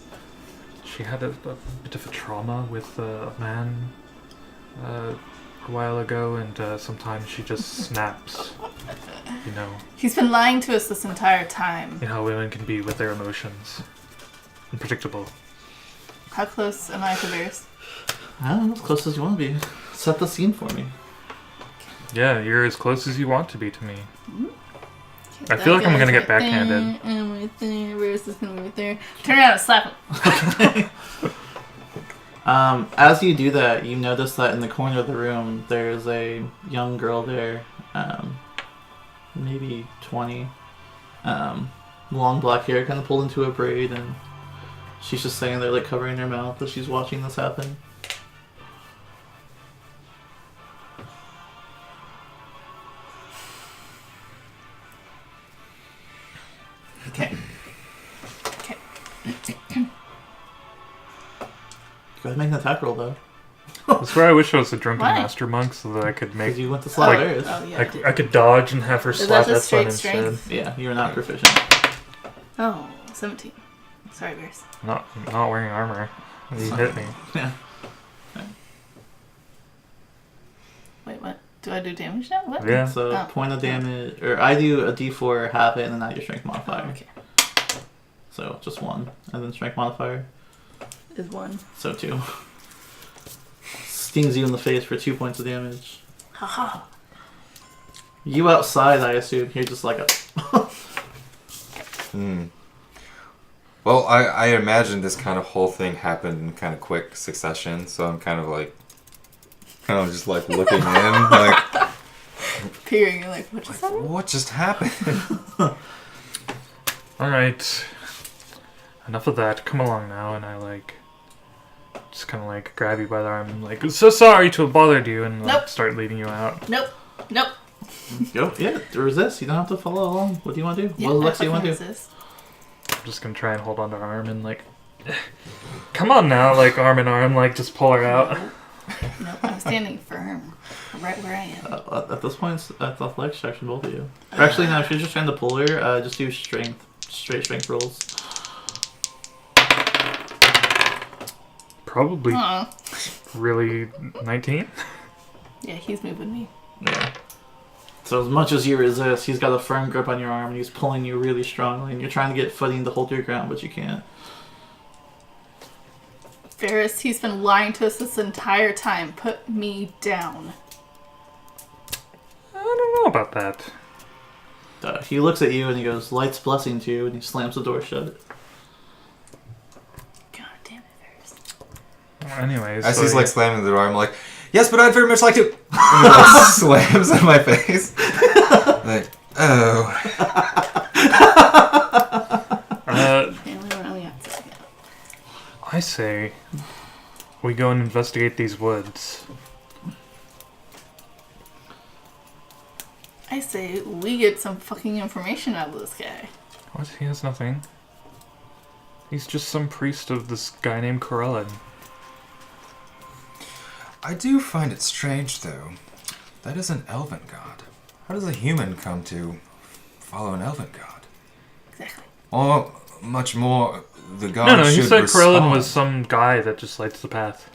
Speaker 2: had a bit of a trauma with a man a while ago, and sometimes she just snaps. You know.
Speaker 4: He's been lying to us this entire time.
Speaker 2: You know how women can be with their emotions. Unpredictable.
Speaker 4: How close am I to Varys?
Speaker 1: I don't know, as close as you want to be. Set the scene for me.
Speaker 2: Yeah, you're as close as you want to be to me.
Speaker 4: Okay,
Speaker 2: I feel like I'm gonna get
Speaker 4: right
Speaker 2: backhanded.
Speaker 4: there, and right there. Varys is gonna be right there. Turn around and slap him.
Speaker 1: As you do that, you notice that in the corner of the room, there's a young girl there, maybe 20, long black hair, kind of pulled into a braid, and she's just standing there, like, covering her mouth as she's watching this happen.
Speaker 4: Okay.
Speaker 1: Go ahead and make an attack roll, though.
Speaker 2: That's where I wish I was a drunken
Speaker 4: Why?
Speaker 2: master monk so that I could make.
Speaker 1: Because you went to slap Varys.
Speaker 4: Oh, yeah.
Speaker 2: I could dodge and have her
Speaker 4: Is
Speaker 2: slap
Speaker 4: that
Speaker 2: that
Speaker 4: just
Speaker 2: son
Speaker 4: straight
Speaker 2: instead.
Speaker 4: strength?
Speaker 1: Yeah, you're not proficient.
Speaker 4: Oh, 17. Sorry, Varys.
Speaker 2: Not wearing armor. He hit me.
Speaker 1: Yeah.
Speaker 4: Wait, what? Do I do damage now? What?
Speaker 2: Yeah.
Speaker 1: So,
Speaker 4: Oh.
Speaker 1: point of damage, or I do a d4, half it, and then add your strength modifier.
Speaker 4: Oh, okay.
Speaker 1: So, just 1. And then strength modifier.
Speaker 4: Is 1.
Speaker 1: So 2. Stings you in the face for 2 points of damage.
Speaker 4: Haha.
Speaker 1: You outside, I assume. You're just like a...
Speaker 3: Well, I imagine this kind of whole thing happened in kind of quick succession, so I'm kind of just like looking in, like,
Speaker 4: Peering, you're like, what just happened?
Speaker 3: what just happened?
Speaker 2: Alright. Enough of that. Come along now. And I just kind of grab you by the arm and so sorry to have bothered you, and
Speaker 4: Nope.
Speaker 2: start leading you out.
Speaker 4: Nope. Nope.
Speaker 1: Go, yeah, resist. You don't have to follow along. What do you want to do?
Speaker 4: Yeah,
Speaker 1: What does
Speaker 4: I
Speaker 1: Alexia want to
Speaker 4: fucking
Speaker 1: do?
Speaker 4: resist.
Speaker 2: I'm just gonna try and hold onto her arm and come on now, arm in arm, just pull her out.
Speaker 4: Nope, I'm standing firm. Right where I am.
Speaker 1: At this point, it's athletics check from both of you. Or actually, no, if you're just trying to pull her, just do straight strength rolls.
Speaker 2: Probably
Speaker 4: Aw.
Speaker 2: really 19.
Speaker 4: Yeah, he's moving me.
Speaker 1: Yeah. So as much as you resist, he's got a firm grip on your arm, and he's pulling you really strongly, and you're trying to get footing to hold your ground, but you can't.
Speaker 4: Varys, he's been lying to us this entire time. Put me down.
Speaker 2: I don't know about that.
Speaker 1: He looks at you and he goes, "Light's blessing to you," and he slams the door shut.
Speaker 4: God damn it, Varys.
Speaker 2: Anyways,
Speaker 3: As
Speaker 2: so
Speaker 3: he's slamming the door, I'm like, yes, but I'd very much like to. And he slams in my face. Oh.
Speaker 4: Apparently we're only outside now.
Speaker 2: I say we go and investigate these woods.
Speaker 4: I say we get some fucking information out of this guy.
Speaker 2: What? He has nothing. He's just some priest of this guy named Corellin.
Speaker 3: I do find it strange, though. That is an elven god. How does a human come to follow an elven god?
Speaker 4: Exactly.
Speaker 3: Or, much more, the god
Speaker 2: No, he
Speaker 3: should
Speaker 2: said
Speaker 3: respond.
Speaker 2: Corellin was some guy that just lights the path.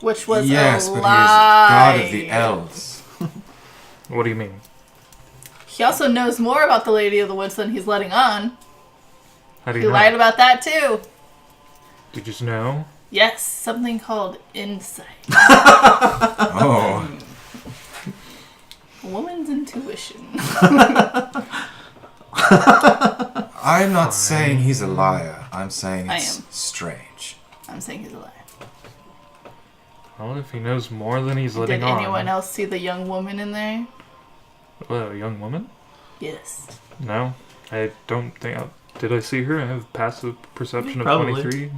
Speaker 4: Which was
Speaker 3: yes,
Speaker 4: a
Speaker 3: but
Speaker 4: lie.
Speaker 3: he is god of the elves.
Speaker 2: What do you mean?
Speaker 4: He also knows more about the Lady of the Woods than he's letting on.
Speaker 2: How do
Speaker 4: He
Speaker 2: you know?
Speaker 4: lied about that too.
Speaker 2: Did you just know?
Speaker 4: Yes, something called insight.
Speaker 3: Oh.
Speaker 4: A woman's intuition.
Speaker 3: I'm not saying he's a liar. I'm saying
Speaker 4: I
Speaker 3: it's
Speaker 4: am.
Speaker 3: strange.
Speaker 4: I'm saying he's a liar.
Speaker 2: Well, if he knows more than he's
Speaker 4: Did
Speaker 2: letting on.
Speaker 4: anyone else see the young woman in there?
Speaker 2: A young woman?
Speaker 4: Yes.
Speaker 2: No, I don't think. Did I see her? I have passive perception of
Speaker 1: Probably.
Speaker 2: 23.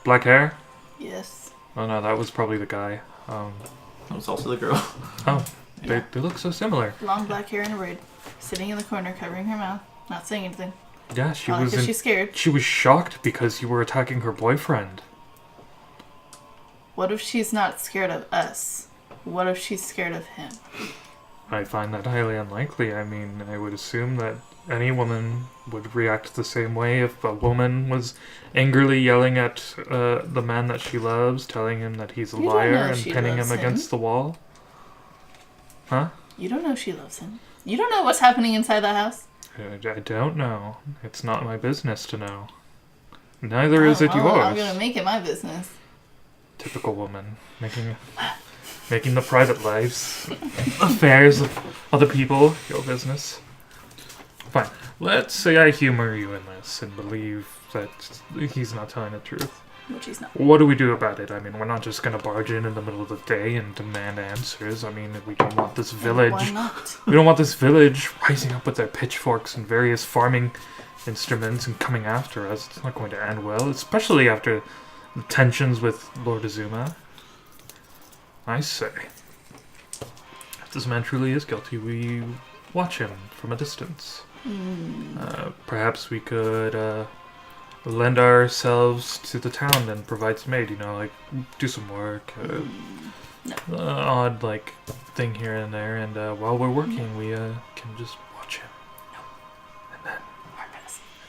Speaker 2: Black hair?
Speaker 4: Yes.
Speaker 2: Oh no, that was probably the guy.
Speaker 1: That was also the girl.
Speaker 2: Oh,
Speaker 4: Yeah.
Speaker 2: they look so similar.
Speaker 4: Long black hair and a braid. Sitting in the corner, covering her mouth. Not saying anything.
Speaker 2: Yeah, she
Speaker 4: Probably
Speaker 2: was.
Speaker 4: because she's scared.
Speaker 2: She was shocked because you were attacking her boyfriend.
Speaker 4: What if she's not scared of us? What if she's scared of him?
Speaker 2: I find that highly unlikely. I mean, I would assume that any woman would react the same way if a woman was angrily yelling at the man that she loves, telling him that he's a
Speaker 4: You don't
Speaker 2: liar
Speaker 4: know
Speaker 2: and
Speaker 4: she
Speaker 2: pinning him
Speaker 4: loves him.
Speaker 2: against the wall. Huh?
Speaker 4: You don't know she loves him. You don't know what's happening inside that house.
Speaker 2: I don't know. It's not my business to know. Neither is it
Speaker 4: well,
Speaker 2: yours.
Speaker 4: I'm gonna make it my business.
Speaker 2: Typical woman, making the private lives, affairs of other people your business. Fine. Let's say I humor you in this and believe that he's not telling the truth.
Speaker 4: Which he's not.
Speaker 2: What do we do about it? I mean, we're not just gonna barge in the middle of the day and demand answers. I mean, we don't want this village.
Speaker 4: Why not?
Speaker 2: We don't want this village rising up with their pitchforks and various farming instruments and coming after us. It's not going to end well, especially after the tensions with Lord Azuma. I say, if this man truly is guilty, we watch him from a distance. Perhaps we could lend ourselves to the town and provide some aid, like do some work, odd thing here and there, and while we're working we can just watch him. And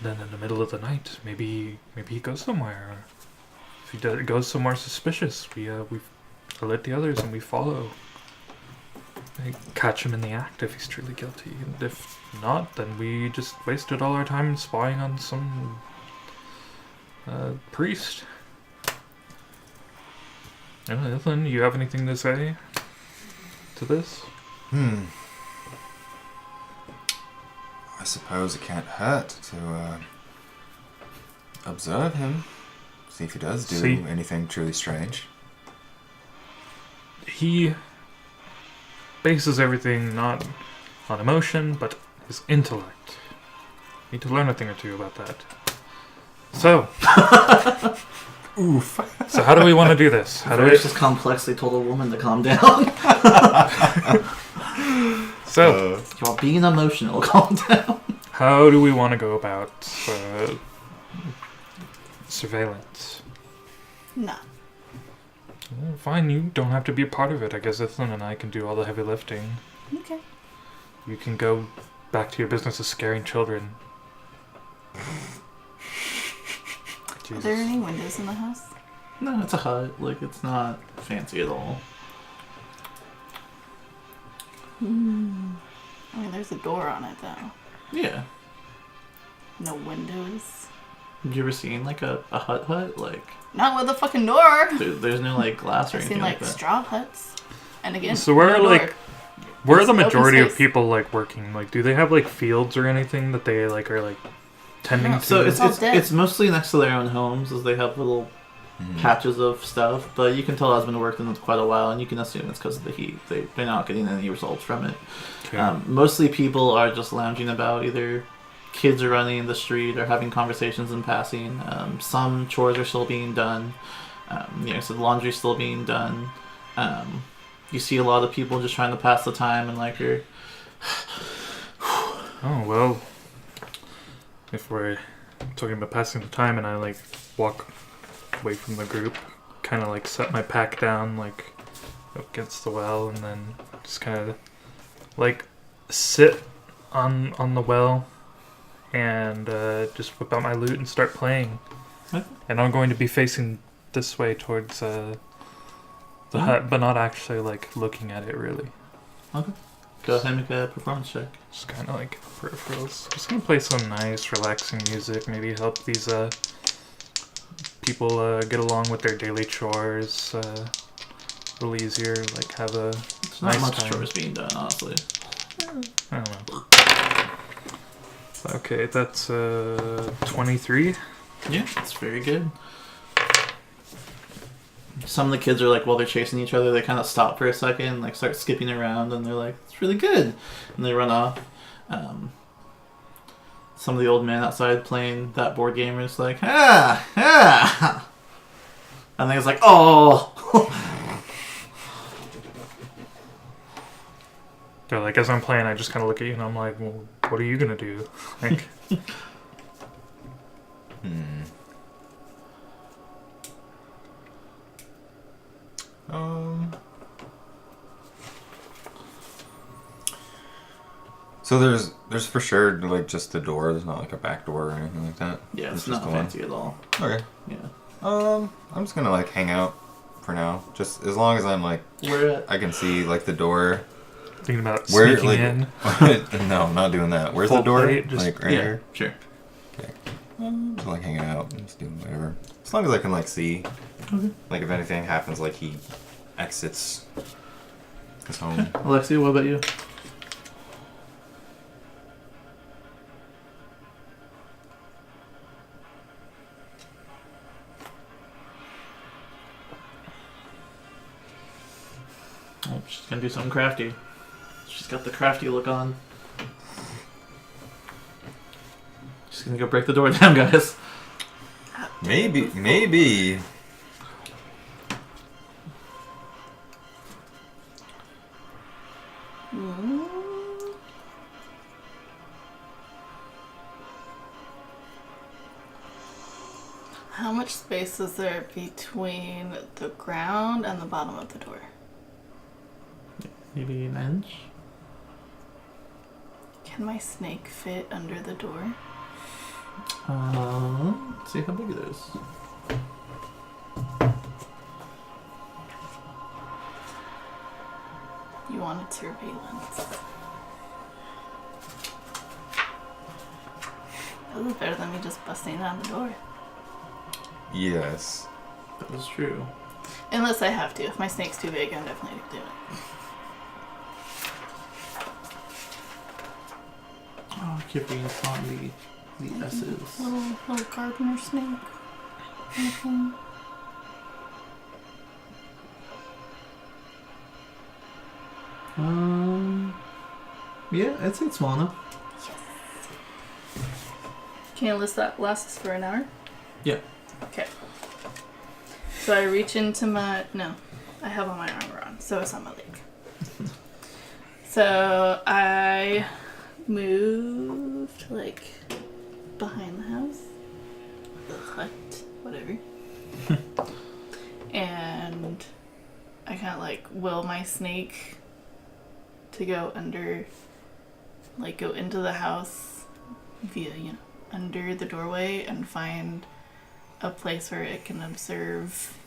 Speaker 2: then in the middle of the night, maybe he goes somewhere. Or if he goes somewhere suspicious, we alert the others and we follow. We catch him in the act if he's truly guilty, and if not, then we just wasted all our time spying on some priest. Ethan, you have anything to say to this?
Speaker 3: I suppose it can't hurt to observe him, see if he does do anything truly strange.
Speaker 2: He bases everything not on emotion, but his intellect. Need to learn a thing or two about that. So,
Speaker 3: oof.
Speaker 2: So how do we want to do this? How do we?
Speaker 1: Just complexly told a woman to calm down.
Speaker 2: So,
Speaker 1: You're being emotional. Calm down.
Speaker 2: how do we want to go about surveillance?
Speaker 4: No.
Speaker 2: Well, fine, you don't have to be a part of it. I guess Ethan and I can do all the heavy lifting.
Speaker 4: Okay.
Speaker 2: You can go back to your business of scaring children.
Speaker 4: Are there any windows in the house?
Speaker 1: No, it's a hut. It's not fancy at all.
Speaker 4: I mean, there's a door on it, though.
Speaker 1: Yeah.
Speaker 4: No windows.
Speaker 1: Have you ever seen, a hut?
Speaker 4: Not with a fucking door!
Speaker 1: There's no, glass or
Speaker 4: I've
Speaker 1: anything
Speaker 4: seen,
Speaker 1: like that.
Speaker 4: straw huts. And again,
Speaker 2: So where
Speaker 4: no
Speaker 2: are,
Speaker 4: door.
Speaker 2: where are the
Speaker 4: Just open
Speaker 2: majority of
Speaker 4: space.
Speaker 2: people, working? Do they have, fields or anything that they, are, tending
Speaker 4: No.
Speaker 2: to?
Speaker 1: So
Speaker 4: It's all dead.
Speaker 1: it's mostly next to their own homes, as they have little patches of stuff. But you can tell it has been worked in quite a while, and you can assume it's because of the heat. They're not getting any results from it.
Speaker 2: Okay.
Speaker 1: Mostly people are just lounging about. Either kids are running in the street or having conversations in passing. Some chores are still being done. So the laundry's still being done. You see a lot of people just trying to pass the time and are.
Speaker 2: Oh, well, if we're talking about passing the time and I, walk away from the group, kind of, set my pack down, against the well, and then just kind of, sit on the well and just whip out my lute and start playing.
Speaker 1: Okay.
Speaker 2: And I'm going to be facing this way towards the hut, but not actually, looking at it, really.
Speaker 1: Okay. Go ahead and make a performance check.
Speaker 2: Just kind of peripherals. Just gonna play some nice, relaxing music. Maybe help these people get along with their daily chores a little easier. Have a
Speaker 1: There's not
Speaker 2: nice
Speaker 1: much
Speaker 2: time.
Speaker 1: chores being done, honestly.
Speaker 2: I don't know. Okay, that's 23.
Speaker 1: Yeah, it's very good. Some of the kids are while they're chasing each other, they kind of stop for a second, start skipping around, and they're it's really good, and they run off. Some of the old men outside playing that board game are just ah, and then it's oh.
Speaker 2: They're as I'm playing, I just kind of look at you and I'm well, what are you gonna do?
Speaker 3: So there's for sure like just the door. There's not like a back door or anything like that.
Speaker 1: Yeah, it's
Speaker 3: just
Speaker 1: not
Speaker 3: the one.
Speaker 1: fancy at all.
Speaker 3: Okay.
Speaker 1: Yeah.
Speaker 3: I'm just gonna like hang out for now. Just as long as I'm like
Speaker 1: Where at?
Speaker 3: I can see like the door.
Speaker 2: Thinking about
Speaker 3: Where
Speaker 2: sneaking
Speaker 3: like
Speaker 2: in.
Speaker 3: no, I'm not doing that. Where's
Speaker 2: Full
Speaker 3: the door?
Speaker 2: plate, just-
Speaker 3: Like right
Speaker 1: Yeah,
Speaker 3: here.
Speaker 1: sure.
Speaker 3: Just like hanging out and just doing whatever. As long as I can like see.
Speaker 1: Okay.
Speaker 3: Like if anything happens, like he exits his home.
Speaker 1: Alexia, what about you? Oh, she's gonna do something crafty. She's got the crafty look on. She's gonna go break the door down, guys.
Speaker 3: Maybe.
Speaker 4: How much space is there between the ground and the bottom of the door?
Speaker 1: Maybe an inch.
Speaker 4: Can my snake fit under the door?
Speaker 1: Let's see how big it is.
Speaker 4: You wanted surveillance. That was better than me just busting down the door.
Speaker 3: Yes.
Speaker 1: That is true.
Speaker 4: Unless I have to. If my snake's too big, I'm definitely doing it.
Speaker 1: Oh, I keep being on the S's.
Speaker 4: Little gardener snake. Mhm.
Speaker 1: Yeah, I'd say it's small enough.
Speaker 4: Can you list that lasts for an hour?
Speaker 1: Yeah.
Speaker 4: Okay. So I reach into my... No. I have all my armor on, so it's on my leg. So I moved, like, behind the house. The hut, whatever. And I kind of, like, will my snake to go under... Like, go into the house via, under the doorway and find a place where it can observe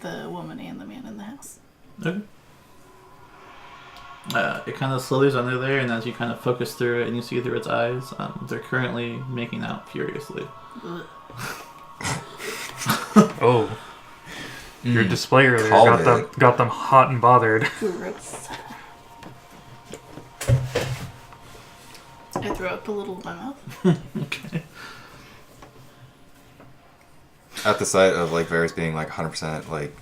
Speaker 4: the woman and the man in the house.
Speaker 1: Okay. It kind of slowly under there, and as you kind of focus through it and you see through its eyes, they're currently making out furiously.
Speaker 4: Ugh.
Speaker 2: Oh. Your display earlier
Speaker 3: Called
Speaker 2: got them hot and bothered.
Speaker 4: Gross. I throw up a little in my mouth.
Speaker 1: Okay.
Speaker 3: At the sight of like Varys being like 100% like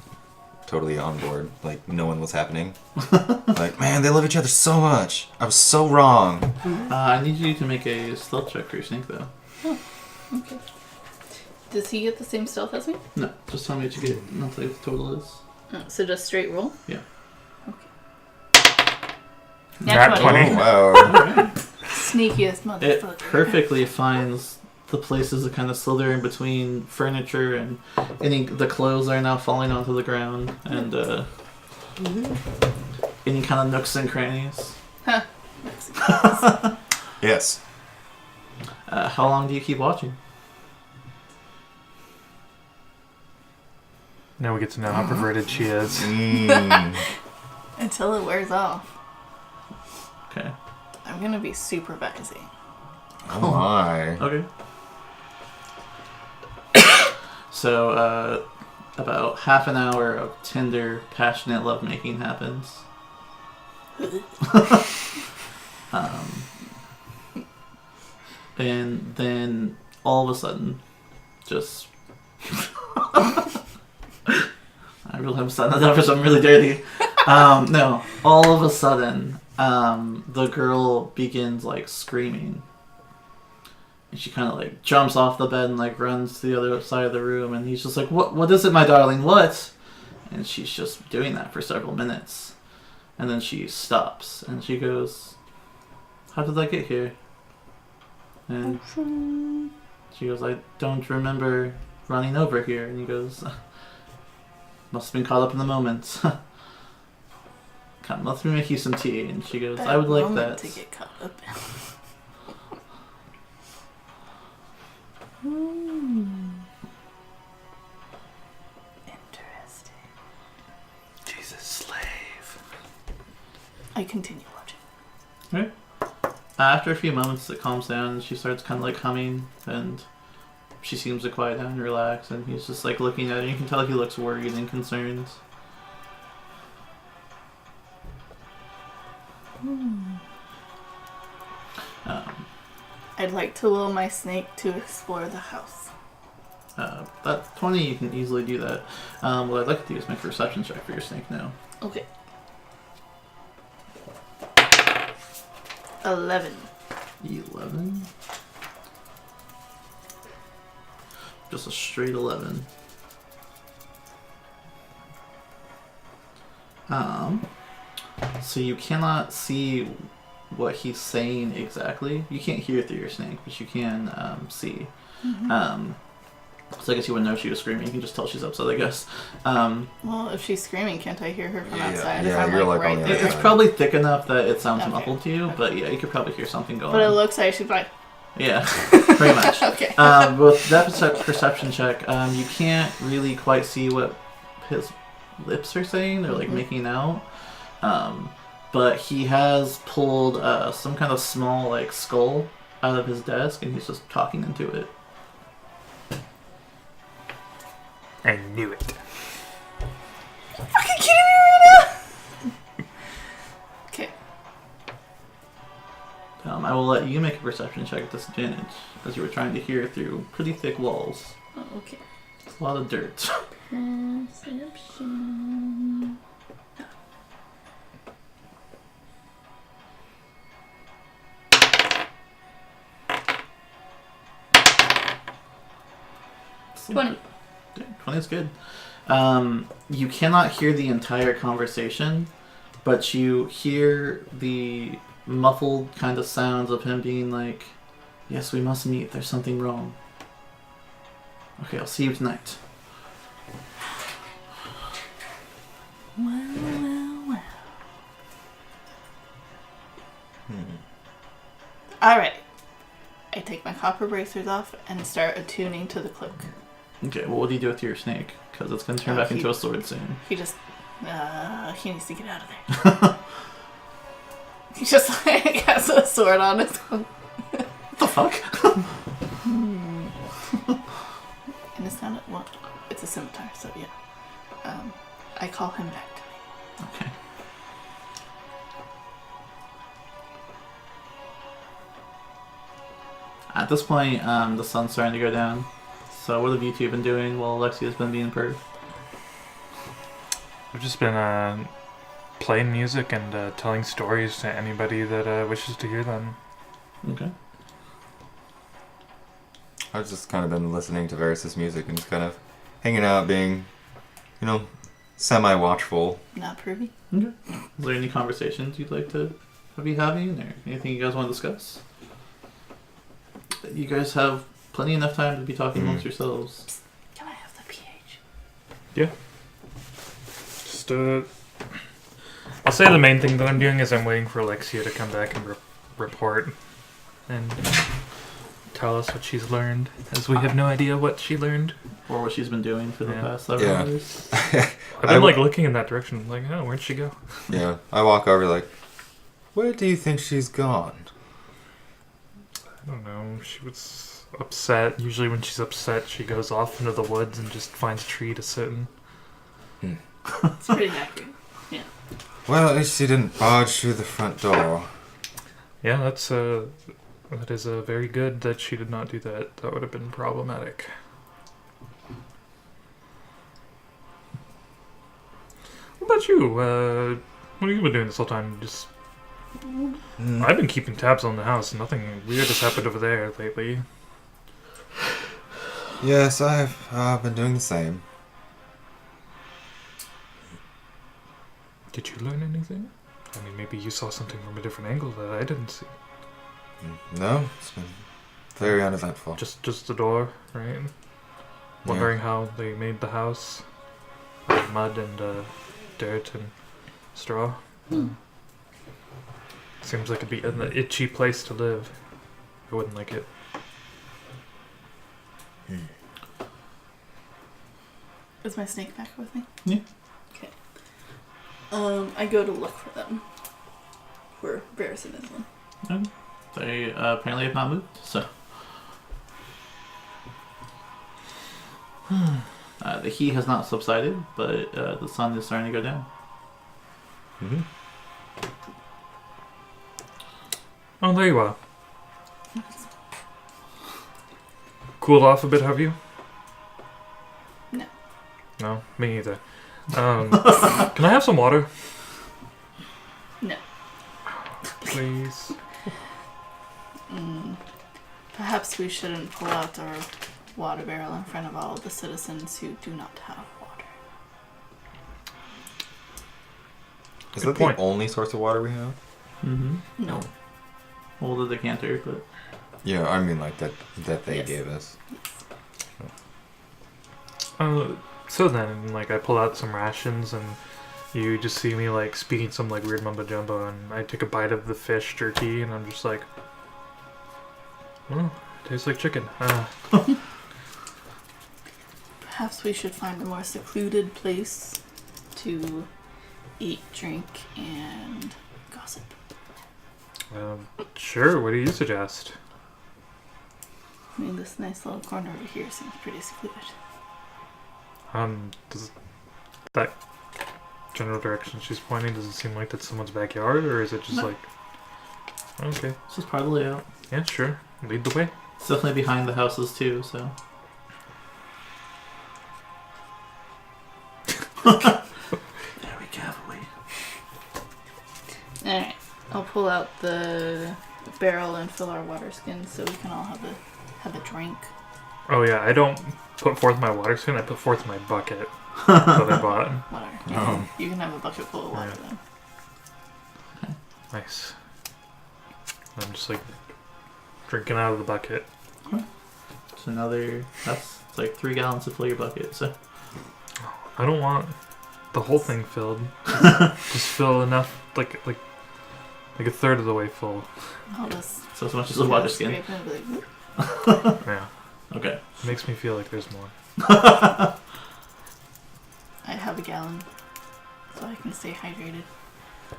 Speaker 3: totally on board, like knowing what's happening. Like, man, they love each other so much. I was so wrong.
Speaker 1: I need you to make a stealth check for your snake, though.
Speaker 4: Oh, okay. Does he get the same stealth as me?
Speaker 1: No, just tell me what you get, and I'll tell you what the total is.
Speaker 4: Oh, so just straight roll?
Speaker 1: Yeah.
Speaker 4: Okay.
Speaker 2: Nat 20.
Speaker 3: Oh, wow.
Speaker 1: Alright.
Speaker 4: Sneakiest motherfucker.
Speaker 1: It perfectly finds the places that kind of slither in between furniture, and the clothes are now falling onto the ground, and any kind of nooks and crannies.
Speaker 4: Huh.
Speaker 3: Yes.
Speaker 1: How long do you keep watching?
Speaker 2: Now we get to know how perverted she is.
Speaker 4: Until it wears off.
Speaker 1: Okay.
Speaker 4: I'm gonna be supervising.
Speaker 3: Oh my.
Speaker 1: Okay. So, about half an hour of tender, passionate lovemaking happens. And then all of a sudden, just I really am setting that up for something really dirty. No, all of a sudden, the girl begins like screaming. And she kind of like jumps off the bed and like runs to the other side of the room, and he's just like, What is it, my darling? What?" And she's just doing that for several minutes. And then she stops and she goes, "How did I get here?" And she goes, "I don't remember running over here." And he goes, Must have been caught up in the moment. Let me make you some tea. And she goes, I would like that.
Speaker 4: To get caught up in. Interesting.
Speaker 2: Jesus, slave.
Speaker 4: I continue watching.
Speaker 1: Okay. After a few moments, it calms down, and she starts kind of like humming, and she seems to quiet down and relax, and he's just like looking at her. You can tell he looks worried and concerned.
Speaker 4: I'd like to lull my snake to explore the house.
Speaker 1: That 20, you can easily do that. What I'd like to do is make a perception check for your snake now.
Speaker 4: Okay. 11.
Speaker 1: 11? Just a straight 11. So you cannot see what he's saying exactly. You can't hear through your snake, but you can see.
Speaker 4: Mm-hmm.
Speaker 1: So I guess you wouldn't know if she was screaming. You can just tell she's upset, I guess.
Speaker 4: Well, if she's screaming, can't I hear her from outside?
Speaker 3: Yeah,
Speaker 4: if I'm
Speaker 3: you're
Speaker 4: like
Speaker 3: like on
Speaker 4: right
Speaker 3: the
Speaker 4: there?
Speaker 3: other
Speaker 1: It's probably thick enough that it sounds
Speaker 4: Okay.
Speaker 1: muffled to you, but yeah, you could probably hear something going
Speaker 4: But it
Speaker 1: on.
Speaker 4: looks like she's like,
Speaker 1: Yeah, pretty much.
Speaker 4: okay.
Speaker 1: With that perception check, you can't really quite see what his lips are saying. They're like making out. But he has pulled some kind of small like skull out of his desk, and he's just talking into it.
Speaker 2: I knew it.
Speaker 4: Fucking kidding me right now? Okay.
Speaker 1: I will let you make a perception check at disadvantage, as you were trying to hear through pretty thick walls.
Speaker 4: Oh, okay.
Speaker 1: It's a lot of dirt.
Speaker 4: Perception. 20.
Speaker 1: 20 is good. You cannot hear the entire conversation, but you hear the muffled kind of sounds of him being like, yes, we must meet. There's something wrong. Okay, I'll see you tonight.
Speaker 4: Well. Alright. I take my copper bracers off and start attuning to the cloak.
Speaker 1: Okay, well, what do you do with your snake? Because it's going to turn back into a sword soon.
Speaker 4: He just... he needs to get out of there. He just like has a sword on his cloak.
Speaker 1: What the fuck?
Speaker 4: And it's not... Well, it's a scimitar, so yeah. I call him back to me.
Speaker 1: Okay. At this point, the sun's starting to go down. So what have you two been doing while Alexia's been being purred?
Speaker 2: I've just been playing music and telling stories to anybody that wishes to hear them.
Speaker 1: Okay.
Speaker 3: I've just kind of been listening to Varys' music and just kind of hanging out, being, semi-watchful.
Speaker 4: Not privy.
Speaker 1: Okay. Is there any conversations you'd like to be having, or anything you guys want to discuss? You guys have plenty enough time to be talking amongst yourselves.
Speaker 4: Can I have the PH?
Speaker 2: Yeah. Just I'll say the main thing that I'm doing is I'm waiting for Alexia to come back and report and tell us what she's learned, as we have no idea what she learned.
Speaker 1: Or what she's been doing for the
Speaker 2: Yeah.
Speaker 1: past several hours.
Speaker 2: I've been looking in that direction, like, oh, where'd she go?
Speaker 3: Yeah, I walk over like, where do you think she's gone?
Speaker 2: I don't know. She was upset. Usually when she's upset, she goes off into the woods and just finds a tree to sit in.
Speaker 4: It's pretty accurate. Yeah.
Speaker 3: Well, at least she didn't barge through the front door.
Speaker 2: Yeah, that is very good that she did not do that. That would have been problematic. What about you? What have you been doing this whole time? Just I've been keeping tabs on the house. Nothing weird has happened over there lately.
Speaker 3: Yes, I've been doing the same.
Speaker 2: Did you learn anything? I mean, maybe you saw something from a different angle that I didn't see.
Speaker 3: No, it's been very uneventful.
Speaker 2: Just the door, right? Wondering how they made the house. mud and dirt and straw. Seems like it'd be an itchy place to live. I wouldn't like it.
Speaker 4: Is my snake back with me?
Speaker 1: Yeah.
Speaker 4: Okay. I go to look for them. Where Barrison is one.
Speaker 1: They apparently have not moved, so. The heat has not subsided, but the sun is starting to go down.
Speaker 3: Mm-hmm.
Speaker 2: Oh, there you are. Cooled off a bit, have you?
Speaker 4: No.
Speaker 2: No, me either. Can I have some water?
Speaker 4: No.
Speaker 2: Please.
Speaker 4: Perhaps we shouldn't pull out our water barrel in front of all the citizens who do not have water.
Speaker 3: Is
Speaker 2: Good
Speaker 3: that
Speaker 2: point.
Speaker 3: the only source of water we have?
Speaker 1: Mm-hmm.
Speaker 4: No.
Speaker 1: Well, the decanter, but.
Speaker 3: Yeah, I mean like that they
Speaker 4: Yes.
Speaker 3: gave us.
Speaker 2: So then, like, I pull out some rations, and you just see me, like, speaking some, like, weird mumbo-jumbo, and I take a bite of the fish jerky, and I'm just like, well, tastes like chicken.
Speaker 4: Perhaps we should find a more secluded place to eat, drink, and gossip.
Speaker 2: Sure, what do you suggest?
Speaker 4: I mean, this nice little corner over here seems pretty secluded.
Speaker 2: Does that general direction she's pointing, does it seem like that's someone's backyard, or is it just
Speaker 1: No.
Speaker 2: like... Okay.
Speaker 1: This is part of the layout.
Speaker 2: Yeah, sure. Lead the way.
Speaker 1: It's definitely behind the houses, too, so. Very carefully.
Speaker 4: Alright, I'll pull out the barrel and fill our water skins so we can all have a drink.
Speaker 2: Oh yeah, I don't put forth my water skin, I put forth my bucket that I bought.
Speaker 4: Whatever. You can have a bucket full of water
Speaker 2: Yeah.
Speaker 4: then.
Speaker 2: Nice. I'm just like drinking out of the bucket.
Speaker 1: It's another. That's it's like 3 gallons to fill your bucket, so.
Speaker 2: I don't want the whole thing filled. Just fill enough, like a third of the way full.
Speaker 4: I'll just
Speaker 1: So as much as a water skin.
Speaker 4: scrape it and be like, "Whoop."
Speaker 2: Yeah.
Speaker 1: Okay.
Speaker 2: It makes me feel like there's more.
Speaker 4: I have a gallon, so I can stay hydrated.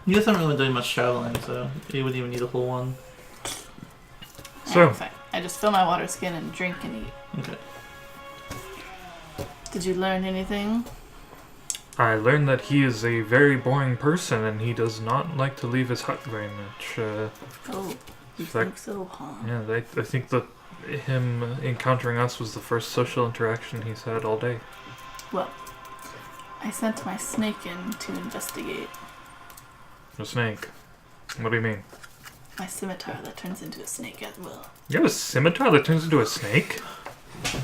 Speaker 1: You guys haven't really done much traveling, so you wouldn't even need a full one.
Speaker 2: So-
Speaker 4: Fine. I just fill my water skin and drink and eat.
Speaker 1: Okay.
Speaker 4: Did you learn anything?
Speaker 2: I learned that he is a very boring person and he does not like to leave his hut very much.
Speaker 4: Oh, you
Speaker 2: Fact-
Speaker 4: think so, huh?
Speaker 2: Yeah, I think that him encountering us was the first social interaction he's had all day.
Speaker 4: Well, I sent my snake in to investigate.
Speaker 2: A snake. What do you mean?
Speaker 4: My scimitar that turns into a snake as well.
Speaker 2: You have a scimitar that turns into a snake?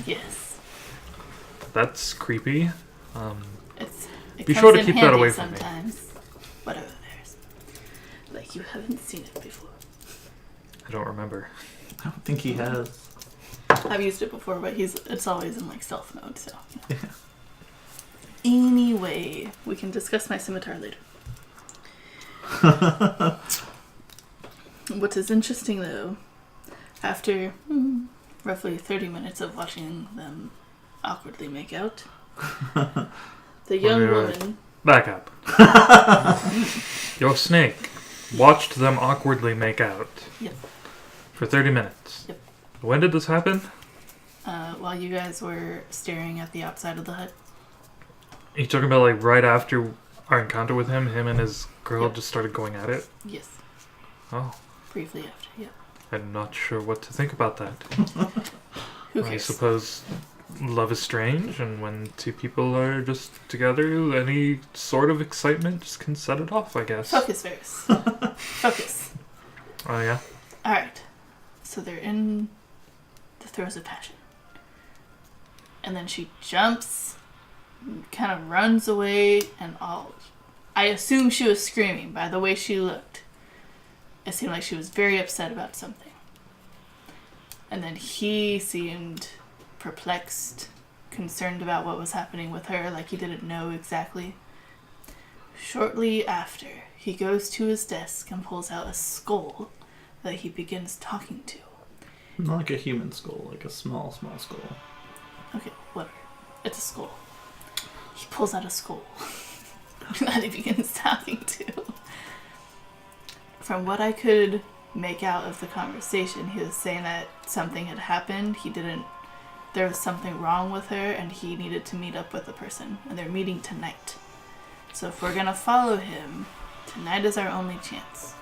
Speaker 4: Yes.
Speaker 2: That's creepy.
Speaker 4: It
Speaker 2: Be
Speaker 4: comes
Speaker 2: sure to
Speaker 4: in
Speaker 2: keep that
Speaker 4: handy
Speaker 2: away from me.
Speaker 4: sometimes. Whatever there's. Like you haven't seen it before.
Speaker 2: I don't remember.
Speaker 1: I don't think he has.
Speaker 4: I've used it before, but it's always in like stealth mode, so. You know. Anyway, we can discuss my scimitar later. What is interesting though, after roughly 30 minutes of watching them awkwardly make out, the young
Speaker 2: Wait.
Speaker 4: woman.
Speaker 2: Back up. Your snake watched them awkwardly make out.
Speaker 4: Yep.
Speaker 2: For 30 minutes.
Speaker 4: Yep.
Speaker 2: When did this happen?
Speaker 4: While you guys were staring at the outside of the hut.
Speaker 2: You talking about like right after our encounter with him and his girl
Speaker 4: Yep.
Speaker 2: just started going at it?
Speaker 4: Yes.
Speaker 2: Oh,
Speaker 4: Briefly after, yep.
Speaker 2: I'm not sure what to think about that.
Speaker 4: Who
Speaker 2: I
Speaker 4: cares?
Speaker 2: suppose love is strange, and when two people are just together, any sort of excitement just can set it off, I guess.
Speaker 4: Focus, Varys. Focus.
Speaker 2: Oh, yeah?
Speaker 4: Alright. So they're in the throes of passion. And then she jumps, kind of runs away, and all. I assume she was screaming by the way she looked. It seemed like she was very upset about something. And then he seemed perplexed concerned about what was happening with her, like he didn't know exactly. Shortly after, he goes to his desk and pulls out a skull that he begins talking to.
Speaker 1: Not like a human skull, like a small skull.
Speaker 4: Okay, whatever. It's a skull. He pulls out a skull that he begins talking to. From what I could make out of the conversation, he was saying that something had happened. There was something wrong with her, and he needed to meet up with the person, and they're meeting tonight. So if we're gonna follow him, tonight is our only chance.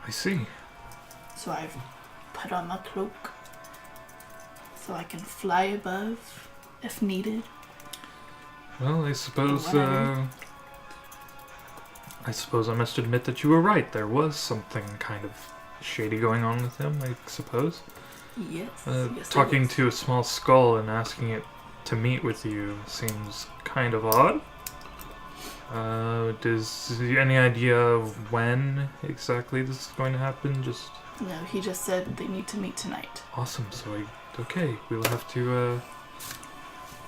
Speaker 2: I see.
Speaker 4: So I've put on my cloak so I can fly above if needed.
Speaker 2: Well, I suppose
Speaker 4: Whatever.
Speaker 2: I must admit that you were right. There was something kind of shady going on with him, I suppose.
Speaker 4: Yes. Yes,
Speaker 2: Talking
Speaker 4: there is.
Speaker 2: to a small skull and asking it to meet with you seems kind of odd. Does any idea of when exactly this is going to happen? Just
Speaker 4: No, he just said they need to meet tonight.
Speaker 2: awesome. So okay, we'll have to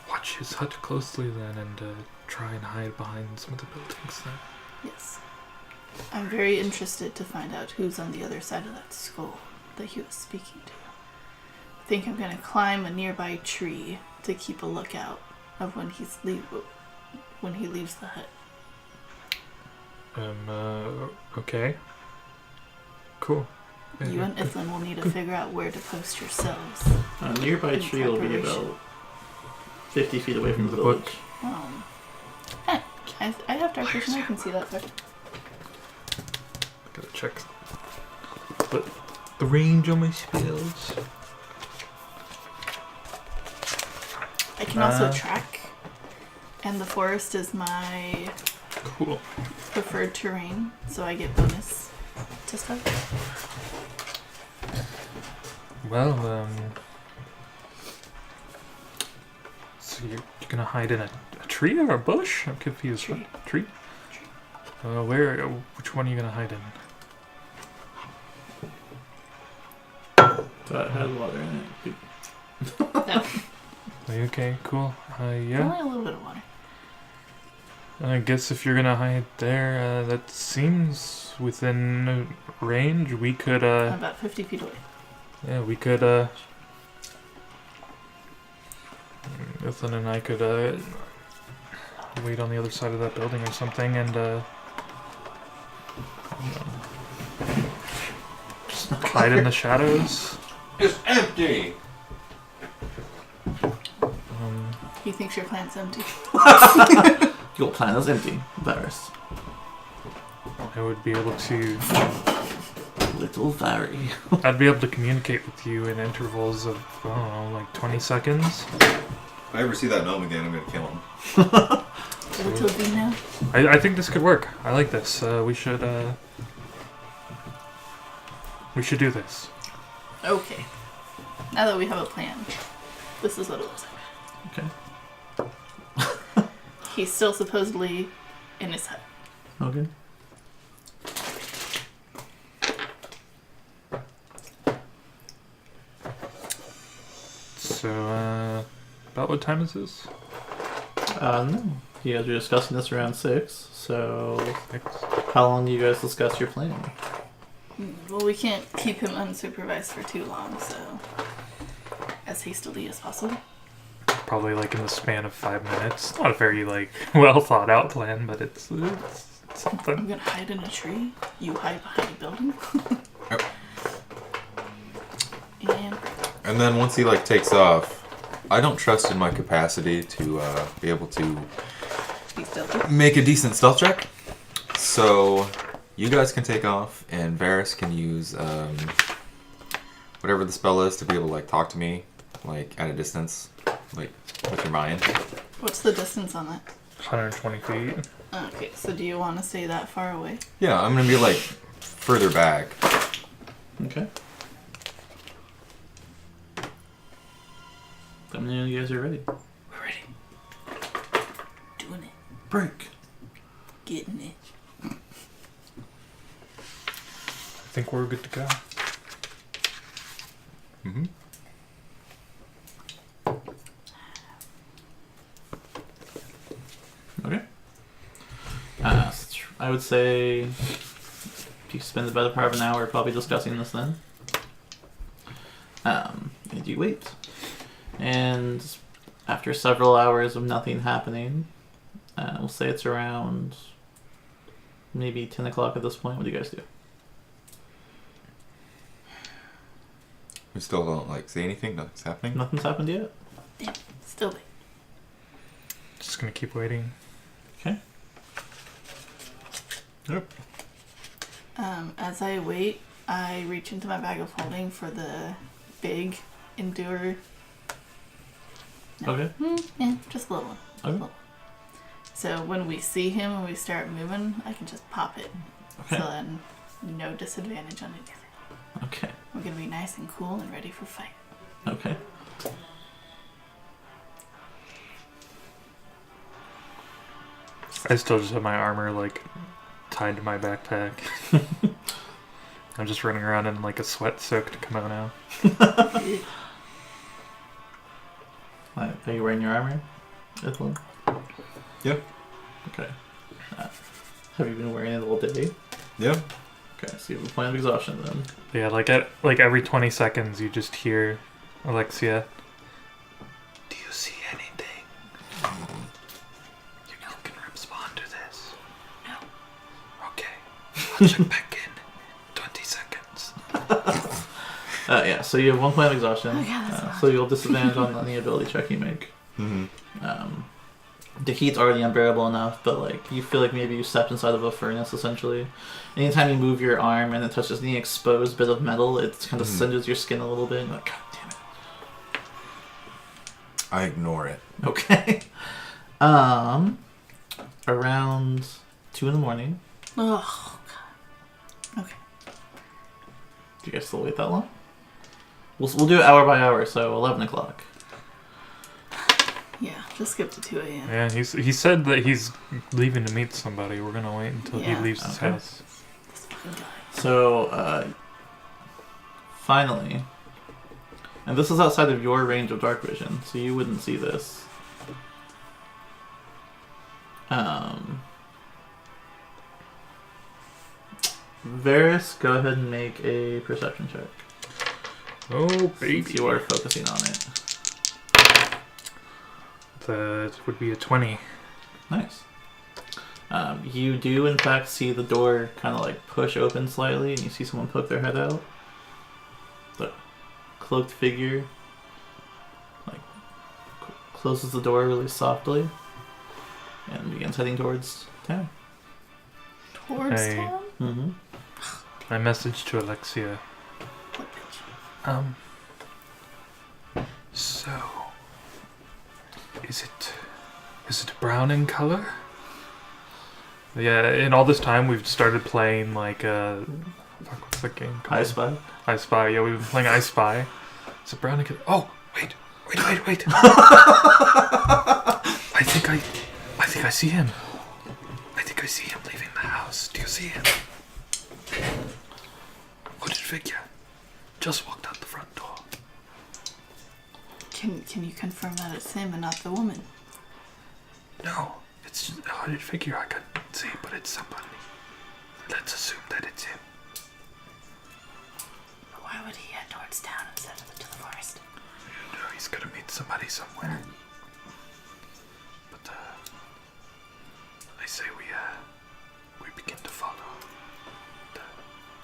Speaker 2: watch his hut closely then, and try and hide behind some of the buildings then.
Speaker 4: Yes. I'm very interested to find out who's on the other side of that skull that he was speaking to. I think I'm going to climb a nearby tree to keep a lookout of when he leaves the hut.
Speaker 2: Okay. Cool.
Speaker 4: You and Ithlin will need to figure out where to post yourselves.
Speaker 1: A nearby
Speaker 4: In
Speaker 1: tree will be
Speaker 4: preparation.
Speaker 1: about 50 feet away from the
Speaker 2: The
Speaker 1: village.
Speaker 2: book.
Speaker 4: I have dark vision. I can see that far.
Speaker 2: Gotta check the range on my spells.
Speaker 4: I can also track, and the forest is my
Speaker 2: Cool.
Speaker 4: preferred terrain, so I get bonus to stuff.
Speaker 2: Well, so you're gonna hide in a tree or a bush? I'm confused.
Speaker 4: Tree.
Speaker 2: Tree? Which one are you gonna hide in?
Speaker 1: That had water in it.
Speaker 4: No,
Speaker 2: Okay, cool. Yeah.
Speaker 4: only a little bit of water.
Speaker 2: I guess if you're gonna hide there, that seems within range. We could,
Speaker 4: I'm about 50 feet away.
Speaker 2: yeah, we could, Ethan and I could, wait on the other side of that building or something and, just hide in the shadows.
Speaker 3: It's empty!
Speaker 4: He thinks your plan's empty.
Speaker 1: Your plan is empty, Varys.
Speaker 2: I would be able to,
Speaker 1: Little Varry.
Speaker 2: I'd be able to communicate with you in intervals of, I don't know, like 20 seconds.
Speaker 3: If I ever see that gnome again, I'm gonna kill him.
Speaker 4: Little Dino.
Speaker 2: I think this could work. I like this. We should do this.
Speaker 4: Okay. Now that we have a plan, this is what it looks like.
Speaker 1: Okay.
Speaker 4: He's still supposedly in his hut.
Speaker 1: Okay.
Speaker 2: So, about what time is this?
Speaker 1: No. You guys were discussing this around 6, so
Speaker 2: Six.
Speaker 1: how long do you guys discuss your plan?
Speaker 4: Well, we can't keep him unsupervised for too long, so as hastily as possible.
Speaker 2: Probably like in the span of 5 minutes. Not a very like well thought out plan, but it's
Speaker 4: I'm
Speaker 2: something.
Speaker 4: gonna hide in a tree. You hide behind a building.
Speaker 3: And then once he takes off, I don't trust in my capacity to be able to
Speaker 4: Be stealthy.
Speaker 3: make a decent stealth check. So you guys can take off, and Varys can use whatever the spell is to be able to talk to me at a distance, with your mind.
Speaker 4: What's the distance on that?
Speaker 2: 120 feet.
Speaker 4: Okay, so do you want to stay that far away?
Speaker 3: Yeah, I'm gonna be further back.
Speaker 1: Okay. Let me know when you guys are ready.
Speaker 4: We're ready. Doing it.
Speaker 1: Break.
Speaker 4: Getting it.
Speaker 2: I think we're good to go.
Speaker 3: Mm-hmm.
Speaker 1: I would say you spend the better part of an hour probably discussing this then. And you wait. And after several hours of nothing happening, we'll say it's around maybe 10 o'clock at this point. What do you guys do?
Speaker 3: We still don't see anything. Nothing's happening.
Speaker 1: Nothing's happened yet?
Speaker 4: Damn, still wait.
Speaker 2: Just gonna keep waiting.
Speaker 1: Okay.
Speaker 3: Yep.
Speaker 4: As I wait, I reach into my bag of holding for the big endure.
Speaker 1: Okay.
Speaker 4: Yeah, just a little one.
Speaker 1: Okay.
Speaker 4: Little. So when we see him and we start moving, I can just pop it.
Speaker 1: Okay.
Speaker 4: So then no disadvantage on anything.
Speaker 1: Okay.
Speaker 4: We're gonna be nice and cool and ready for fight.
Speaker 1: Okay.
Speaker 2: I still just have my armor tied to my backpack. I'm just running around in a sweat-soaked kimono.
Speaker 1: Are you wearing your armor, Ithlin?
Speaker 3: Yeah.
Speaker 1: Okay. Have you been wearing it all day?
Speaker 3: Yeah.
Speaker 1: Okay, so you have a point of exhaustion then.
Speaker 2: Yeah, every 20 seconds you just hear Alexia. Do you see anything? You can respond to this.
Speaker 4: No.
Speaker 2: Okay. I'll check back in 20 seconds.
Speaker 1: Yeah, so you have 1 point of exhaustion.
Speaker 4: Okay, that's
Speaker 1: so you'll disadvantage on any ability check you make.
Speaker 3: Mm-hmm.
Speaker 1: The heat's already unbearable enough, but you feel like maybe you stepped inside of a furnace essentially. Anytime you move your arm and it touches any exposed bit of metal, it kind of singes your skin a little bit. And you're like, God damn it.
Speaker 3: I ignore it.
Speaker 1: Okay. Around 2 in the morning.
Speaker 4: Oh, God. Okay.
Speaker 1: Do you guys still wait that long? We'll do it hour by hour, so 11 o'clock.
Speaker 4: Yeah, just skip to 2 a.m.
Speaker 2: Yeah, he said that he's leaving to meet somebody. We're gonna wait until he leaves his house.
Speaker 4: This fucking guy.
Speaker 1: So, finally, and this is outside of your range of dark vision, so you wouldn't see this. Varys, go ahead and make a perception check.
Speaker 2: Oh, baby.
Speaker 1: Since you are focusing on it.
Speaker 2: That would be a 20.
Speaker 1: Nice. You do, in fact, see the door kind of push open slightly, and you see someone poke their head out. The cloaked figure closes the door really softly and begins heading towards town.
Speaker 4: Towards
Speaker 2: Hey.
Speaker 4: town?
Speaker 1: Mm-hmm.
Speaker 2: My message to Alexia.
Speaker 4: What bitch?
Speaker 2: So, is it brown in color? Yeah, in all this time we've started playing what's that game called?
Speaker 1: I Spy.
Speaker 2: I Spy. Yeah, we've been playing I Spy. Is it brown in color? Oh, wait. I think I see him. I think I see him leaving the house. Do you see him? Hooded figure. Just walked out the front door.
Speaker 4: Can you confirm that it's him and not the woman?
Speaker 2: No, it's just a hooded figure I couldn't see, but it's somebody. Let's assume that it's him.
Speaker 4: But why would he head towards town instead of to the forest?
Speaker 2: You know, he's gonna meet somebody somewhere. But I say we begin to follow.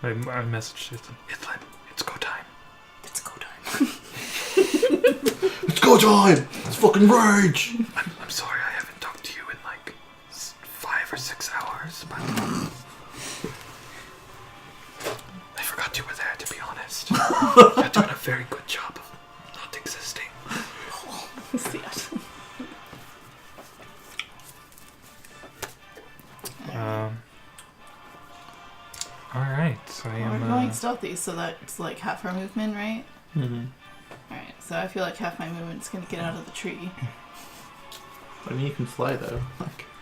Speaker 2: I messaged Ithlin. It's go time.
Speaker 4: It's go time.
Speaker 1: It's go time! It's fucking rage!
Speaker 2: I'm sorry I haven't talked to you in 5 or 6 hours, but I forgot you were there, to be honest. You're doing a very good job of not existing.
Speaker 4: See it.
Speaker 2: Alright, so I
Speaker 4: We're
Speaker 2: am...
Speaker 4: going stealthy, so that's half our movement, right?
Speaker 1: Mm-hmm.
Speaker 4: Alright, so I feel like half my movement's gonna get out of the tree.
Speaker 1: I mean, you can fly, though.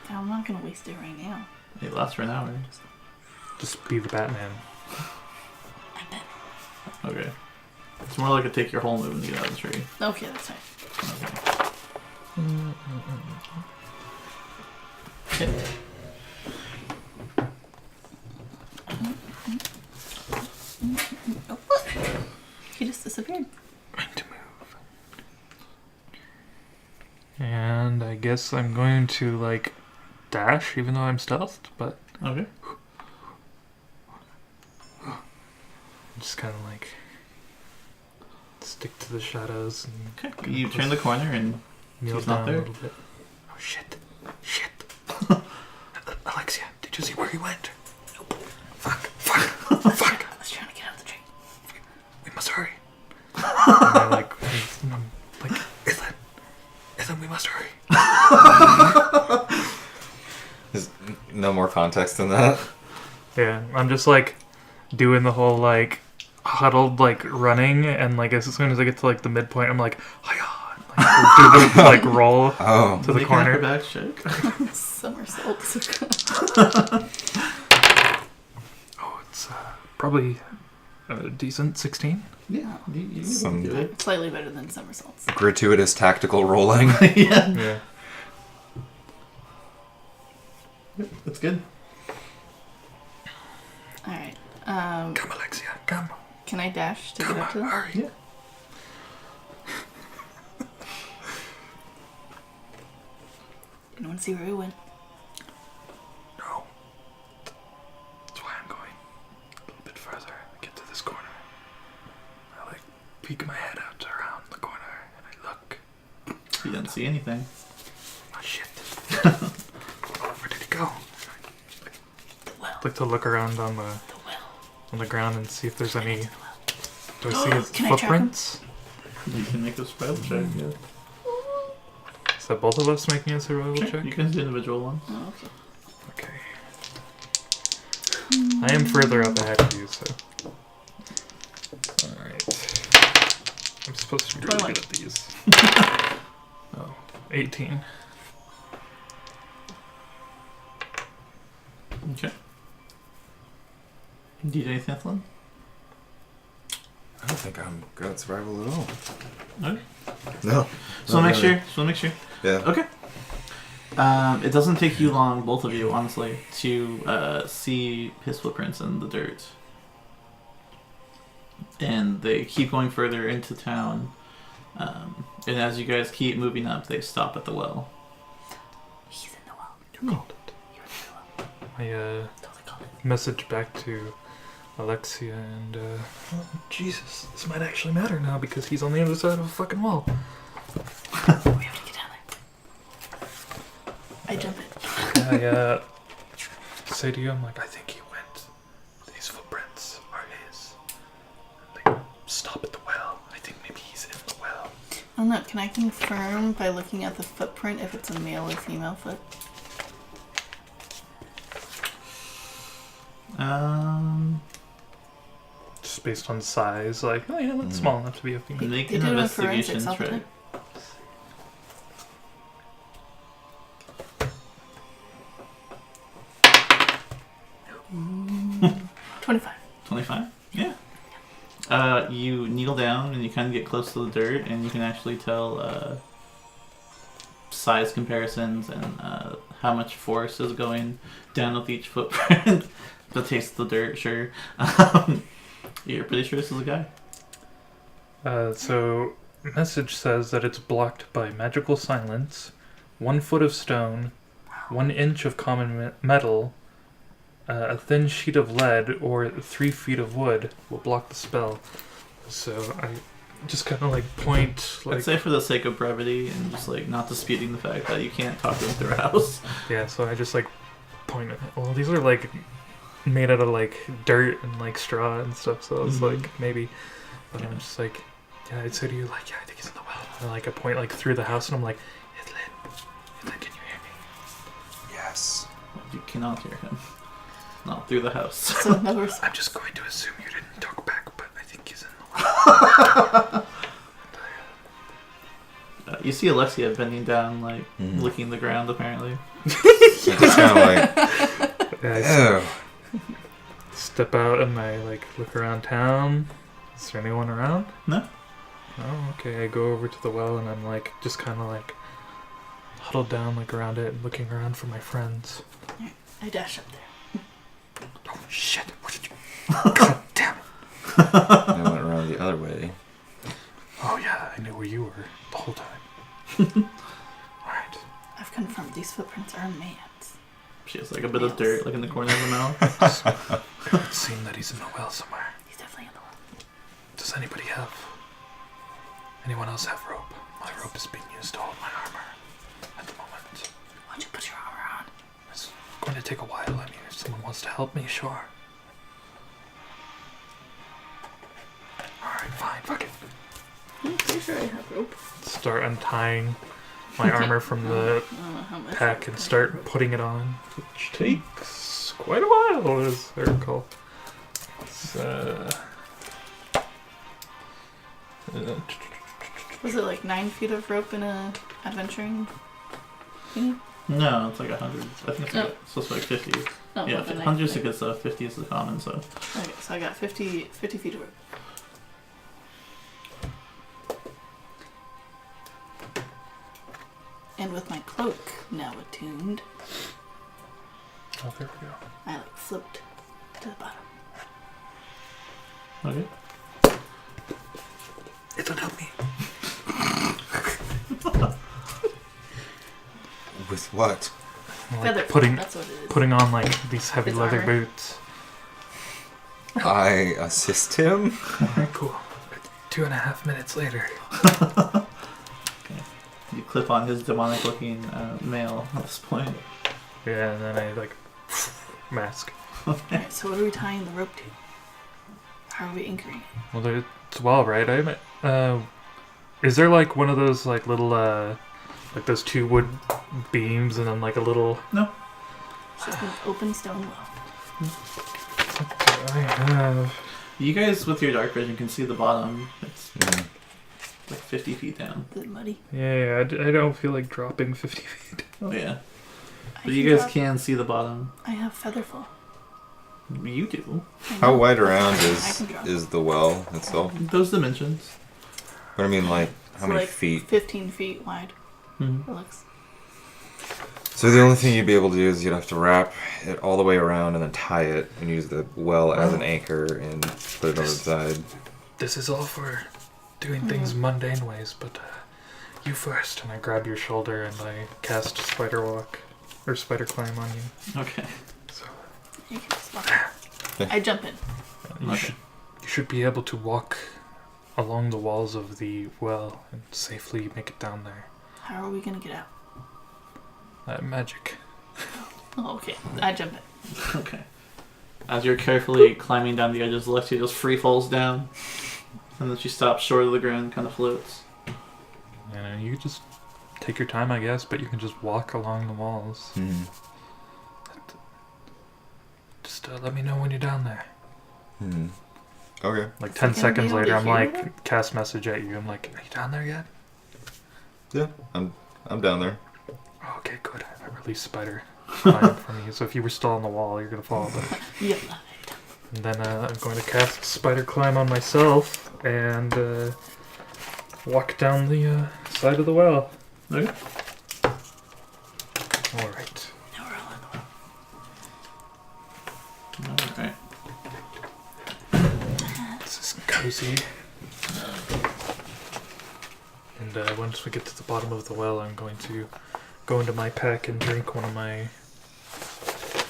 Speaker 4: I'm not gonna waste it right now.
Speaker 1: It lasts for an hour.
Speaker 2: Just be the Batman.
Speaker 4: I bet.
Speaker 1: Okay. It's more like it take your whole movement to get out of the tree.
Speaker 4: Okay, that's fine.
Speaker 1: Okay.
Speaker 2: guess I'm going to like dash, even though I'm stealthed, but
Speaker 1: Okay.
Speaker 2: just kind of like stick to the shadows and
Speaker 1: Okay. You turn the corner and
Speaker 2: kneel
Speaker 1: he's not
Speaker 2: down
Speaker 1: there.
Speaker 2: a little bit. Oh shit! Shit! Alexia, did you see where he went? Nope. Fuck!
Speaker 4: I was trying to get out of the tree.
Speaker 2: We must hurry. And I like, Ethan, we must hurry.
Speaker 3: There's no more context than that.
Speaker 2: Yeah, I'm just like doing the whole like huddled like running, and like as soon as I get to like the midpoint, I'm like, hiya, and, like, do the like roll
Speaker 3: Oh.
Speaker 2: to the
Speaker 1: Make an
Speaker 2: corner.
Speaker 1: acrobatics check.
Speaker 4: Somersaults.
Speaker 2: Oh, it's probably a decent 16.
Speaker 1: Yeah. You
Speaker 3: Some-
Speaker 1: do it.
Speaker 4: Slightly better than somersaults.
Speaker 3: Gratuitous tactical rolling.
Speaker 1: Yeah.
Speaker 2: Yeah.
Speaker 1: That's good.
Speaker 4: Alright.
Speaker 2: Come, Alexia, come.
Speaker 4: Can I dash to
Speaker 2: Come
Speaker 4: get up to
Speaker 2: on,
Speaker 4: them?
Speaker 2: hurry.
Speaker 1: Yeah.
Speaker 4: You want to see where we went?
Speaker 2: No. That's why I'm going a little bit further. I get to this corner. I like peek my head out around the corner and I look.
Speaker 1: You didn't see anything.
Speaker 2: Oh shit. Where did he go?
Speaker 4: The well.
Speaker 2: I'd like to look around on
Speaker 4: The well.
Speaker 2: the ground and see if there's any.
Speaker 4: Into the well.
Speaker 2: Do I see his
Speaker 4: Can I track him?
Speaker 2: footprints?
Speaker 1: You can make a survival check. Yeah.
Speaker 2: Is that both of us making a survival check?
Speaker 1: You can do individual ones.
Speaker 4: Oh, okay.
Speaker 2: Okay. I am further up ahead of you, so. Alright. I'm supposed to be really good at these. Oh, 18.
Speaker 1: Okay. Do you do anything, Ethelyn?
Speaker 3: I don't think I'm good at survival at all.
Speaker 1: Okay.
Speaker 3: No.
Speaker 1: So make sure.
Speaker 3: Yeah.
Speaker 1: Okay. It doesn't take you long, both of you, honestly, to see his footprints in the dirt. And they keep going further into town. And as you guys keep moving up, they stop at the well.
Speaker 4: He's in the well.
Speaker 2: You called it.
Speaker 4: You're in the well.
Speaker 2: I
Speaker 4: Totally called it.
Speaker 2: message back to Alexia and oh, Jesus, this might actually matter now because he's on the other side of a fucking wall.
Speaker 4: We have to get down there. I jump in.
Speaker 2: I say to you, I'm like, I think he went. These footprints are his. They stop at the well. I think maybe he's in the well.
Speaker 4: Oh no, can I confirm by looking at the footprint if it's a male or female foot?
Speaker 2: Just based on size, like, oh yeah, that's small enough to be a female.
Speaker 1: Make
Speaker 4: They
Speaker 1: an
Speaker 4: do it in
Speaker 1: investigation
Speaker 4: forensics all the
Speaker 1: check.
Speaker 4: time. 25.
Speaker 1: 25? Yeah. You kneel down and you kind of get close to the dirt, and you can actually tell size comparisons and how much force is going down with each footprint. The taste of the dirt, sure. You're pretty sure this is a guy.
Speaker 2: So, message says that it's blocked by magical silence, 1 foot of stone, 1 inch of common metal, a thin sheet of lead, or 3 feet of wood will block the spell. So I just kind of like point, like,
Speaker 1: I'd say for the sake of brevity and just like not disputing the fact that you can't talk to him through a house.
Speaker 2: yeah. So I just like point at. Well, these are like made out of like dirt and like straw and stuff. So it's
Speaker 1: Mhm.
Speaker 2: like maybe, but I'm just like, yeah. I'd say to you like, yeah, I think he's in the well. And like I point like through the house, and I'm like, Hitler, can you hear me?
Speaker 3: Yes.
Speaker 1: You cannot hear him. Not through the house.
Speaker 4: So no response.
Speaker 2: I'm just going to assume you didn't talk back, but I think he's in the well.
Speaker 1: You see Alexia bending down, like
Speaker 3: Mhm.
Speaker 1: licking the ground, apparently.
Speaker 3: It's kind of like,
Speaker 2: Yeah, I
Speaker 3: ew.
Speaker 2: step out and I like look around town. Is there anyone around?
Speaker 1: No.
Speaker 2: Oh, okay. I go over to the well and I'm like just kind of like huddled down like around it and looking around for my friends.
Speaker 4: I dash up there.
Speaker 2: Oh shit! What did you? God damn it!
Speaker 3: I went around the other way.
Speaker 2: Oh yeah, I knew where you were the whole time. All right.
Speaker 4: I've These footprints are man's.
Speaker 1: She has like a bit of dirt like in the corner of her mouth.
Speaker 2: It would seem that he's in the well somewhere.
Speaker 4: He's definitely in the well.
Speaker 2: Does anyone else have rope? My rope is being used to hold my armor at the moment.
Speaker 4: Why don't you put your armor on?
Speaker 2: It's going to take a while. I mean, if someone wants to help me, sure. Alright, fine, fuck it.
Speaker 4: I'm pretty sure I have rope.
Speaker 2: Start untying my armor from the
Speaker 4: I don't know how much
Speaker 2: pack
Speaker 4: rope
Speaker 2: and
Speaker 4: I
Speaker 2: start
Speaker 4: have.
Speaker 2: putting it on, which takes quite a while, as I recall. It's,
Speaker 4: Was it like 9 feet of rope in a adventuring thing?
Speaker 1: No, it's like 100. I think it's
Speaker 4: No.
Speaker 1: like, so it's like 50.
Speaker 4: No,
Speaker 1: Yeah,
Speaker 4: like a
Speaker 1: 100 is
Speaker 4: knife
Speaker 1: a good stuff, 50 is the common, so.
Speaker 4: thing. Okay, so I got 50 feet of rope. And with my cloak now attuned,
Speaker 2: oh, there we go.
Speaker 4: I like float to the bottom.
Speaker 1: Okay.
Speaker 2: It'll help me.
Speaker 3: With what?
Speaker 2: Like
Speaker 4: Feather
Speaker 2: putting
Speaker 4: that's what it is.
Speaker 2: putting on like these heavy
Speaker 4: His
Speaker 2: leather
Speaker 4: armor.
Speaker 2: boots.
Speaker 3: I assist him?
Speaker 2: Alright, cool. 2.5 minutes later.
Speaker 1: You clip on his demonic looking mail at this point.
Speaker 2: Yeah, and then I like mask.
Speaker 4: Alright, so what are we tying the rope to? How are we anchoring it?
Speaker 2: Well, it's well, right? Is there like one of those like little like those 2 wood beams and then like a little?
Speaker 1: No.
Speaker 4: It's just an open stone well.
Speaker 2: What do I have?
Speaker 1: You guys, with your dark vision, can see the bottom. It's
Speaker 3: Mm.
Speaker 1: like 50 feet down.
Speaker 4: Is it muddy?
Speaker 2: Yeah, I don't feel like dropping 50 feet.
Speaker 1: Oh, yeah.
Speaker 4: I
Speaker 1: But you
Speaker 4: can
Speaker 1: guys
Speaker 4: drop-
Speaker 1: can see the bottom.
Speaker 4: I have featherfall.
Speaker 1: You do.
Speaker 4: I
Speaker 3: How
Speaker 4: know.
Speaker 3: wide around
Speaker 4: I can drop.
Speaker 3: is the well itself?
Speaker 1: Those dimensions.
Speaker 3: But I mean, like, how
Speaker 4: So
Speaker 3: many
Speaker 4: like
Speaker 3: feet?
Speaker 4: 15 feet wide.
Speaker 1: Mm-hmm.
Speaker 4: It looks.
Speaker 3: So the only thing you'd be able to do is you'd have to wrap it all the way around and then tie it and use the well as an anchor and put it on the side.
Speaker 2: This is all for doing things mundane ways, but you first. And I grab your shoulder and I cast spider walk or spider climb on you.
Speaker 1: Okay.
Speaker 2: So
Speaker 4: You can just walk. I jump in.
Speaker 2: you should be able to walk along the walls of the well and safely make it down there.
Speaker 4: How are we gonna get out?
Speaker 2: Magic.
Speaker 4: Oh, okay. I jump in.
Speaker 1: Okay. As you're carefully climbing down the edges, Alexia just free falls down. And then she stops short of the ground, kind of floats.
Speaker 2: And you just take your time, I guess, but you can just walk along the walls.
Speaker 3: Mm-hmm.
Speaker 2: Just let me know when you're down there.
Speaker 3: Mm-hmm. Okay.
Speaker 2: Like
Speaker 4: Is
Speaker 2: 10
Speaker 4: it gonna
Speaker 2: seconds
Speaker 4: be able
Speaker 2: later,
Speaker 4: to
Speaker 2: I'm
Speaker 4: hear
Speaker 2: like,
Speaker 4: that?
Speaker 2: cast message at you. I'm like, are you down there yet?
Speaker 3: Yeah, I'm down there.
Speaker 2: Oh, okay, good. I released spider climb from you, so if you were still on the wall, you're gonna fall. But
Speaker 4: Yeah.
Speaker 2: and then I'm going to cast spider climb on myself and walk down the side of the well.
Speaker 1: Okay.
Speaker 2: All right.
Speaker 4: Now we're all in the well.
Speaker 1: Alright.
Speaker 2: This is cozy. And once we get to the bottom of the well, I'm going to go into my pack and drink one of my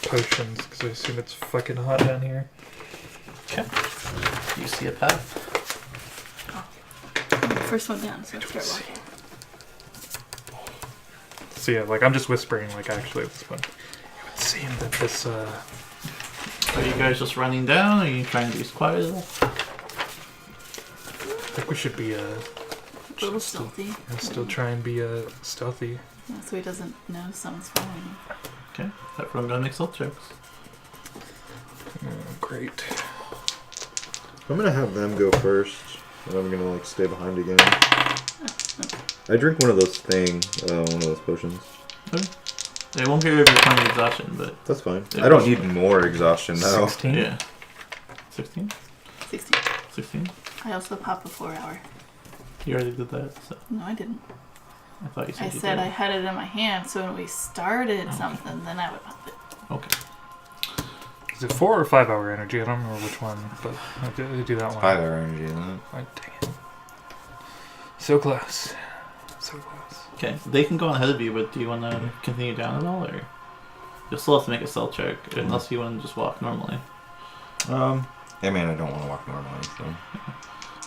Speaker 2: potions, because I assume it's fucking hot down here.
Speaker 1: Okay. You see a path.
Speaker 4: I'm the first one down, so let's start walking.
Speaker 2: So yeah, like I'm just whispering, like actually at this point. It would seem that this,
Speaker 1: Are you guys just running down? Or are you trying to be quiet?
Speaker 2: I think we should be,
Speaker 4: A little stealthy.
Speaker 2: still try and be, stealthy.
Speaker 4: Yeah, so he doesn't know someone's following
Speaker 1: Okay. Everyone gonna make stealth checks.
Speaker 2: Oh, great.
Speaker 5: I'm gonna have them go first, and I'm gonna like stay behind again. I drink one of those one of those potions.
Speaker 1: Okay. They won't get rid of your point of exhaustion, but
Speaker 5: That's fine.
Speaker 1: Yeah.
Speaker 5: I don't need more exhaustion now.
Speaker 2: 16?
Speaker 1: yeah. 16?
Speaker 4: me. 16.
Speaker 1: 16?
Speaker 4: I also pop a 4-hour.
Speaker 1: You already did that, so
Speaker 4: No, I didn't.
Speaker 1: I thought you said
Speaker 4: I
Speaker 1: you
Speaker 4: said
Speaker 1: did.
Speaker 4: I had it in my hand, so when we started
Speaker 1: Okay.
Speaker 4: something, then I would pop it.
Speaker 1: Okay.
Speaker 2: Is it 4 or 5 hour energy? I don't remember which one, but I do that one.
Speaker 3: 5-hour energy, isn't it?
Speaker 2: Oh, dang it. So close. So close.
Speaker 1: Okay, they can go on ahead of you, but do you want to continue down at all, or you'll still have to make a stealth check unless you want to just walk normally?
Speaker 3: I mean, I don't want to walk normally, so.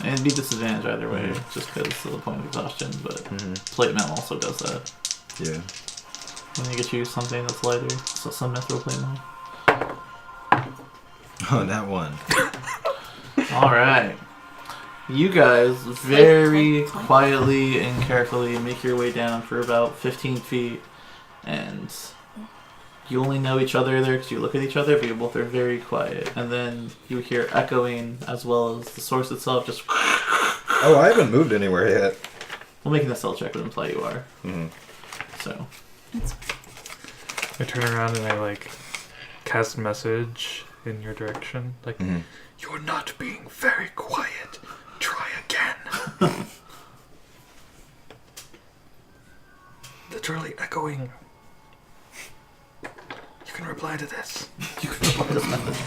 Speaker 1: And it'd be disadvantage either way, just because of the point of exhaustion. But plate mail also does that.
Speaker 3: Yeah.
Speaker 1: When you get to use something that's lighter, so some mithril plate mail.
Speaker 3: Oh, that one.
Speaker 1: All right. You guys very quietly and carefully make your way down for about 15 feet, and you only know each other there because you look at each other, but you both are very quiet. And then you hear echoing as well as the source itself just...
Speaker 3: Oh, I haven't moved anywhere yet.
Speaker 1: Well, making a stealth check would imply you are. So...
Speaker 2: I turn around and I cast a message in your direction. You're not being very quiet. Try again. Literally echoing. You can reply to this.
Speaker 1: You can reply to this message.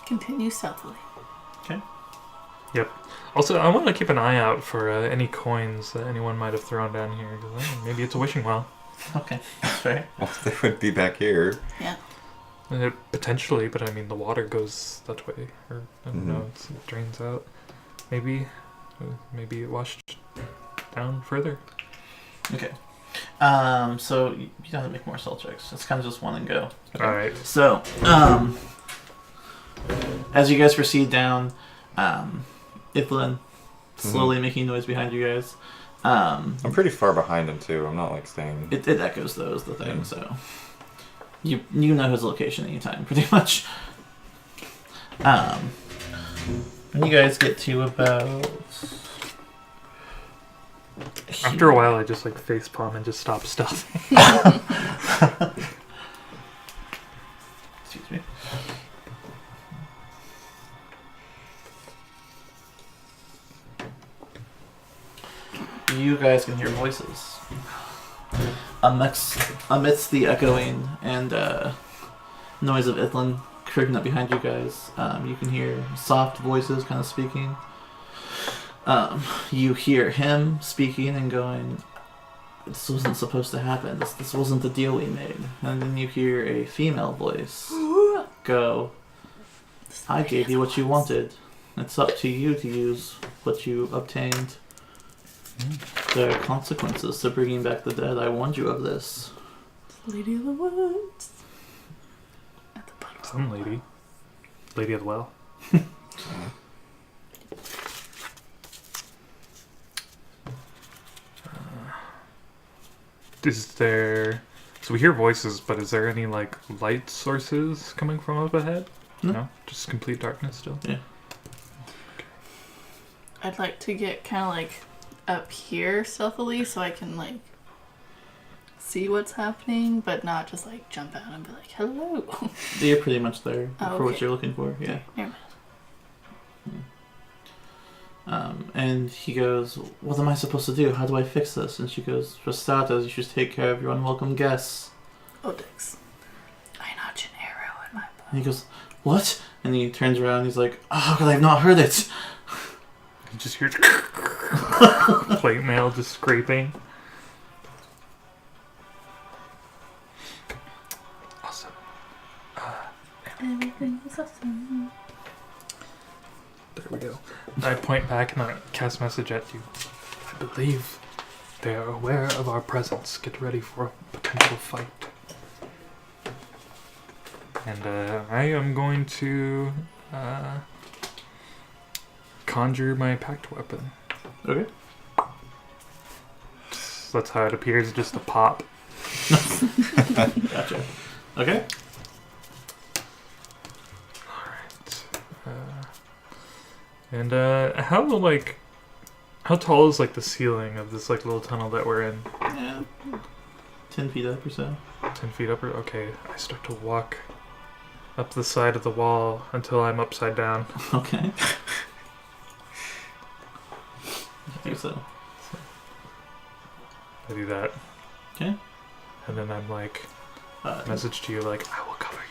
Speaker 4: Continue stealthily.
Speaker 1: Okay.
Speaker 2: Yep. Also, I want to keep an eye out for any coins that anyone might have thrown down here. Because maybe it's a wishing well.
Speaker 1: Okay, that's fair.
Speaker 3: Well, they would be back here.
Speaker 4: Yeah.
Speaker 2: Potentially, but I mean, the water goes that way. Or, I don't know, it drains out. Maybe it washed down further.
Speaker 1: Okay. So you don't have to make more stealth checks. It's kind of just one and go. Okay.
Speaker 2: Alright.
Speaker 1: So, as you guys proceed down, Ithlin slowly making noise behind you guys.
Speaker 3: I'm pretty far behind him too. I'm not staying.
Speaker 1: It echoes though is the thing. So you know his location anytime, pretty much. When you guys get to about
Speaker 2: After a while, I just face palm and just stop stuffing.
Speaker 1: Excuse me. You guys can hear voices. Amidst the echoing and noise of Ithlin creeping up behind you guys, you can hear soft voices kind of speaking. You hear him speaking and going, "This wasn't supposed to happen. This wasn't the deal we made." And then you hear a female voice go, "I gave you what you wanted. It's up to you to use what you obtained. There are consequences to bringing back the dead. I warned you of this."
Speaker 4: Lady of the Woods. At the bottom.
Speaker 2: Some lady. Lady of the Well. Is there... So we hear voices, but is there any, light sources coming from up ahead? No? Just complete darkness still?
Speaker 1: Yeah.
Speaker 4: I'd like to get kind of up here stealthily so I can see what's happening, but not just jump out and be like, "Hello."
Speaker 1: You're pretty much there
Speaker 4: Oh,
Speaker 1: for what
Speaker 4: okay.
Speaker 1: you're looking for. Yeah.
Speaker 4: Never mind.
Speaker 1: And he goes, "What am I supposed to do? How do I fix this?" And she goes, "For starters, you should take care of your unwelcome guests."
Speaker 4: Odex. I notch an arrow in my bow.
Speaker 1: And he goes, "What?" And he turns around and he's like, "Oh, God, I've not heard it."
Speaker 2: You just hear plate mail just scraping. Awesome.
Speaker 4: Everything is awesome.
Speaker 2: There we go. I point back and I cast message at you. I believe they are aware of our presence. Get ready for a potential fight. And I am going to conjure my pact weapon.
Speaker 1: Okay.
Speaker 2: That's how it appears, just a pop.
Speaker 1: Gotcha. Okay.
Speaker 2: Alright. And how tall is the ceiling of this little tunnel that we're in?
Speaker 1: Yeah. 10 feet up or so.
Speaker 2: 10 feet up? Okay, I start to walk up the side of the wall until I'm upside down.
Speaker 1: Okay. I think so.
Speaker 2: I do that.
Speaker 1: Okay.
Speaker 2: And then I'm message to you I will cover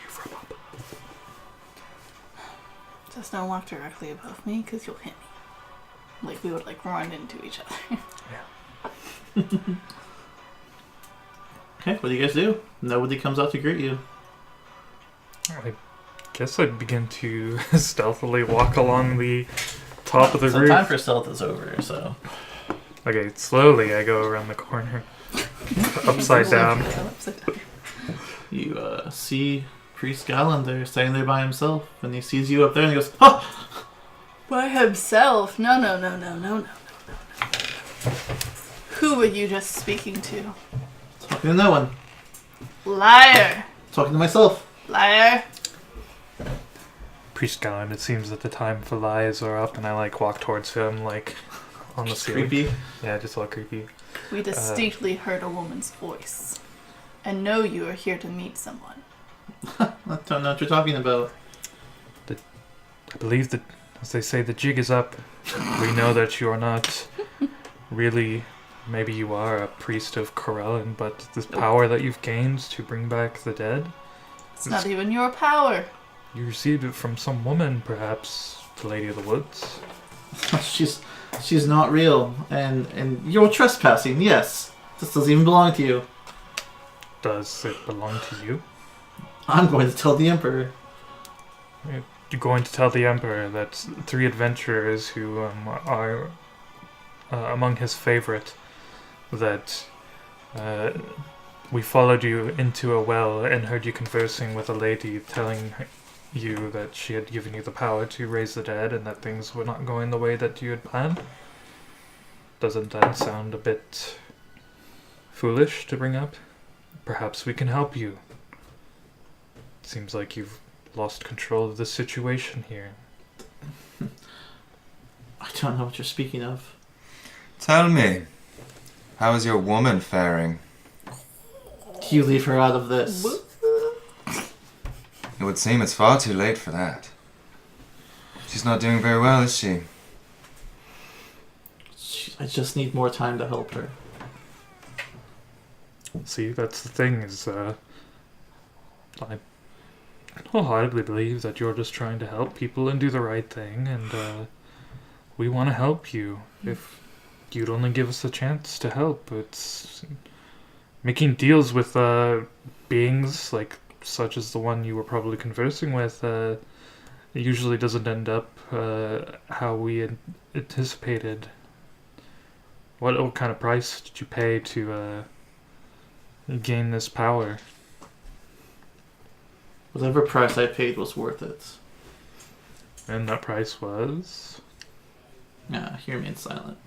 Speaker 4: Just don't walk directly above me, because you'll hit me. Like, we would, like, run into each other.
Speaker 1: Okay, what do you guys do? Nobody comes out to greet you.
Speaker 2: I guess I'd begin to stealthily walk along the top of the
Speaker 1: So
Speaker 2: roof.
Speaker 1: time for stealth is over, so...
Speaker 2: Okay, slowly I go around the corner. Upside down.
Speaker 1: You see Priest Galen there, standing there by himself, and he sees you up there and he goes, "Oh!"
Speaker 4: By himself? No. Who were you just speaking to?
Speaker 1: Talking to no one.
Speaker 4: Liar!
Speaker 1: Talking to myself.
Speaker 4: Liar!
Speaker 2: Priest Galen, it seems that the time for lies are up, and I like walk towards him like on the
Speaker 1: Just
Speaker 2: ceiling.
Speaker 1: creepy.
Speaker 2: Yeah, just a little creepy.
Speaker 4: We distinctly heard a woman's voice. And know you are here to meet someone.
Speaker 1: I don't know what you're talking about.
Speaker 2: I believe that, as they say, the jig is up. We know that you are not really, maybe you are a priest of Corellin, but this power that you've gained to bring back the dead,
Speaker 4: It's not even your power.
Speaker 2: you received it from some woman, perhaps the Lady of the Woods.
Speaker 1: She's not real, and you're trespassing. Yes, this doesn't even belong to you.
Speaker 2: Does it belong to you?
Speaker 1: I'm going to tell the Emperor.
Speaker 2: You're going to tell the Emperor that 3 adventurers who are among his favorite, that we followed you into a well and heard you conversing with a lady telling you that she had given you the power to raise the dead and that things were not going the way that you had planned? Doesn't that sound a bit foolish to bring up? Perhaps we can help you. Seems like you've lost control of the situation here.
Speaker 1: I don't know what you're speaking of.
Speaker 3: Tell me, how is your woman faring?
Speaker 1: You leave her out of this.
Speaker 3: It would seem it's far too late for that. She's not doing very well, is she?
Speaker 1: I just need more time to help her.
Speaker 2: See, that's the thing, is I wholeheartedly believe that you're just trying to help people and do the right thing, and we want to help you. If you'd only give us a chance to help, it's making deals with beings like such as the one you were probably conversing with. It usually doesn't end up how we anticipated. What kind of price did you pay to gain this power?
Speaker 1: Whatever price I paid was worth it.
Speaker 2: And that price was?
Speaker 1: He remained silent.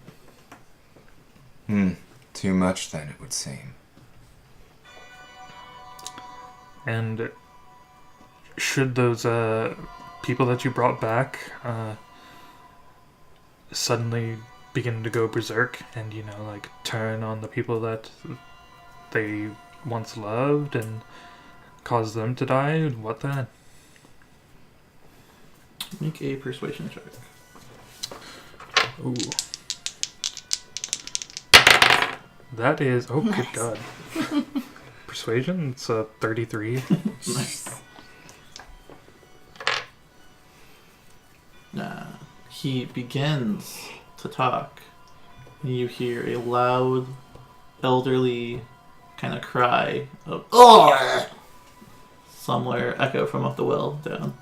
Speaker 3: Too much then, it would seem.
Speaker 2: And should those people that you brought back suddenly begin to go berserk and, like turn on the people that they once loved and cause them to die, what then?
Speaker 1: Make a persuasion check.
Speaker 2: Ooh. That is... Oh, good God. Persuasion? It's 33.
Speaker 1: Nice. He begins to talk. You hear a loud, elderly kind of cry of "Oh!" somewhere echo from up the well down.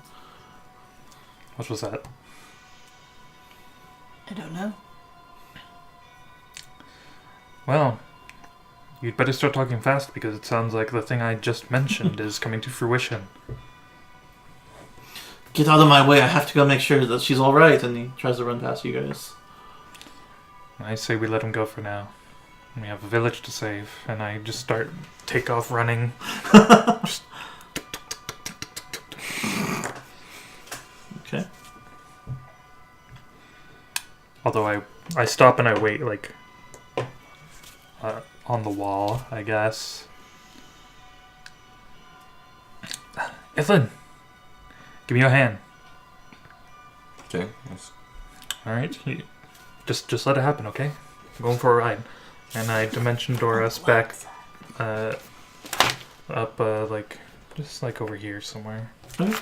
Speaker 2: What was that?
Speaker 4: I don't know.
Speaker 2: Well, you'd better start talking fast because it sounds like the thing I just mentioned is coming to fruition.
Speaker 1: Get out of my way, I have to go make sure that she's alright. And he tries to run past you guys.
Speaker 2: I say we let him go for now. We have a village to save, and I just take off running. Just
Speaker 1: Okay.
Speaker 2: although I stop and I wait, like, on the wall, I guess. Ethlyn, give me your hand.
Speaker 3: Okay. Yes.
Speaker 2: All right, just let it happen, okay? I'm going for a ride, and I dimension door us back, up, like, just like over here somewhere.
Speaker 1: Okay.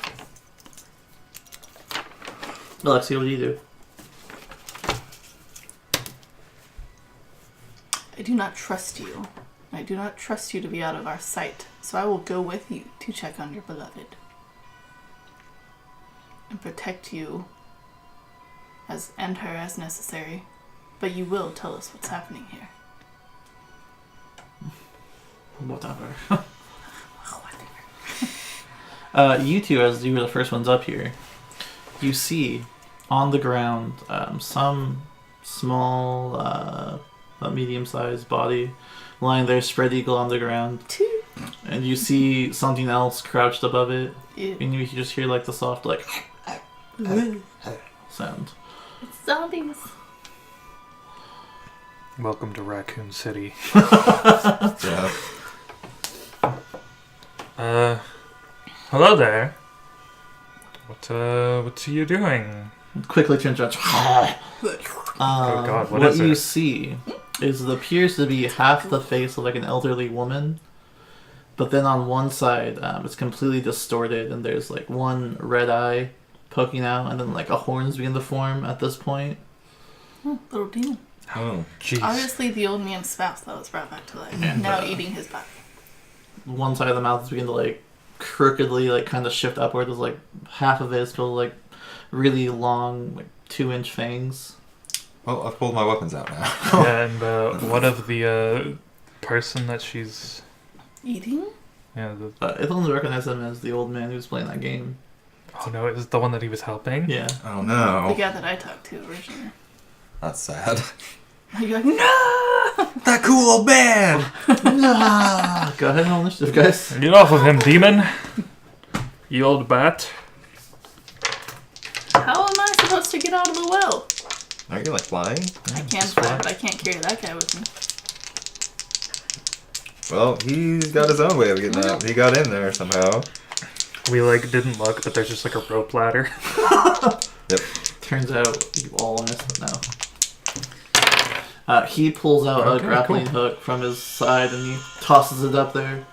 Speaker 1: Alexia, what do you do?
Speaker 4: I do not trust you. I do not trust you to be out of our sight, so I will go with you to check on your beloved. And protect you and her as necessary. But you will tell us what's happening here.
Speaker 1: Whatever.
Speaker 4: Whatever.
Speaker 1: You two, as you were the first ones up here, you see on the ground some small, medium-sized body lying there, spread eagle on the ground. And you see something else crouched above it.
Speaker 4: Ew.
Speaker 1: And you just hear like the soft like sound.
Speaker 4: It's zombies.
Speaker 2: Welcome to Raccoon City.
Speaker 3: Yeah.
Speaker 2: Hello there. What are you doing?
Speaker 1: Quickly turns around.
Speaker 2: Oh God, what
Speaker 1: what
Speaker 2: is
Speaker 1: you
Speaker 2: it?
Speaker 1: see is it appears to be half the face of like an elderly woman, but then on one side it's completely distorted and there's like one red eye poking out and then like a horns begin to form at this point.
Speaker 4: Little demon.
Speaker 3: Oh.
Speaker 2: Jeez.
Speaker 4: Obviously the old man's spouse that was brought back to life.
Speaker 1: And,
Speaker 4: now eating his body.
Speaker 1: One side of the mouth is beginning to like crookedly like kind of shift upward. There's like half of it is still like really long, like 2-inch fangs.
Speaker 3: Well, I've pulled my weapons out now.
Speaker 2: Yeah, and what of the person that she's...
Speaker 4: Eating?
Speaker 2: Yeah,
Speaker 1: It only recognized him as the old man who was playing that game.
Speaker 2: oh no, is it the one that he was helping?
Speaker 1: Yeah.
Speaker 3: Oh
Speaker 4: The
Speaker 3: no.
Speaker 4: guy that I talked to originally.
Speaker 3: That's sad.
Speaker 4: You're like, no!
Speaker 3: That cool old man!
Speaker 1: Nah! Go ahead and roll initiative, guys.
Speaker 2: Get off of him, demon! You old bat.
Speaker 4: How am I supposed to get out of the well?
Speaker 5: Aren't you like flying?
Speaker 4: I can fly, but I can't carry that guy with me.
Speaker 5: Well, he's got his own way of getting out. He got in there somehow.
Speaker 2: We like didn't look, but there's just like a rope ladder.
Speaker 5: Yep.
Speaker 1: Turns out you all missed it now. He pulls out a
Speaker 2: Okay,
Speaker 1: grappling
Speaker 2: cool.
Speaker 1: hook from his side and he tosses it up there.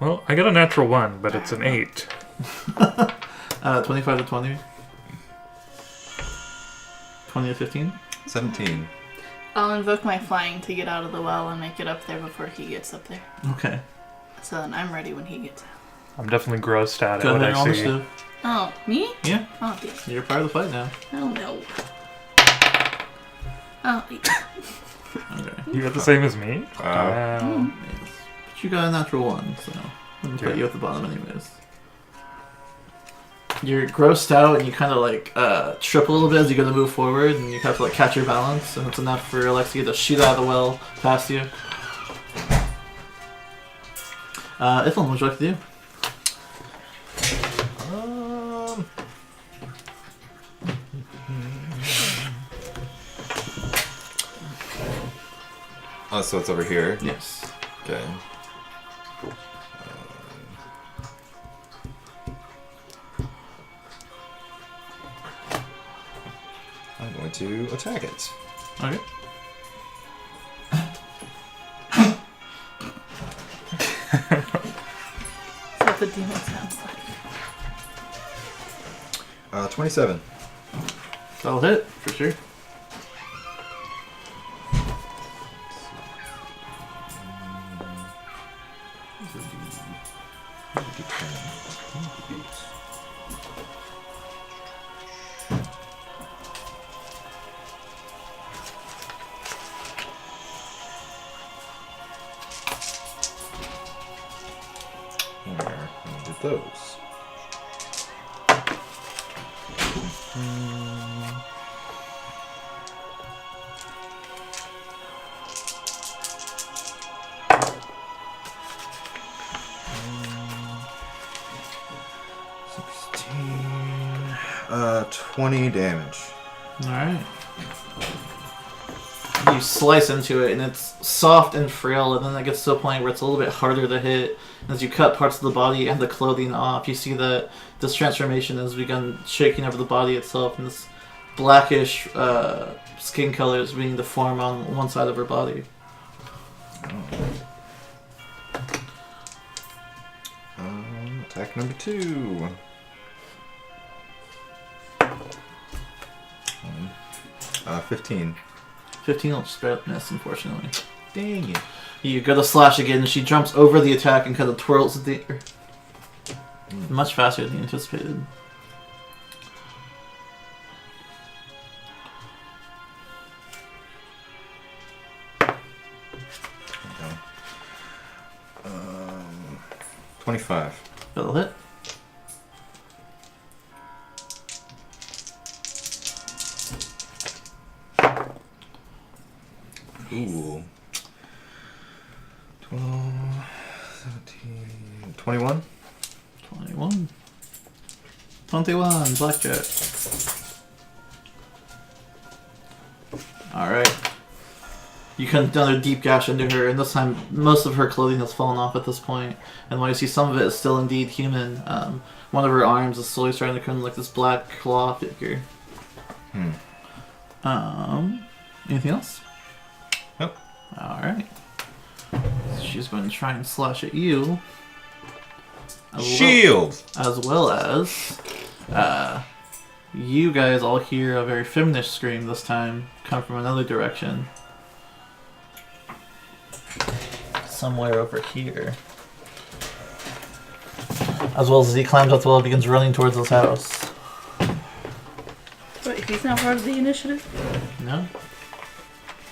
Speaker 2: Well, I got a natural 1, but it's an 8.
Speaker 1: 25 to 20. 20 to 15.
Speaker 3: 17.
Speaker 4: I'll invoke my flying to get out of the well and make it up there before he gets up there.
Speaker 1: Okay.
Speaker 4: So then I'm ready when he gets out.
Speaker 2: I'm definitely grossed out at
Speaker 1: Go
Speaker 2: what
Speaker 1: ahead and roll
Speaker 2: I see.
Speaker 1: initiative.
Speaker 4: Oh, me?
Speaker 1: Yeah.
Speaker 4: Oh, yes.
Speaker 1: You're part of the fight now.
Speaker 4: Oh, no. Oh,
Speaker 1: Okay.
Speaker 2: You got the same as me?
Speaker 3: Wow.
Speaker 2: Wow.
Speaker 1: Yes. But you got a natural 1, so I'm gonna put
Speaker 2: Yeah.
Speaker 1: you at the bottom anyways. You're grossed out and you kind of like trip a little bit as you go to move forward and you have to like catch your balance and it's enough for Alexia to shoot out of the well past you. Ithlin, what would you like to do?
Speaker 3: Oh, so it's over here.
Speaker 1: Yes.
Speaker 3: Okay. I'm going to attack it.
Speaker 1: Okay.
Speaker 4: That's what the demon sounds like.
Speaker 5: 27.
Speaker 1: That'll hit, for sure.
Speaker 5: Where? Let me get those. Mm, 20 damage.
Speaker 1: Alright. You slice into it and it's soft and frail and then it gets to a point where it's a little bit harder to hit. As you cut parts of the body and the clothing off, you see that this transformation has begun shaking over the body itself and this blackish skin color is beginning to form on one side of her body.
Speaker 5: Attack number 2.
Speaker 3: 15.
Speaker 1: 15 will just barely miss, unfortunately.
Speaker 3: Dang it.
Speaker 1: You go to slash again, and she jumps over the attack and kind of twirls the much faster than you anticipated.
Speaker 3: Okay. 25.
Speaker 1: That'll hit.
Speaker 3: Ooh. 12, 17, 21.
Speaker 1: 21. 21, blackjack. Alright. You cut another deep gash into her, and this time most of her clothing has fallen off at this point. And while you see some of it is still indeed human, one of her arms is slowly starting to become like this black claw figure. Anything else?
Speaker 3: Nope.
Speaker 1: Alright. She's going to try and slash at you.
Speaker 3: Shield!
Speaker 1: As well as, you guys all hear a very feminish scream this time, come from another direction. Somewhere over here. As well as he climbs up the wall and begins running towards this house.
Speaker 4: Wait, he's not part of the initiative?
Speaker 1: No?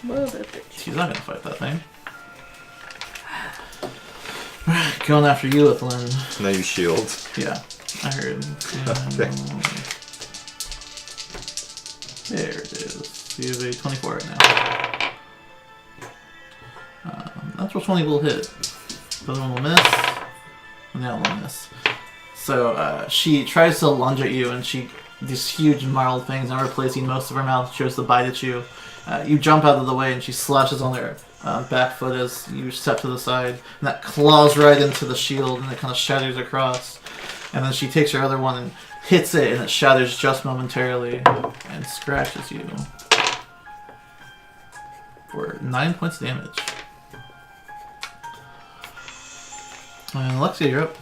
Speaker 4: Well, that bitch.
Speaker 1: She's not gonna fight that thing. Going after you, Ethelyn.
Speaker 5: Now you shield.
Speaker 1: Yeah, I heard.
Speaker 5: Okay.
Speaker 1: There it is. You have a 24 right now. Natural 20 will hit. The other one will miss. And the other one will miss. So she tries to lunge at you, and these huge gnarled things, now replacing most of her mouth, chose to bite at you. You jump out of the way, and she slashes on her back foot as you step to the side, and that claws right into the shield, and it kind of shatters across. And then she takes her other one and hits it, and it shatters just momentarily and scratches you for 9 points of damage. And Alexia, you're up.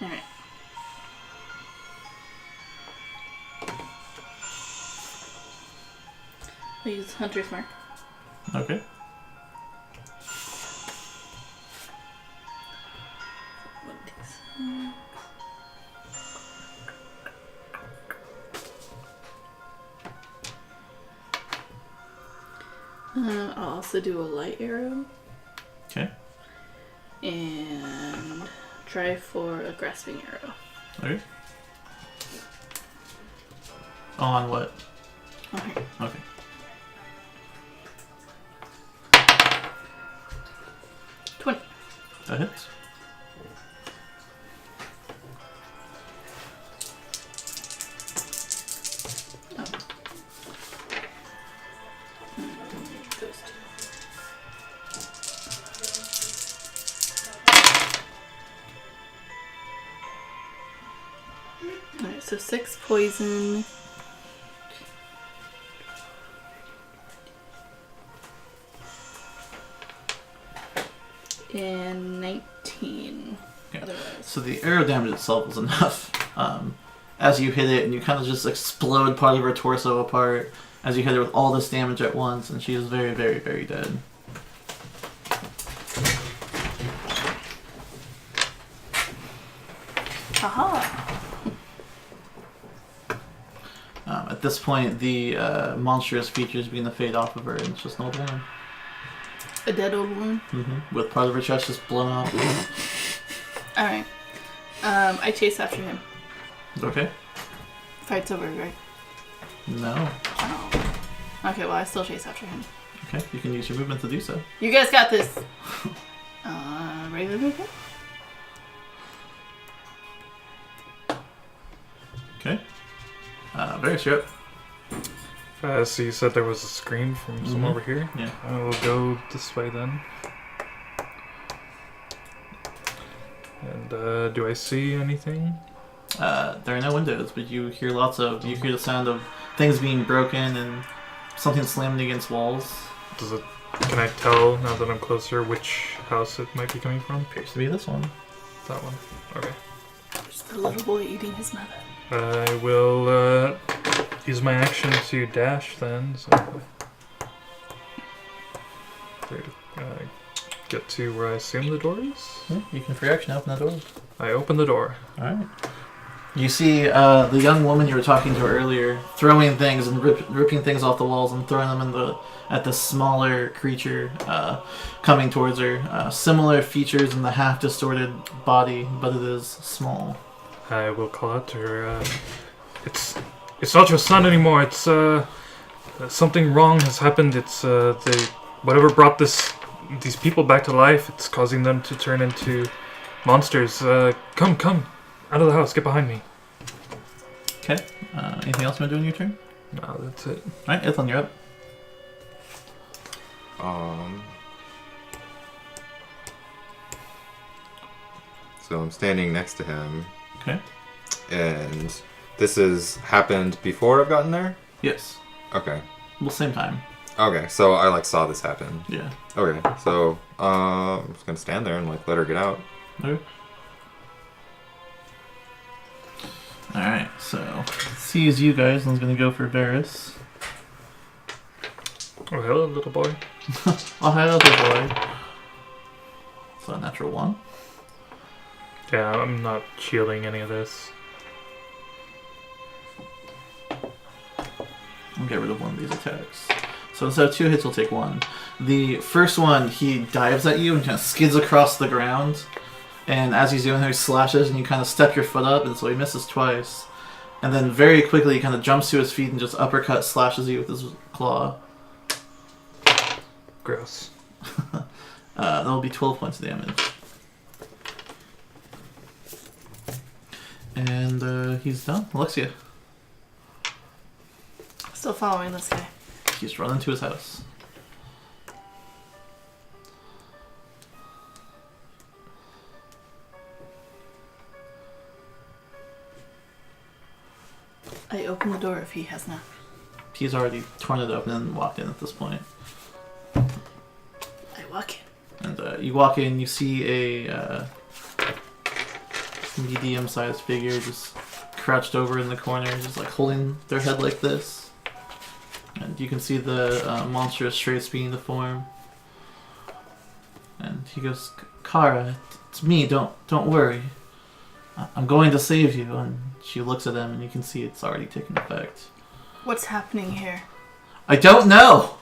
Speaker 4: Alright. I use Hunter's Mark.
Speaker 1: Okay.
Speaker 4: I'll also do a light arrow.
Speaker 1: Okay.
Speaker 4: And try for a grasping arrow.
Speaker 1: Okay. On what?
Speaker 4: Okay.
Speaker 1: Okay. That hits.
Speaker 4: Oh. Those two. Alright, so 6 poison. And 19.
Speaker 1: Yeah.
Speaker 4: Otherwise.
Speaker 1: So the arrow damage itself was enough. As you hit it, and you kind of just explode part of her torso apart as you hit her with all this damage at once, and she is very, very, very dead.
Speaker 4: Aha!
Speaker 1: At this point, the monstrous features begin to fade off of her, and it's just an old woman.
Speaker 4: A dead old woman?
Speaker 1: Mm-hmm. With part of her chest just blown off.
Speaker 4: Alright. I chase after him.
Speaker 1: Okay.
Speaker 4: Fight's over, right?
Speaker 1: No.
Speaker 4: Oh. Okay, well, I still chase after him.
Speaker 1: Okay, you can use your movement to do so.
Speaker 4: You guys got this! Regular movement?
Speaker 1: Okay. Very sure.
Speaker 2: So you said there was a screen from somewhere over here?
Speaker 1: Yeah.
Speaker 2: I will go this way then. And do I see anything?
Speaker 1: There are no windows, but you hear the sound of things being broken and something slammed against walls.
Speaker 2: Can I tell now that I'm closer which house it might be coming from?
Speaker 1: Appears to be this one.
Speaker 2: That one. Okay.
Speaker 4: There's the little boy eating his mother.
Speaker 2: I will use my action to dash then. So get to where I assume the door is.
Speaker 1: Yeah, you can free action open that door.
Speaker 2: I open the door.
Speaker 1: Alright. You see the young woman you were talking to earlier throwing things and ripping things off the walls and throwing them at the smaller creature coming towards her. Similar features in the half-distorted body, but it is small.
Speaker 2: I will call out to her. It's not your son anymore. It's something wrong has happened. It's whatever brought these people back to life. It's causing them to turn into monsters. Come. Out of the house, get behind me.
Speaker 1: Okay. Anything else you want to do in your turn?
Speaker 2: No, that's it.
Speaker 1: Alright, Ithlin, you're up.
Speaker 3: So I'm standing next to him.
Speaker 1: Okay.
Speaker 3: And this has happened before I've gotten there?
Speaker 1: Yes.
Speaker 3: Okay.
Speaker 1: Well, same time.
Speaker 3: Okay, so I saw this happen.
Speaker 1: Yeah.
Speaker 3: Okay, so I'm just gonna stand there and let her get out.
Speaker 1: Okay. Alright, so sees you guys and is gonna go for Varys.
Speaker 2: Oh, hello, little boy.
Speaker 1: Oh, hi, little boy. So a natural 1.
Speaker 2: Yeah, I'm not shielding any of this.
Speaker 1: I'll get rid of one of these attacks. So instead of 2 hits, we'll take 1. The first one, he dives at you and kind of skids across the ground. And as he's doing that, he slashes and you kind of step your foot up, and so he misses twice. And then very quickly he kind of jumps to his feet and just uppercut slashes you with his claw.
Speaker 2: Gross.
Speaker 1: That'll be 12 points of damage. And he's done. Alexia.
Speaker 4: Still following this guy.
Speaker 1: He's running to his house.
Speaker 4: I open the door if he has not.
Speaker 1: He's already torn it open and walked in at this point.
Speaker 4: I walk in.
Speaker 1: And you walk in, you see a medium-sized figure just crouched over in the corner, just like holding their head like this. And you can see the monstrous traits beginning to form. And he goes, "Kara, it's me. Don't worry. I'm going to save you." And she looks at him, and you can see it's already taken effect.
Speaker 4: What's happening here?
Speaker 1: I don't know.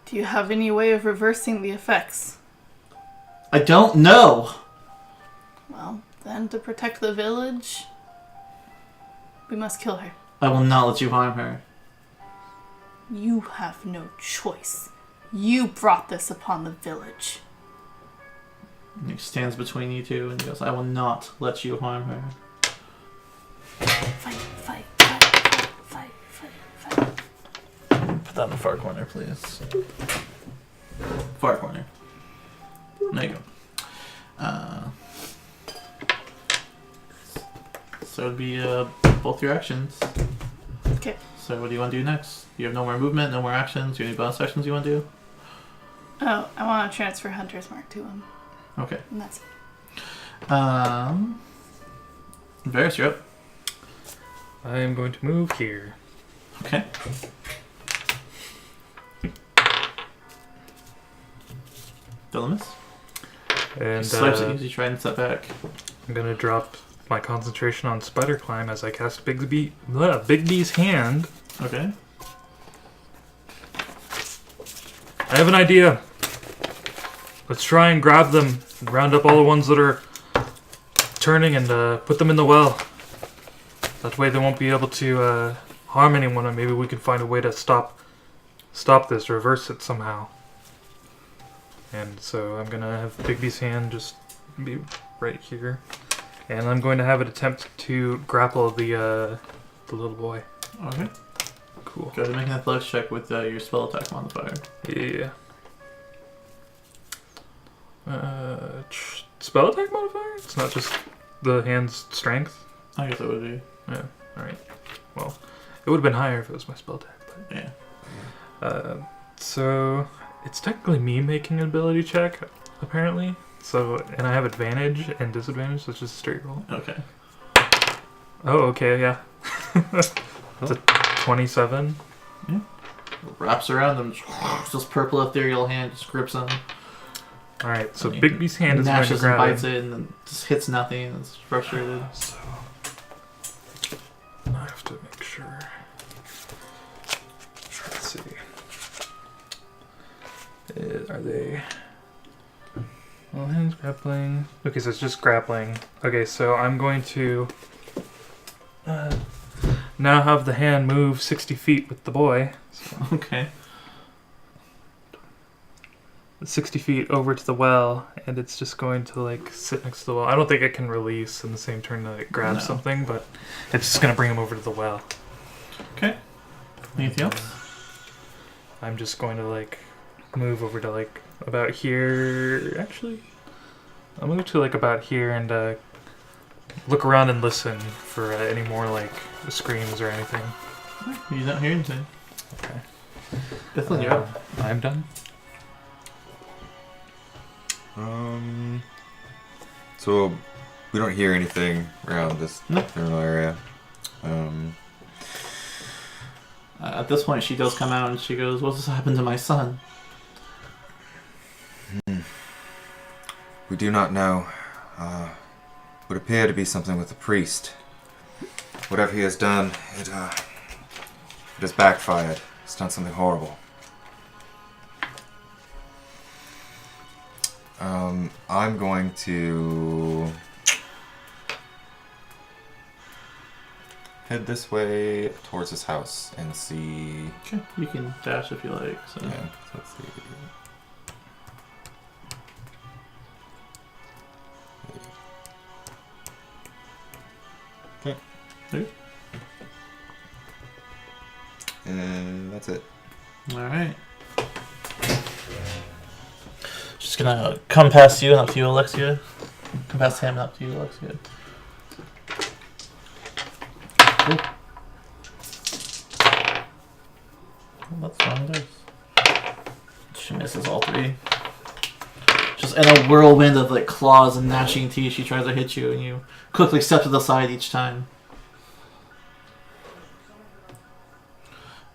Speaker 4: Do you have any way of reversing the effects?
Speaker 1: I don't know.
Speaker 4: Well, then to protect the village, we must kill her.
Speaker 1: I will not let you harm her.
Speaker 4: You have no choice. You brought this upon the village.
Speaker 1: And he stands between you two and he goes, "I will not let you harm her."
Speaker 4: Fight, fight, fight, fight, fight, fight, fight.
Speaker 1: Put that in the far corner, please. Far corner. There you go. So it'd be both your actions.
Speaker 4: Okay.
Speaker 1: So what do you want to do next? You have no more movement, no more actions. Do you have any bonus actions you want to do?
Speaker 4: Oh, I want to transfer Hunter's Mark to him.
Speaker 1: Okay.
Speaker 4: And that's it.
Speaker 1: Varys, you're up.
Speaker 2: I am going to move here.
Speaker 1: Okay. Dilemmas.
Speaker 2: And
Speaker 1: Swipes at you as you try and step back.
Speaker 2: I'm going to drop my concentration on Spider Climb as I cast Big B's hand.
Speaker 1: Okay.
Speaker 2: I have an idea. Let's try and grab them, and round up all the ones that are turning, and put them in the well. That way they won't be able to harm anyone, and maybe we can find a way to stop this, reverse it somehow. And so I'm gonna have Big B's hand just be right here, and I'm going to have it attempt to grapple the little boy.
Speaker 1: Okay.
Speaker 2: Cool.
Speaker 1: Go ahead and make an athletics check with your spell attack modifier.
Speaker 2: Yeah. Spell attack modifier? It's not just the hand's strength?
Speaker 1: I guess that would be.
Speaker 2: Yeah, alright. Well, It would have been higher if it was my spell tag. But,
Speaker 1: Yeah.
Speaker 2: So it's technically me making an ability check, apparently. So, and I have advantage and disadvantage, so it's just a straight roll.
Speaker 1: Okay.
Speaker 2: Oh, okay, yeah. It's a 27.
Speaker 1: Wraps around him. This purple ethereal hand just grips him.
Speaker 2: Alright, so
Speaker 1: And he
Speaker 2: Bigby's hand is going to
Speaker 1: Gnashes and
Speaker 2: grab
Speaker 1: bites
Speaker 2: him.
Speaker 1: it and then just hits nothing. It's frustrated.
Speaker 2: So, I have to make sure. Let's see. Are they... Well, hands grappling. Okay, so it's just grappling. Okay, so I'm going to now have the hand move 60 feet with the boy. So
Speaker 1: Okay.
Speaker 2: 60 feet over to the well, and it's just going to like sit next to the well. I don't think it can release in the same turn to like grab
Speaker 1: No.
Speaker 2: something, but it's just going to bring him over to the well.
Speaker 1: Okay. Anything else?
Speaker 2: I'm just going to like move over to like about here. Actually, I'll move to like about here and look around and listen for any more like screams or anything.
Speaker 1: You don't hear anything.
Speaker 2: Okay.
Speaker 1: Definitely you're up.
Speaker 2: I'm done.
Speaker 3: So we don't hear anything around this
Speaker 1: No.
Speaker 3: general area.
Speaker 1: At this point, she does come out and she goes, "What's happened to my son?"
Speaker 3: We do not know. Would appear to be something with the priest. Whatever he has done, it has backfired. He's done something horrible. I'm going to head this way towards his house and see.
Speaker 1: Okay. You can dash if you like. So.
Speaker 3: Yeah, let's see. Okay.
Speaker 1: Okay.
Speaker 3: And that's it.
Speaker 1: All right. Just gonna come past you and up to you, Alexia. Come past him and up to you, Alexia. Cool. Oh, that's wrong dice. She misses all three. Just in a whirlwind of like claws and gnashing teeth, she tries to hit you, and you quickly step to the side each time.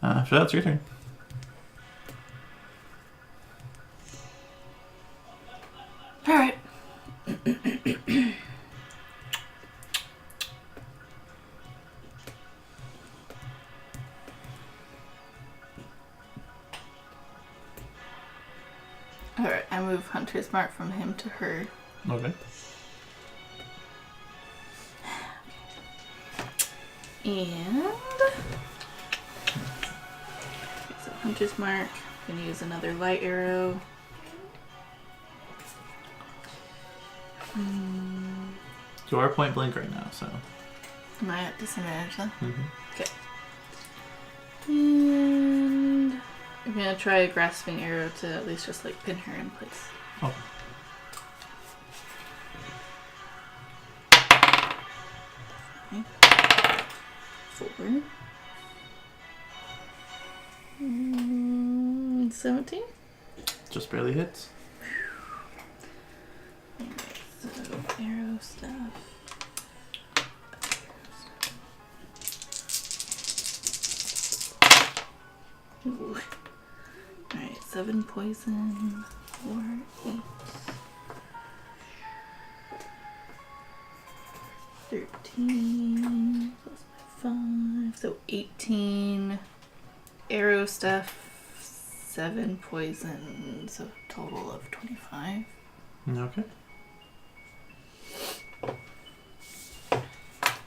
Speaker 1: After that, it's your turn.
Speaker 4: Alright. Alright, I move Hunter's Mark from him to her.
Speaker 1: Okay.
Speaker 4: And so Hunter's Mark. I'm gonna use another light arrow.
Speaker 1: You are point blank right now, so.
Speaker 4: Am I at disadvantage then?
Speaker 1: Mm-hmm.
Speaker 4: And I'm gonna try a grasping arrow to at least just like pin her in place.
Speaker 1: Oh.
Speaker 4: Okay. 4. 17?
Speaker 1: Just barely hits.
Speaker 4: So, arrow stuff. Ooh. Alright, 7 poison, 4, 8. 13 plus my 5, so 18 arrow stuff, 7 poison, so total of 25.
Speaker 1: Okay.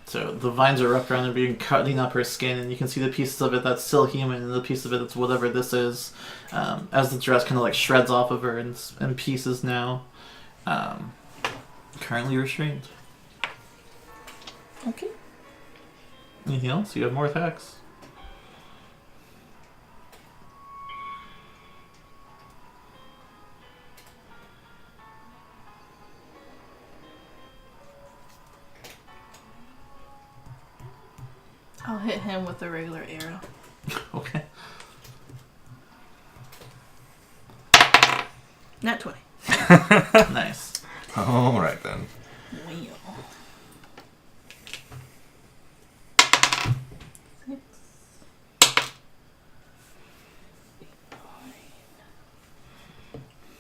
Speaker 1: So the vines are wrapped around her, being cutting up her skin, and you can see the pieces of it that's still human, and the piece of it that's whatever this is, as the dress kind of like shreds off of her in pieces now. Currently restrained.
Speaker 4: Okay.
Speaker 1: Anything else? You have more attacks.
Speaker 4: I'll hit him with a regular arrow.
Speaker 1: Okay.
Speaker 4: Nat 20.
Speaker 1: Nice.
Speaker 3: All right then.
Speaker 4: Wheel. 6.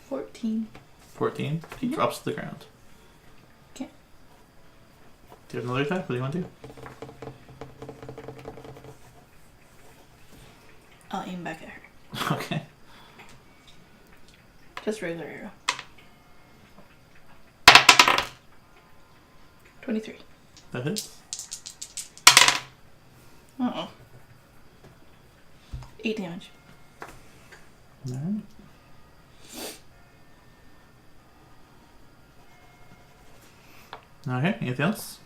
Speaker 4: 14.
Speaker 1: 14. He drops to the ground.
Speaker 4: Okay.
Speaker 1: Do you have another attack? What do you want to do?
Speaker 4: I'll aim back at her.
Speaker 1: Okay.
Speaker 4: Just regular arrow. 23.
Speaker 1: That hits.
Speaker 4: Uh-oh. 8 damage.
Speaker 1: Alright. Okay, anything else?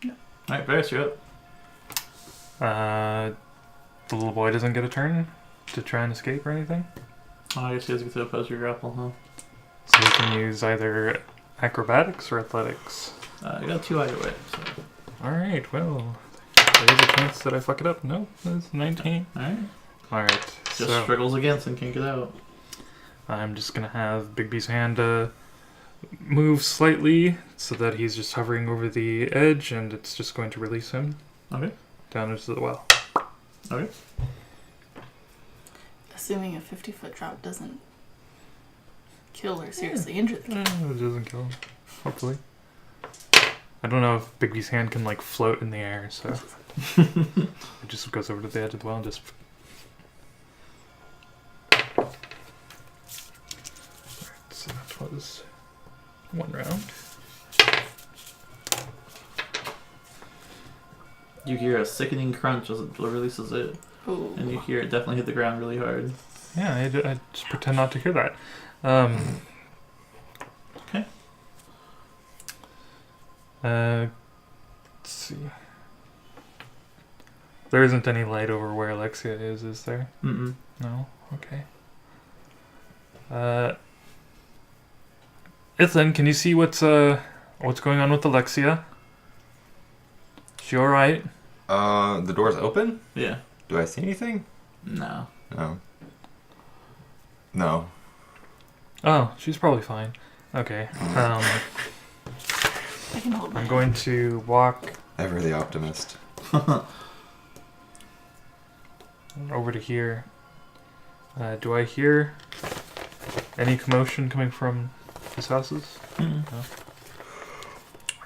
Speaker 4: No.
Speaker 1: Alright, Varys, you're up.
Speaker 2: The little boy doesn't get a turn to try and escape or anything?
Speaker 1: Oh, I guess he has to get to oppose your grapple, huh?
Speaker 2: So he can use either acrobatics or athletics.
Speaker 1: I got 2 either way, so.
Speaker 2: Alright, well, there's a chance that I fuck it up. No, that's 19.
Speaker 1: Alright.
Speaker 2: Alright,
Speaker 1: Just
Speaker 2: so
Speaker 1: struggles against and can't get out.
Speaker 2: I'm just gonna have Bigby's hand move slightly so that he's just hovering over the edge and it's just going to release him
Speaker 1: Okay.
Speaker 2: down into the well.
Speaker 1: Okay.
Speaker 4: Assuming a 50-foot drop doesn't kill or seriously injure the kid.
Speaker 2: It doesn't kill him, hopefully. I don't know if Bigby's hand can like float in the air, so it just goes over to the edge of the well and just. Alright, so that was 1 round.
Speaker 1: You hear a sickening crunch as it releases it,
Speaker 4: Ooh.
Speaker 1: and you hear it definitely hit the ground really hard.
Speaker 2: Yeah, I just pretend not to hear that.
Speaker 1: Okay.
Speaker 2: Let's see. There isn't any light over where Alexia is there?
Speaker 1: Mm-mm.
Speaker 2: No? Okay. Ithan, can you see what's going on with Alexia? She alright?
Speaker 3: The door's open?
Speaker 1: Yeah.
Speaker 3: Do I see anything?
Speaker 1: No.
Speaker 3: No. No.
Speaker 2: Oh, she's probably fine. Okay.
Speaker 4: I can hold my
Speaker 2: I'm going to walk
Speaker 3: Ever the optimist.
Speaker 2: over to here. Do I hear any commotion coming from his houses?
Speaker 1: Mm-mm.
Speaker 2: No.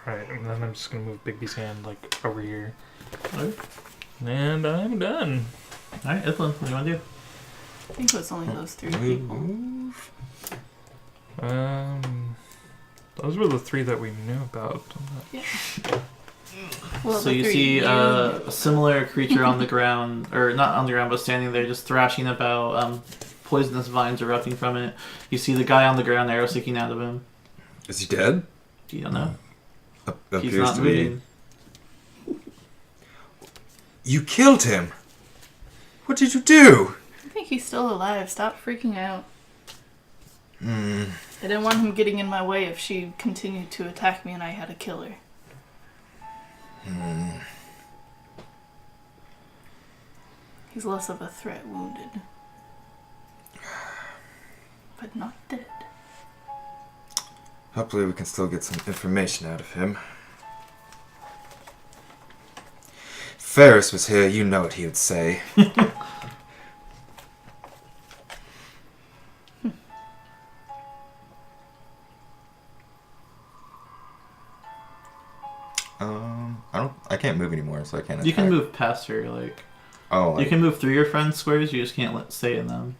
Speaker 2: Alright, and then I'm just gonna move Bigby's hand like over here.
Speaker 1: Okay.
Speaker 2: And I'm done.
Speaker 1: Alright, Ithlin, what do you want to do?
Speaker 4: I think it was only those 3 people.
Speaker 3: Move.
Speaker 2: Those were the 3 that we knew about.
Speaker 4: Yeah. Well,
Speaker 1: So
Speaker 4: the
Speaker 1: you
Speaker 4: 3
Speaker 1: see
Speaker 4: knew
Speaker 1: a similar creature on the ground, or not on the ground, but standing there just thrashing about, poisonous vines erupting from it. You see the guy on the ground, arrow sticking out of him.
Speaker 3: Is he dead?
Speaker 1: You don't know. He's
Speaker 3: Appears
Speaker 1: not
Speaker 3: to
Speaker 1: moving.
Speaker 3: be. You killed him. What did you do?
Speaker 4: I think he's still alive. Stop freaking out.
Speaker 3: Hmm.
Speaker 4: I didn't want him getting in my way if she continued to attack me and I had to kill her.
Speaker 3: Hmm.
Speaker 4: He's less of a threat wounded. But not dead.
Speaker 3: Hopefully we can still get some information out of him. If Ferris was here, you know what he would say. I can't move anymore, so I can't attack.
Speaker 1: You can move past her, like...
Speaker 3: Oh, like,
Speaker 1: You can move through your friend's squares, you just can't stay in them.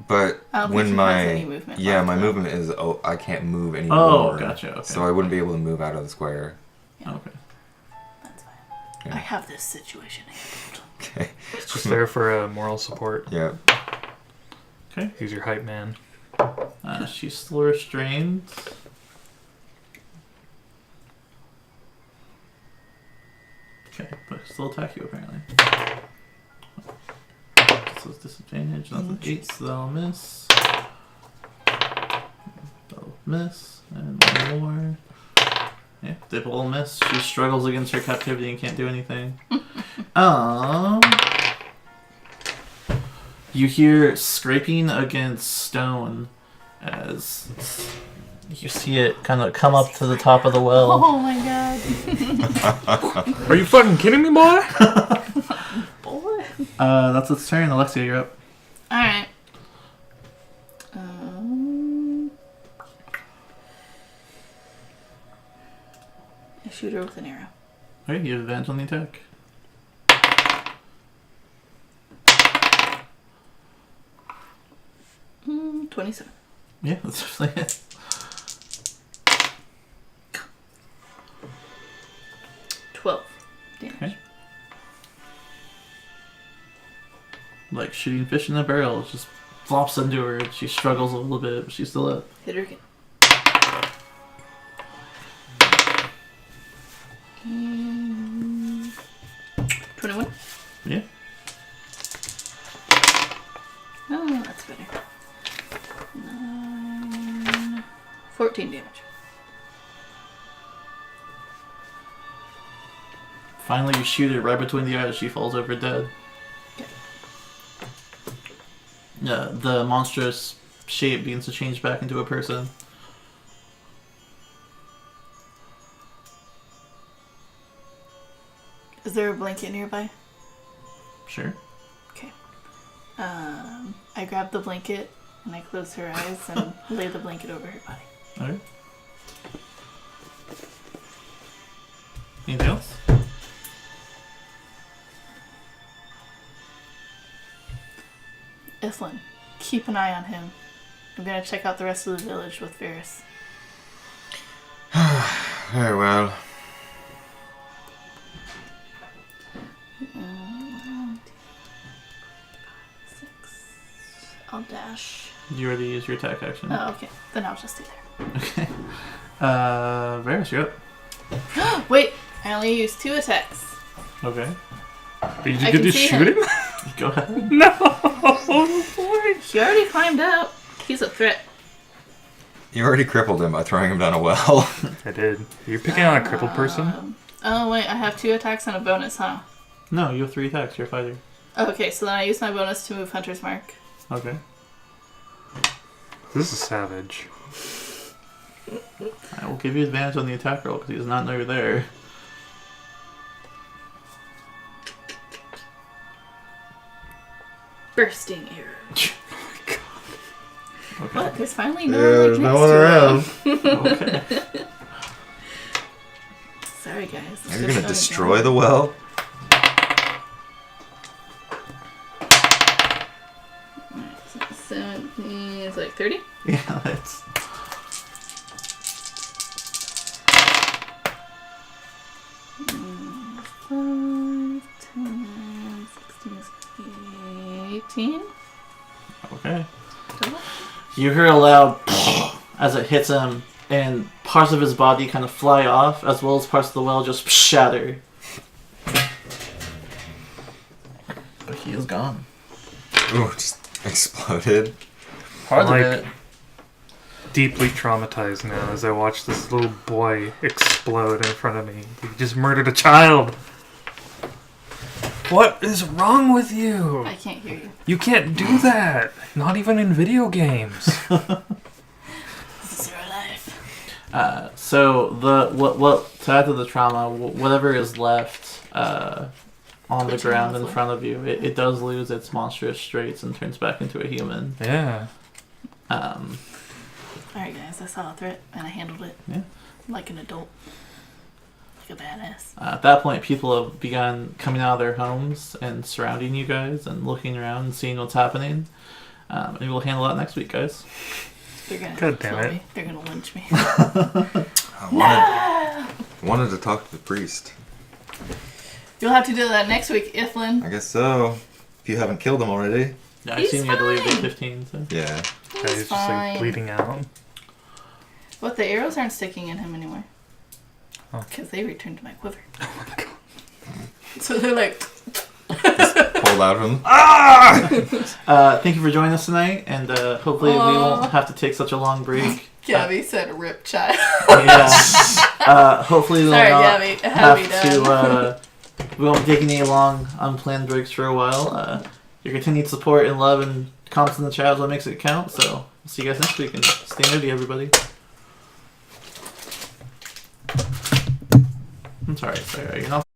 Speaker 3: but
Speaker 4: I don't
Speaker 3: when
Speaker 4: think he
Speaker 3: my
Speaker 4: has any movement
Speaker 3: yeah,
Speaker 4: left,
Speaker 3: my
Speaker 4: though.
Speaker 3: movement is I can't move anymore.
Speaker 1: Oh, gotcha, okay.
Speaker 3: So I wouldn't be able to move out of the square.
Speaker 4: Yeah,
Speaker 1: Okay.
Speaker 4: that's fine.
Speaker 3: Yeah.
Speaker 4: I have this situation handled.
Speaker 3: Okay.
Speaker 2: It's just there for moral support.
Speaker 3: Yeah.
Speaker 1: Okay.
Speaker 2: He's your hype man.
Speaker 1: She's still restrained. Okay, but still attack you apparently. This is disadvantage. That's an 8, so that'll miss. That'll miss. And one more. Yeah, they all miss. She struggles against her captivity and can't do anything. You hear scraping against stone as you see it kind of come up to the top of the well.
Speaker 4: Oh my god.
Speaker 2: Are you fucking kidding me, boy?
Speaker 4: Boy.
Speaker 1: That's its turn. Alexia, you're up.
Speaker 4: Alright. I shoot her with an arrow.
Speaker 1: Alright, you have advantage on the attack.
Speaker 4: Mm, 27.
Speaker 1: Yeah, that's definitely it.
Speaker 4: Damage.
Speaker 1: Okay. Like shooting fish in a barrel, it just flops into her. She struggles a little bit, but she's still up.
Speaker 4: Hit her again. 21.
Speaker 1: Yeah.
Speaker 4: Oh, that's better. 14 damage.
Speaker 1: Finally, you shoot her right between the eyes. She falls over dead.
Speaker 4: Okay.
Speaker 1: The monstrous shape begins to change back into a person.
Speaker 4: Is there a blanket nearby?
Speaker 1: Sure.
Speaker 4: Okay. I grab the blanket and I close her eyes and lay the blanket over her body.
Speaker 1: Alright. Anything else?
Speaker 4: Ithlin, keep an eye on him. I'm gonna check out the rest of the village with Varys.
Speaker 3: Very well.
Speaker 4: I'll dash.
Speaker 1: You already used your attack action.
Speaker 4: Oh, okay. Then I'll just stay there.
Speaker 1: Okay. Varys, you're up.
Speaker 4: Wait, I only used 2 attacks.
Speaker 1: Okay.
Speaker 2: Are you
Speaker 4: I
Speaker 2: good
Speaker 4: can
Speaker 2: to
Speaker 4: see
Speaker 2: shoot
Speaker 4: him.
Speaker 2: him?
Speaker 1: Go ahead.
Speaker 2: No!
Speaker 4: He already climbed up. He's a threat.
Speaker 3: You already crippled him by throwing him down a well.
Speaker 2: I did. You're picking on a crippled person?
Speaker 4: Oh, wait, I have 2 attacks and a bonus, huh?
Speaker 1: No, you have 3 attacks. You're a fighter.
Speaker 4: Okay, so then I use my bonus to move Hunter's Mark.
Speaker 1: Okay.
Speaker 2: This is savage.
Speaker 1: I will give you advantage on the attack roll because he does not know you're there.
Speaker 4: Bursting arrow.
Speaker 1: Okay.
Speaker 4: What? There's finally
Speaker 5: Yeah,
Speaker 4: no
Speaker 5: there's no one around.
Speaker 1: Okay.
Speaker 4: Sorry, guys. It's
Speaker 3: You're
Speaker 4: just
Speaker 3: gonna
Speaker 4: going
Speaker 3: destroy
Speaker 4: down.
Speaker 3: the well?
Speaker 4: Alright, so 17 is like 30?
Speaker 1: Yeah, that's...
Speaker 4: Mm, 5, 10, 16, 18.
Speaker 1: Okay.
Speaker 4: Total?
Speaker 1: You hear a loud as it hits him, and parts of his body kind of fly off, as well as parts of the well just shatter. But he is gone.
Speaker 3: Ooh, just exploded.
Speaker 1: Part
Speaker 2: Like-
Speaker 1: of it.
Speaker 2: Deeply traumatized now as I watch this little boy explode in front of me. He just murdered a child. What is wrong with you?
Speaker 4: I can't hear you.
Speaker 2: You can't do that. Not even in video games.
Speaker 4: This is your life.
Speaker 1: So what to add to the trauma, whatever is left on the
Speaker 4: Twitching
Speaker 1: ground
Speaker 4: on
Speaker 1: in
Speaker 4: the
Speaker 1: front of you, it does lose its monstrous traits and turns back into a human.
Speaker 2: Yeah.
Speaker 4: Alright, guys, I saw a threat and I handled it.
Speaker 1: Yeah.
Speaker 4: Like an adult. Like a badass.
Speaker 1: At that point, people have begun coming out of their homes and surrounding you guys and looking around and seeing what's happening. And we'll handle that next week, guys.
Speaker 4: They're gonna
Speaker 2: God
Speaker 4: kill
Speaker 2: damn it.
Speaker 4: me. They're gonna lynch me.
Speaker 3: I wanted to talk to the priest.
Speaker 4: You'll have to do that next week, Ithlin.
Speaker 3: I guess so. If you haven't killed him already.
Speaker 1: Yeah, I've
Speaker 4: He's
Speaker 1: seen you, I believe, at
Speaker 4: fine.
Speaker 1: 15. So.
Speaker 3: Yeah.
Speaker 2: Yeah,
Speaker 4: He's
Speaker 2: he's just
Speaker 4: fine.
Speaker 2: like bleeding out.
Speaker 4: What, the arrows aren't sticking in him anymore?
Speaker 2: Oh.
Speaker 4: Because they returned to my quiver. So they're like...
Speaker 3: Pulled out of him.
Speaker 1: Thank you for joining us tonight, and hopefully we
Speaker 4: Aw.
Speaker 1: won't have to take such a long break.
Speaker 4: Gabby said rip child.
Speaker 1: Yeah. Hopefully we'll
Speaker 4: Sorry,
Speaker 1: not
Speaker 4: Gabby.
Speaker 1: have to. We won't be taking any long unplanned breaks for a while. Your continued support and love and comments in the chat is what makes it count. So we'll see you guys next week and stay nerdy, everybody. I'm sorry. You're not.